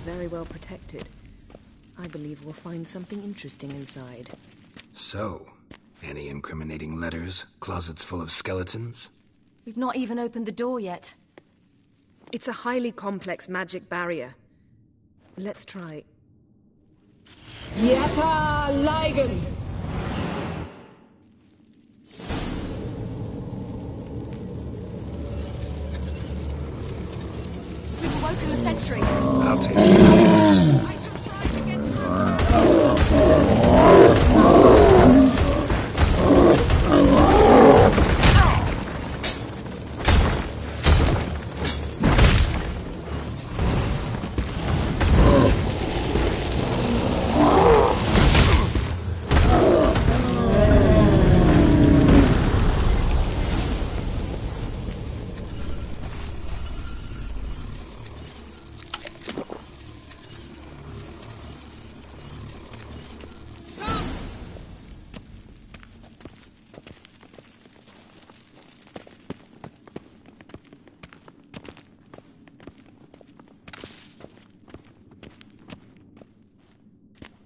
very well protected. I believe we'll find something interesting inside. So, any incriminating letters? Closets full of skeletons? We've not even opened the door yet. It's a highly complex magic barrier. Let's try. Yeta Ligen! We've awoken the sentry. I'll take it.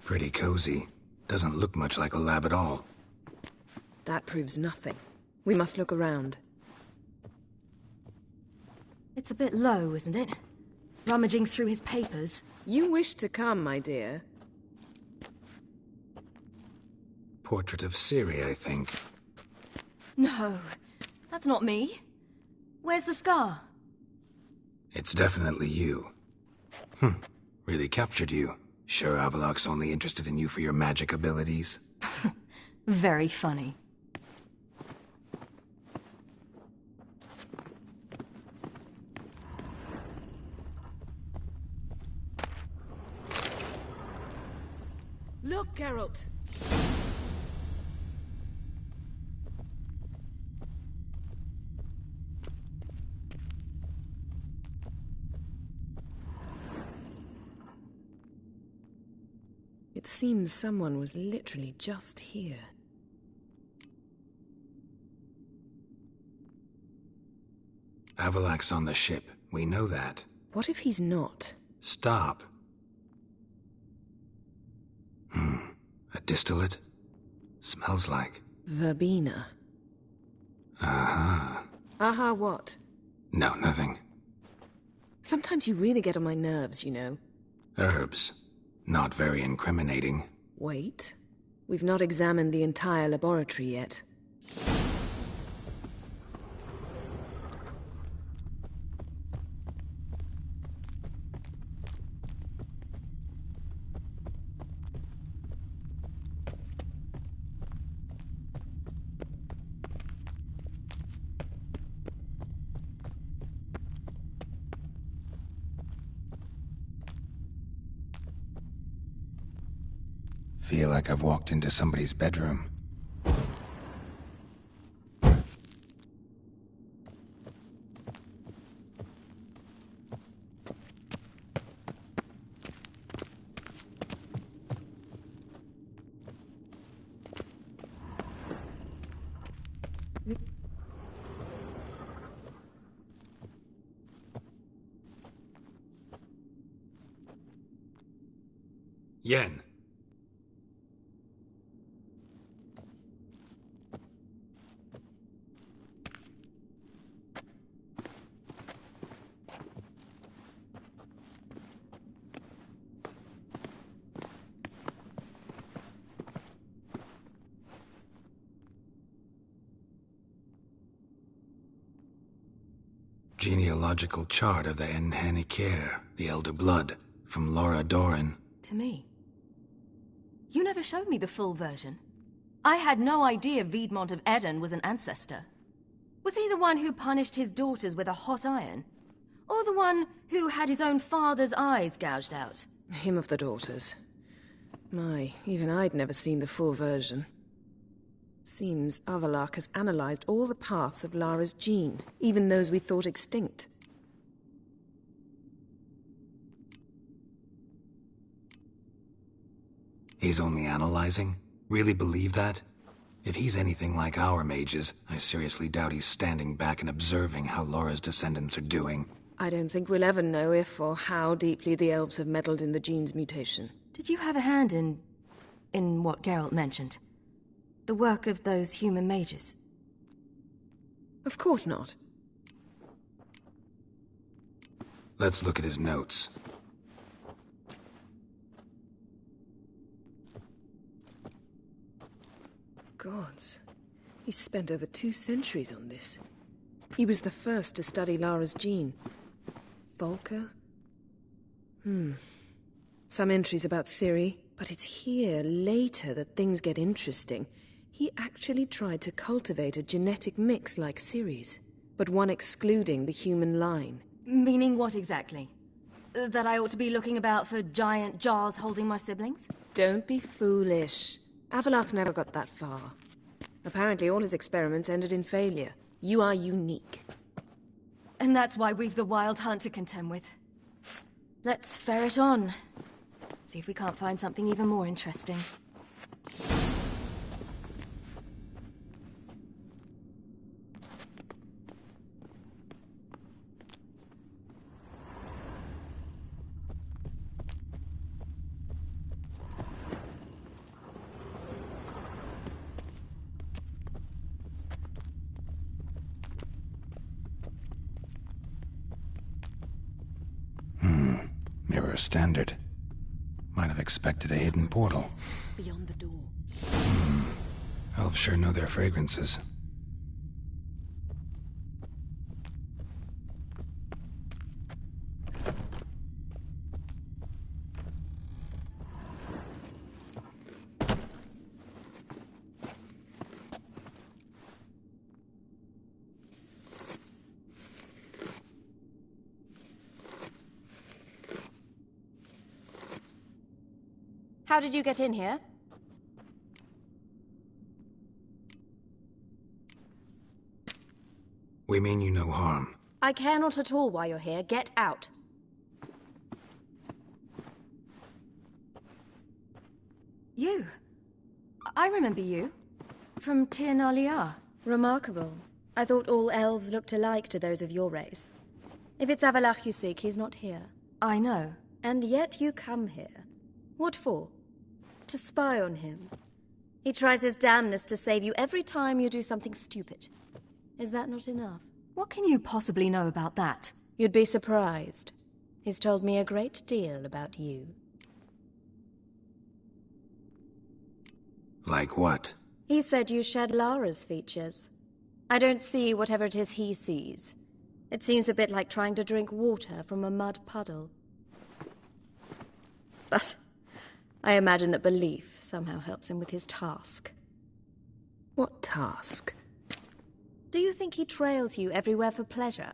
Pretty cozy. Doesn't look much like a lab at all. That proves nothing. We must look around. It's a bit low, isn't it? Rummaging through his papers. You wish to come, my dear. Portrait of Ciri, I think. No, that's not me. Where's the scar? It's definitely you. Really captured you. Sure Avalok's only interested in you for your magic abilities? Very funny. Look, Geralt! It seems someone was literally just here. Avalok's on the ship. We know that. What if he's not? Stop. A distillate? Smells like... Verbena. Aha. Aha what? No, nothing. Sometimes you really get on my nerves, you know. Herbs. Not very incriminating. Wait. We've not examined the entire laboratory yet. Feel like I've walked into somebody's bedroom. Yen. Genealogical chart of the Enhanikir, the Elder Blood, from Laura Doran. To me. You never showed me the full version. I had no idea Viedmont of Eden was an ancestor. Was he the one who punished his daughters with a hot iron? Or the one who had his own father's eyes gouged out? Him of the daughters. My, even I'd never seen the full version. Seems Avalok has analyzed all the paths of Lara's gene, even those we thought extinct. He's only analyzing? Really believe that? If he's anything like our mages, I seriously doubt he's standing back and observing how Laura's descendants are doing. I don't think we'll ever know if or how deeply the elves have meddled in the gene's mutation. Did you have a hand in what Geralt mentioned? The work of those human mages? Of course not. Let's look at his notes. Gods. He spent over 2 centuries on this. He was the first to study Lara's gene. Volker? Some entries about Ciri, but it's here, later, that things get interesting. He actually tried to cultivate a genetic mix like Ciri's, but one excluding the human line. Meaning what exactly? That I ought to be looking about for giant jars holding my siblings? Don't be foolish. Avalach never got that far. Apparently all his experiments ended in failure. You are unique. And that's why we've the Wild Hunt to contend with. Let's ferret on. See if we can't find something even more interesting. Mirror standard. Might have expected a hidden portal. Beyond the door. Elves sure know their fragrances. How did you get in here? We mean you no harm. I care not at all why you're here. Get out. You. I remember you. From Tir na Liar. Remarkable. I thought all elves looked alike to those of your race. If it's Avalach you seek, he's not here. I know. And yet you come here. What for? To spy on him. He tries his damnedest to save you every time you do something stupid. Is that not enough? What can you possibly know about that? You'd be surprised. He's told me a great deal about you. Like what? He said you shared Lara's features. I don't see whatever it is he sees. It seems a bit like trying to drink water from a mud puddle. But I imagine that belief somehow helps him with his task. What task? Do you think he trails you everywhere for pleasure?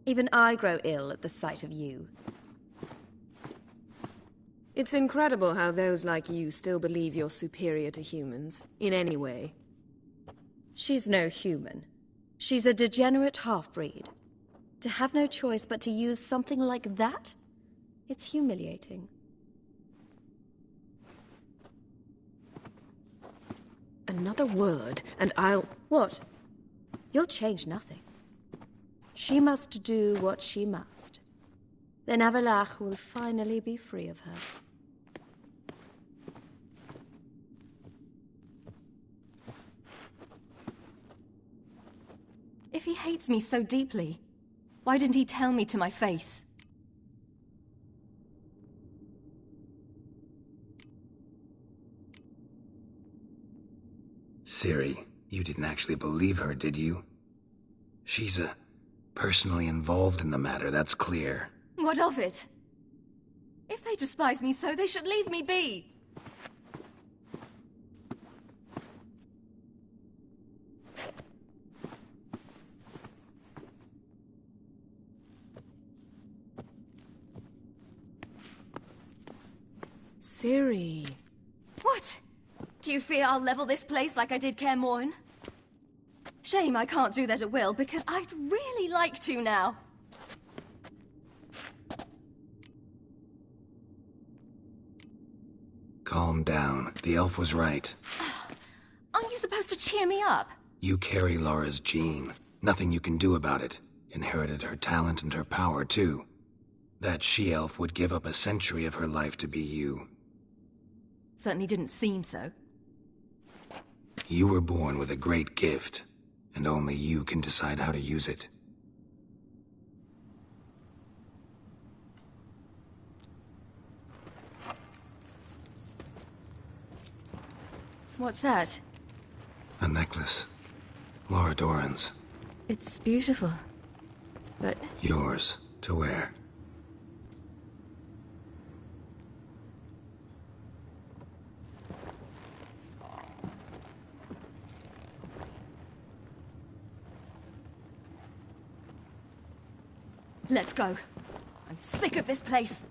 Even I grow ill at the sight of you. It's incredible how those like you still believe you're superior to humans, in any way. She's no human. She's a degenerate half-breed. To have no choice but to use something like that? It's humiliating. Another word, and I'll... What? You'll change nothing. She must do what she must. Then Avalach will finally be free of her. If he hates me so deeply, why didn't he tell me to my face? Ciri, you didn't actually believe her, did you? She's personally involved in the matter, that's clear. What of it? If they despise me so, they should leave me be. Ciri. What? Do you fear I'll level this place like I did Kaer Morhen? Shame I can't do that at will, because I'd really like to now. Calm down. The elf was right. Aren't you supposed to cheer me up? You carry Lara's gene. Nothing you can do about it. Inherited her talent and her power, too. That she-elf would give up a century of her life to be you. Certainly didn't seem so. You were born with a great gift, and only you can decide how to use it. What's that? A necklace. Laura Doran's. It's beautiful. But... Yours, to wear. Let's go. I'm sick of this place.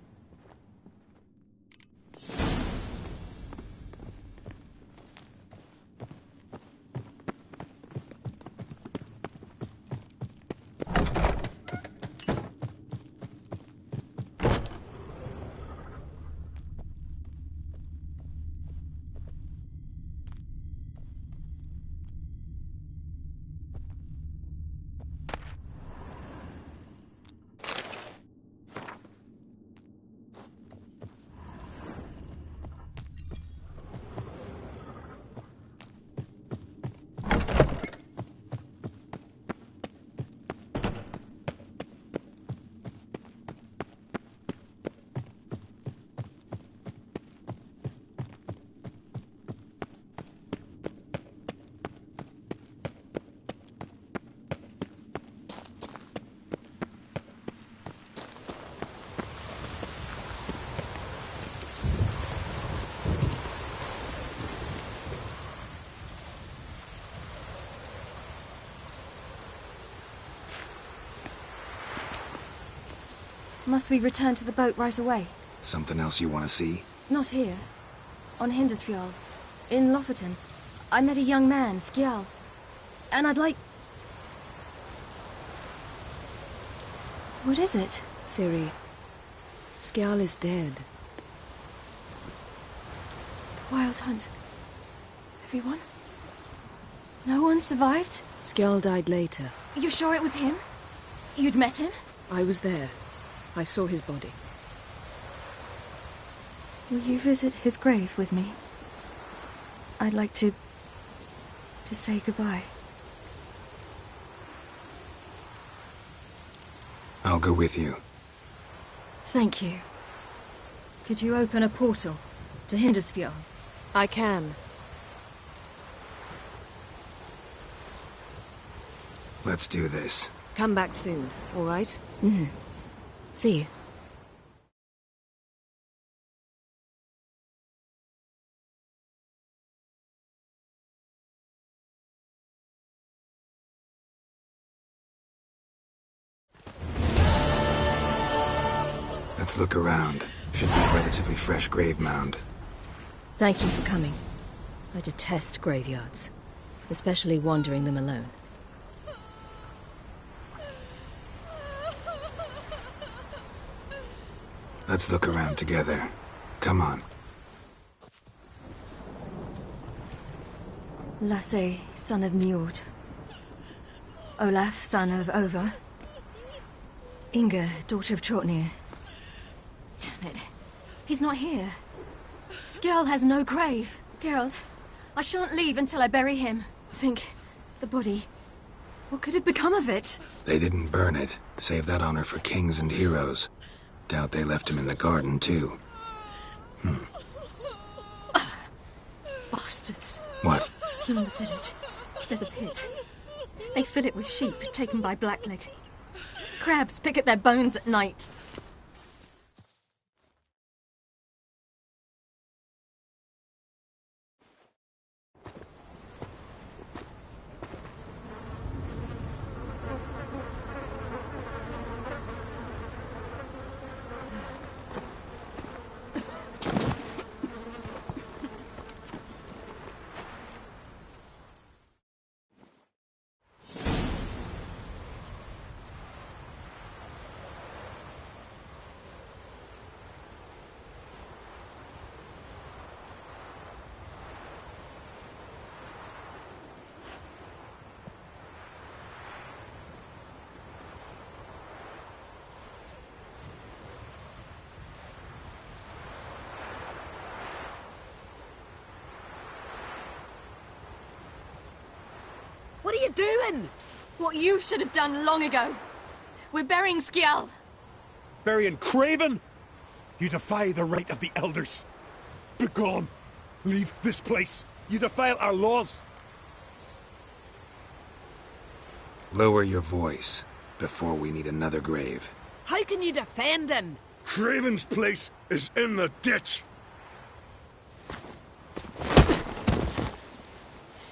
Must we return to the boat right away? Something else you want to see? Not here. On Hindersfjord. In Lofoten. I met a young man, Skjal. And I'd like... What is it? Ciri. Skjal is dead. Wild Hunt. Everyone? No one survived? Skjal died later. You sure it was him? You'd met him? I was there. I saw his body. Will you visit his grave with me? I'd like to say goodbye. I'll go with you. Thank you. Could you open a portal to Hindersfjord? I can. Let's do this. Come back soon, all right? Mm-hmm. See you. Let's look around. Should be a relatively fresh grave mound. Thank you for coming. I detest graveyards, especially wandering them alone. Let's look around together. Come on. Lasse, son of Njord. Olaf, son of Over. Inga, daughter of Trotnir. Damn it. He's not here. Skjal has no grave. Geralt, I shan't leave until I bury him. Think, the body. What could have become of it? They didn't burn it. Save that honor for kings and heroes. Doubt they left him in the garden, too. Bastards. What? Beyond the village, there's a pit. They fill it with sheep taken by Blackleg. Crabs pick at their bones at night. are you doing? What you should have done long ago. We're burying Skjall. Burying Craven? You defy the right of the elders. Begone. Leave this place. You defile our laws. Lower your voice before we need another grave. How can you defend him? Craven's place is in the ditch.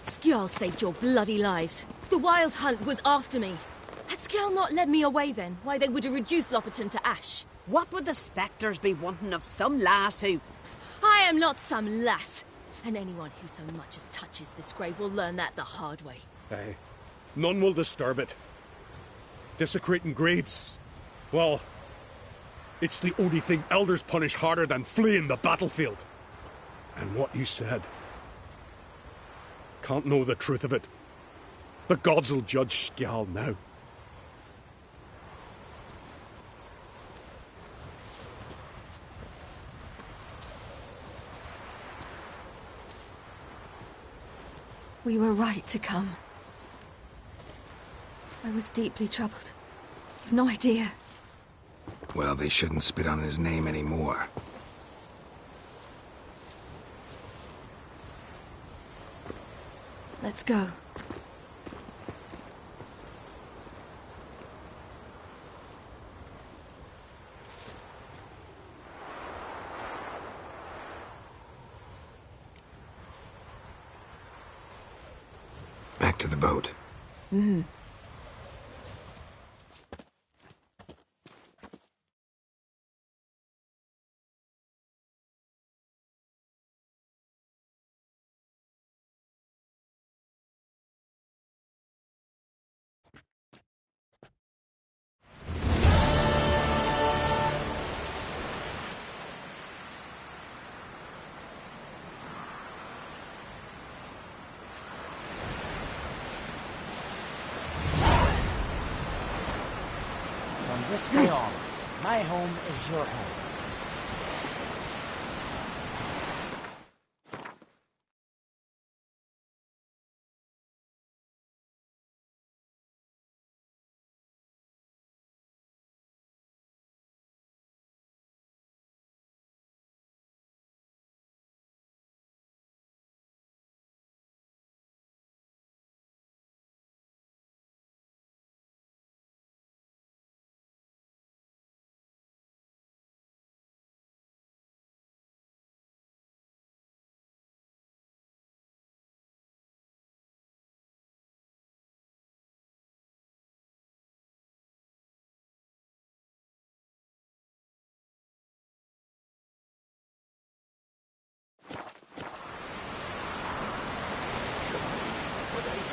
Skjall saved your bloody lives. The Wild Hunt was after me. Had Skjall not led me away then, why they would have reduced Lofoten to ash. What would the spectres be wanting of some lass who... I am not some lass. And anyone who so much as touches this grave will learn that the hard way. Aye. None will disturb it. Desecrating graves, well, it's the only thing elders punish harder than fleeing the battlefield. And what you said. Can't know the truth of it. The gods will judge Skjall now. We were right to come. I was deeply troubled. You've no idea. Well, they shouldn't spit on his name anymore. Let's go. Back to the boat. Mm-hmm. From this day on, my home is your home.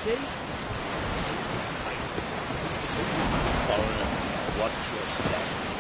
See? Foreigner, watch your step.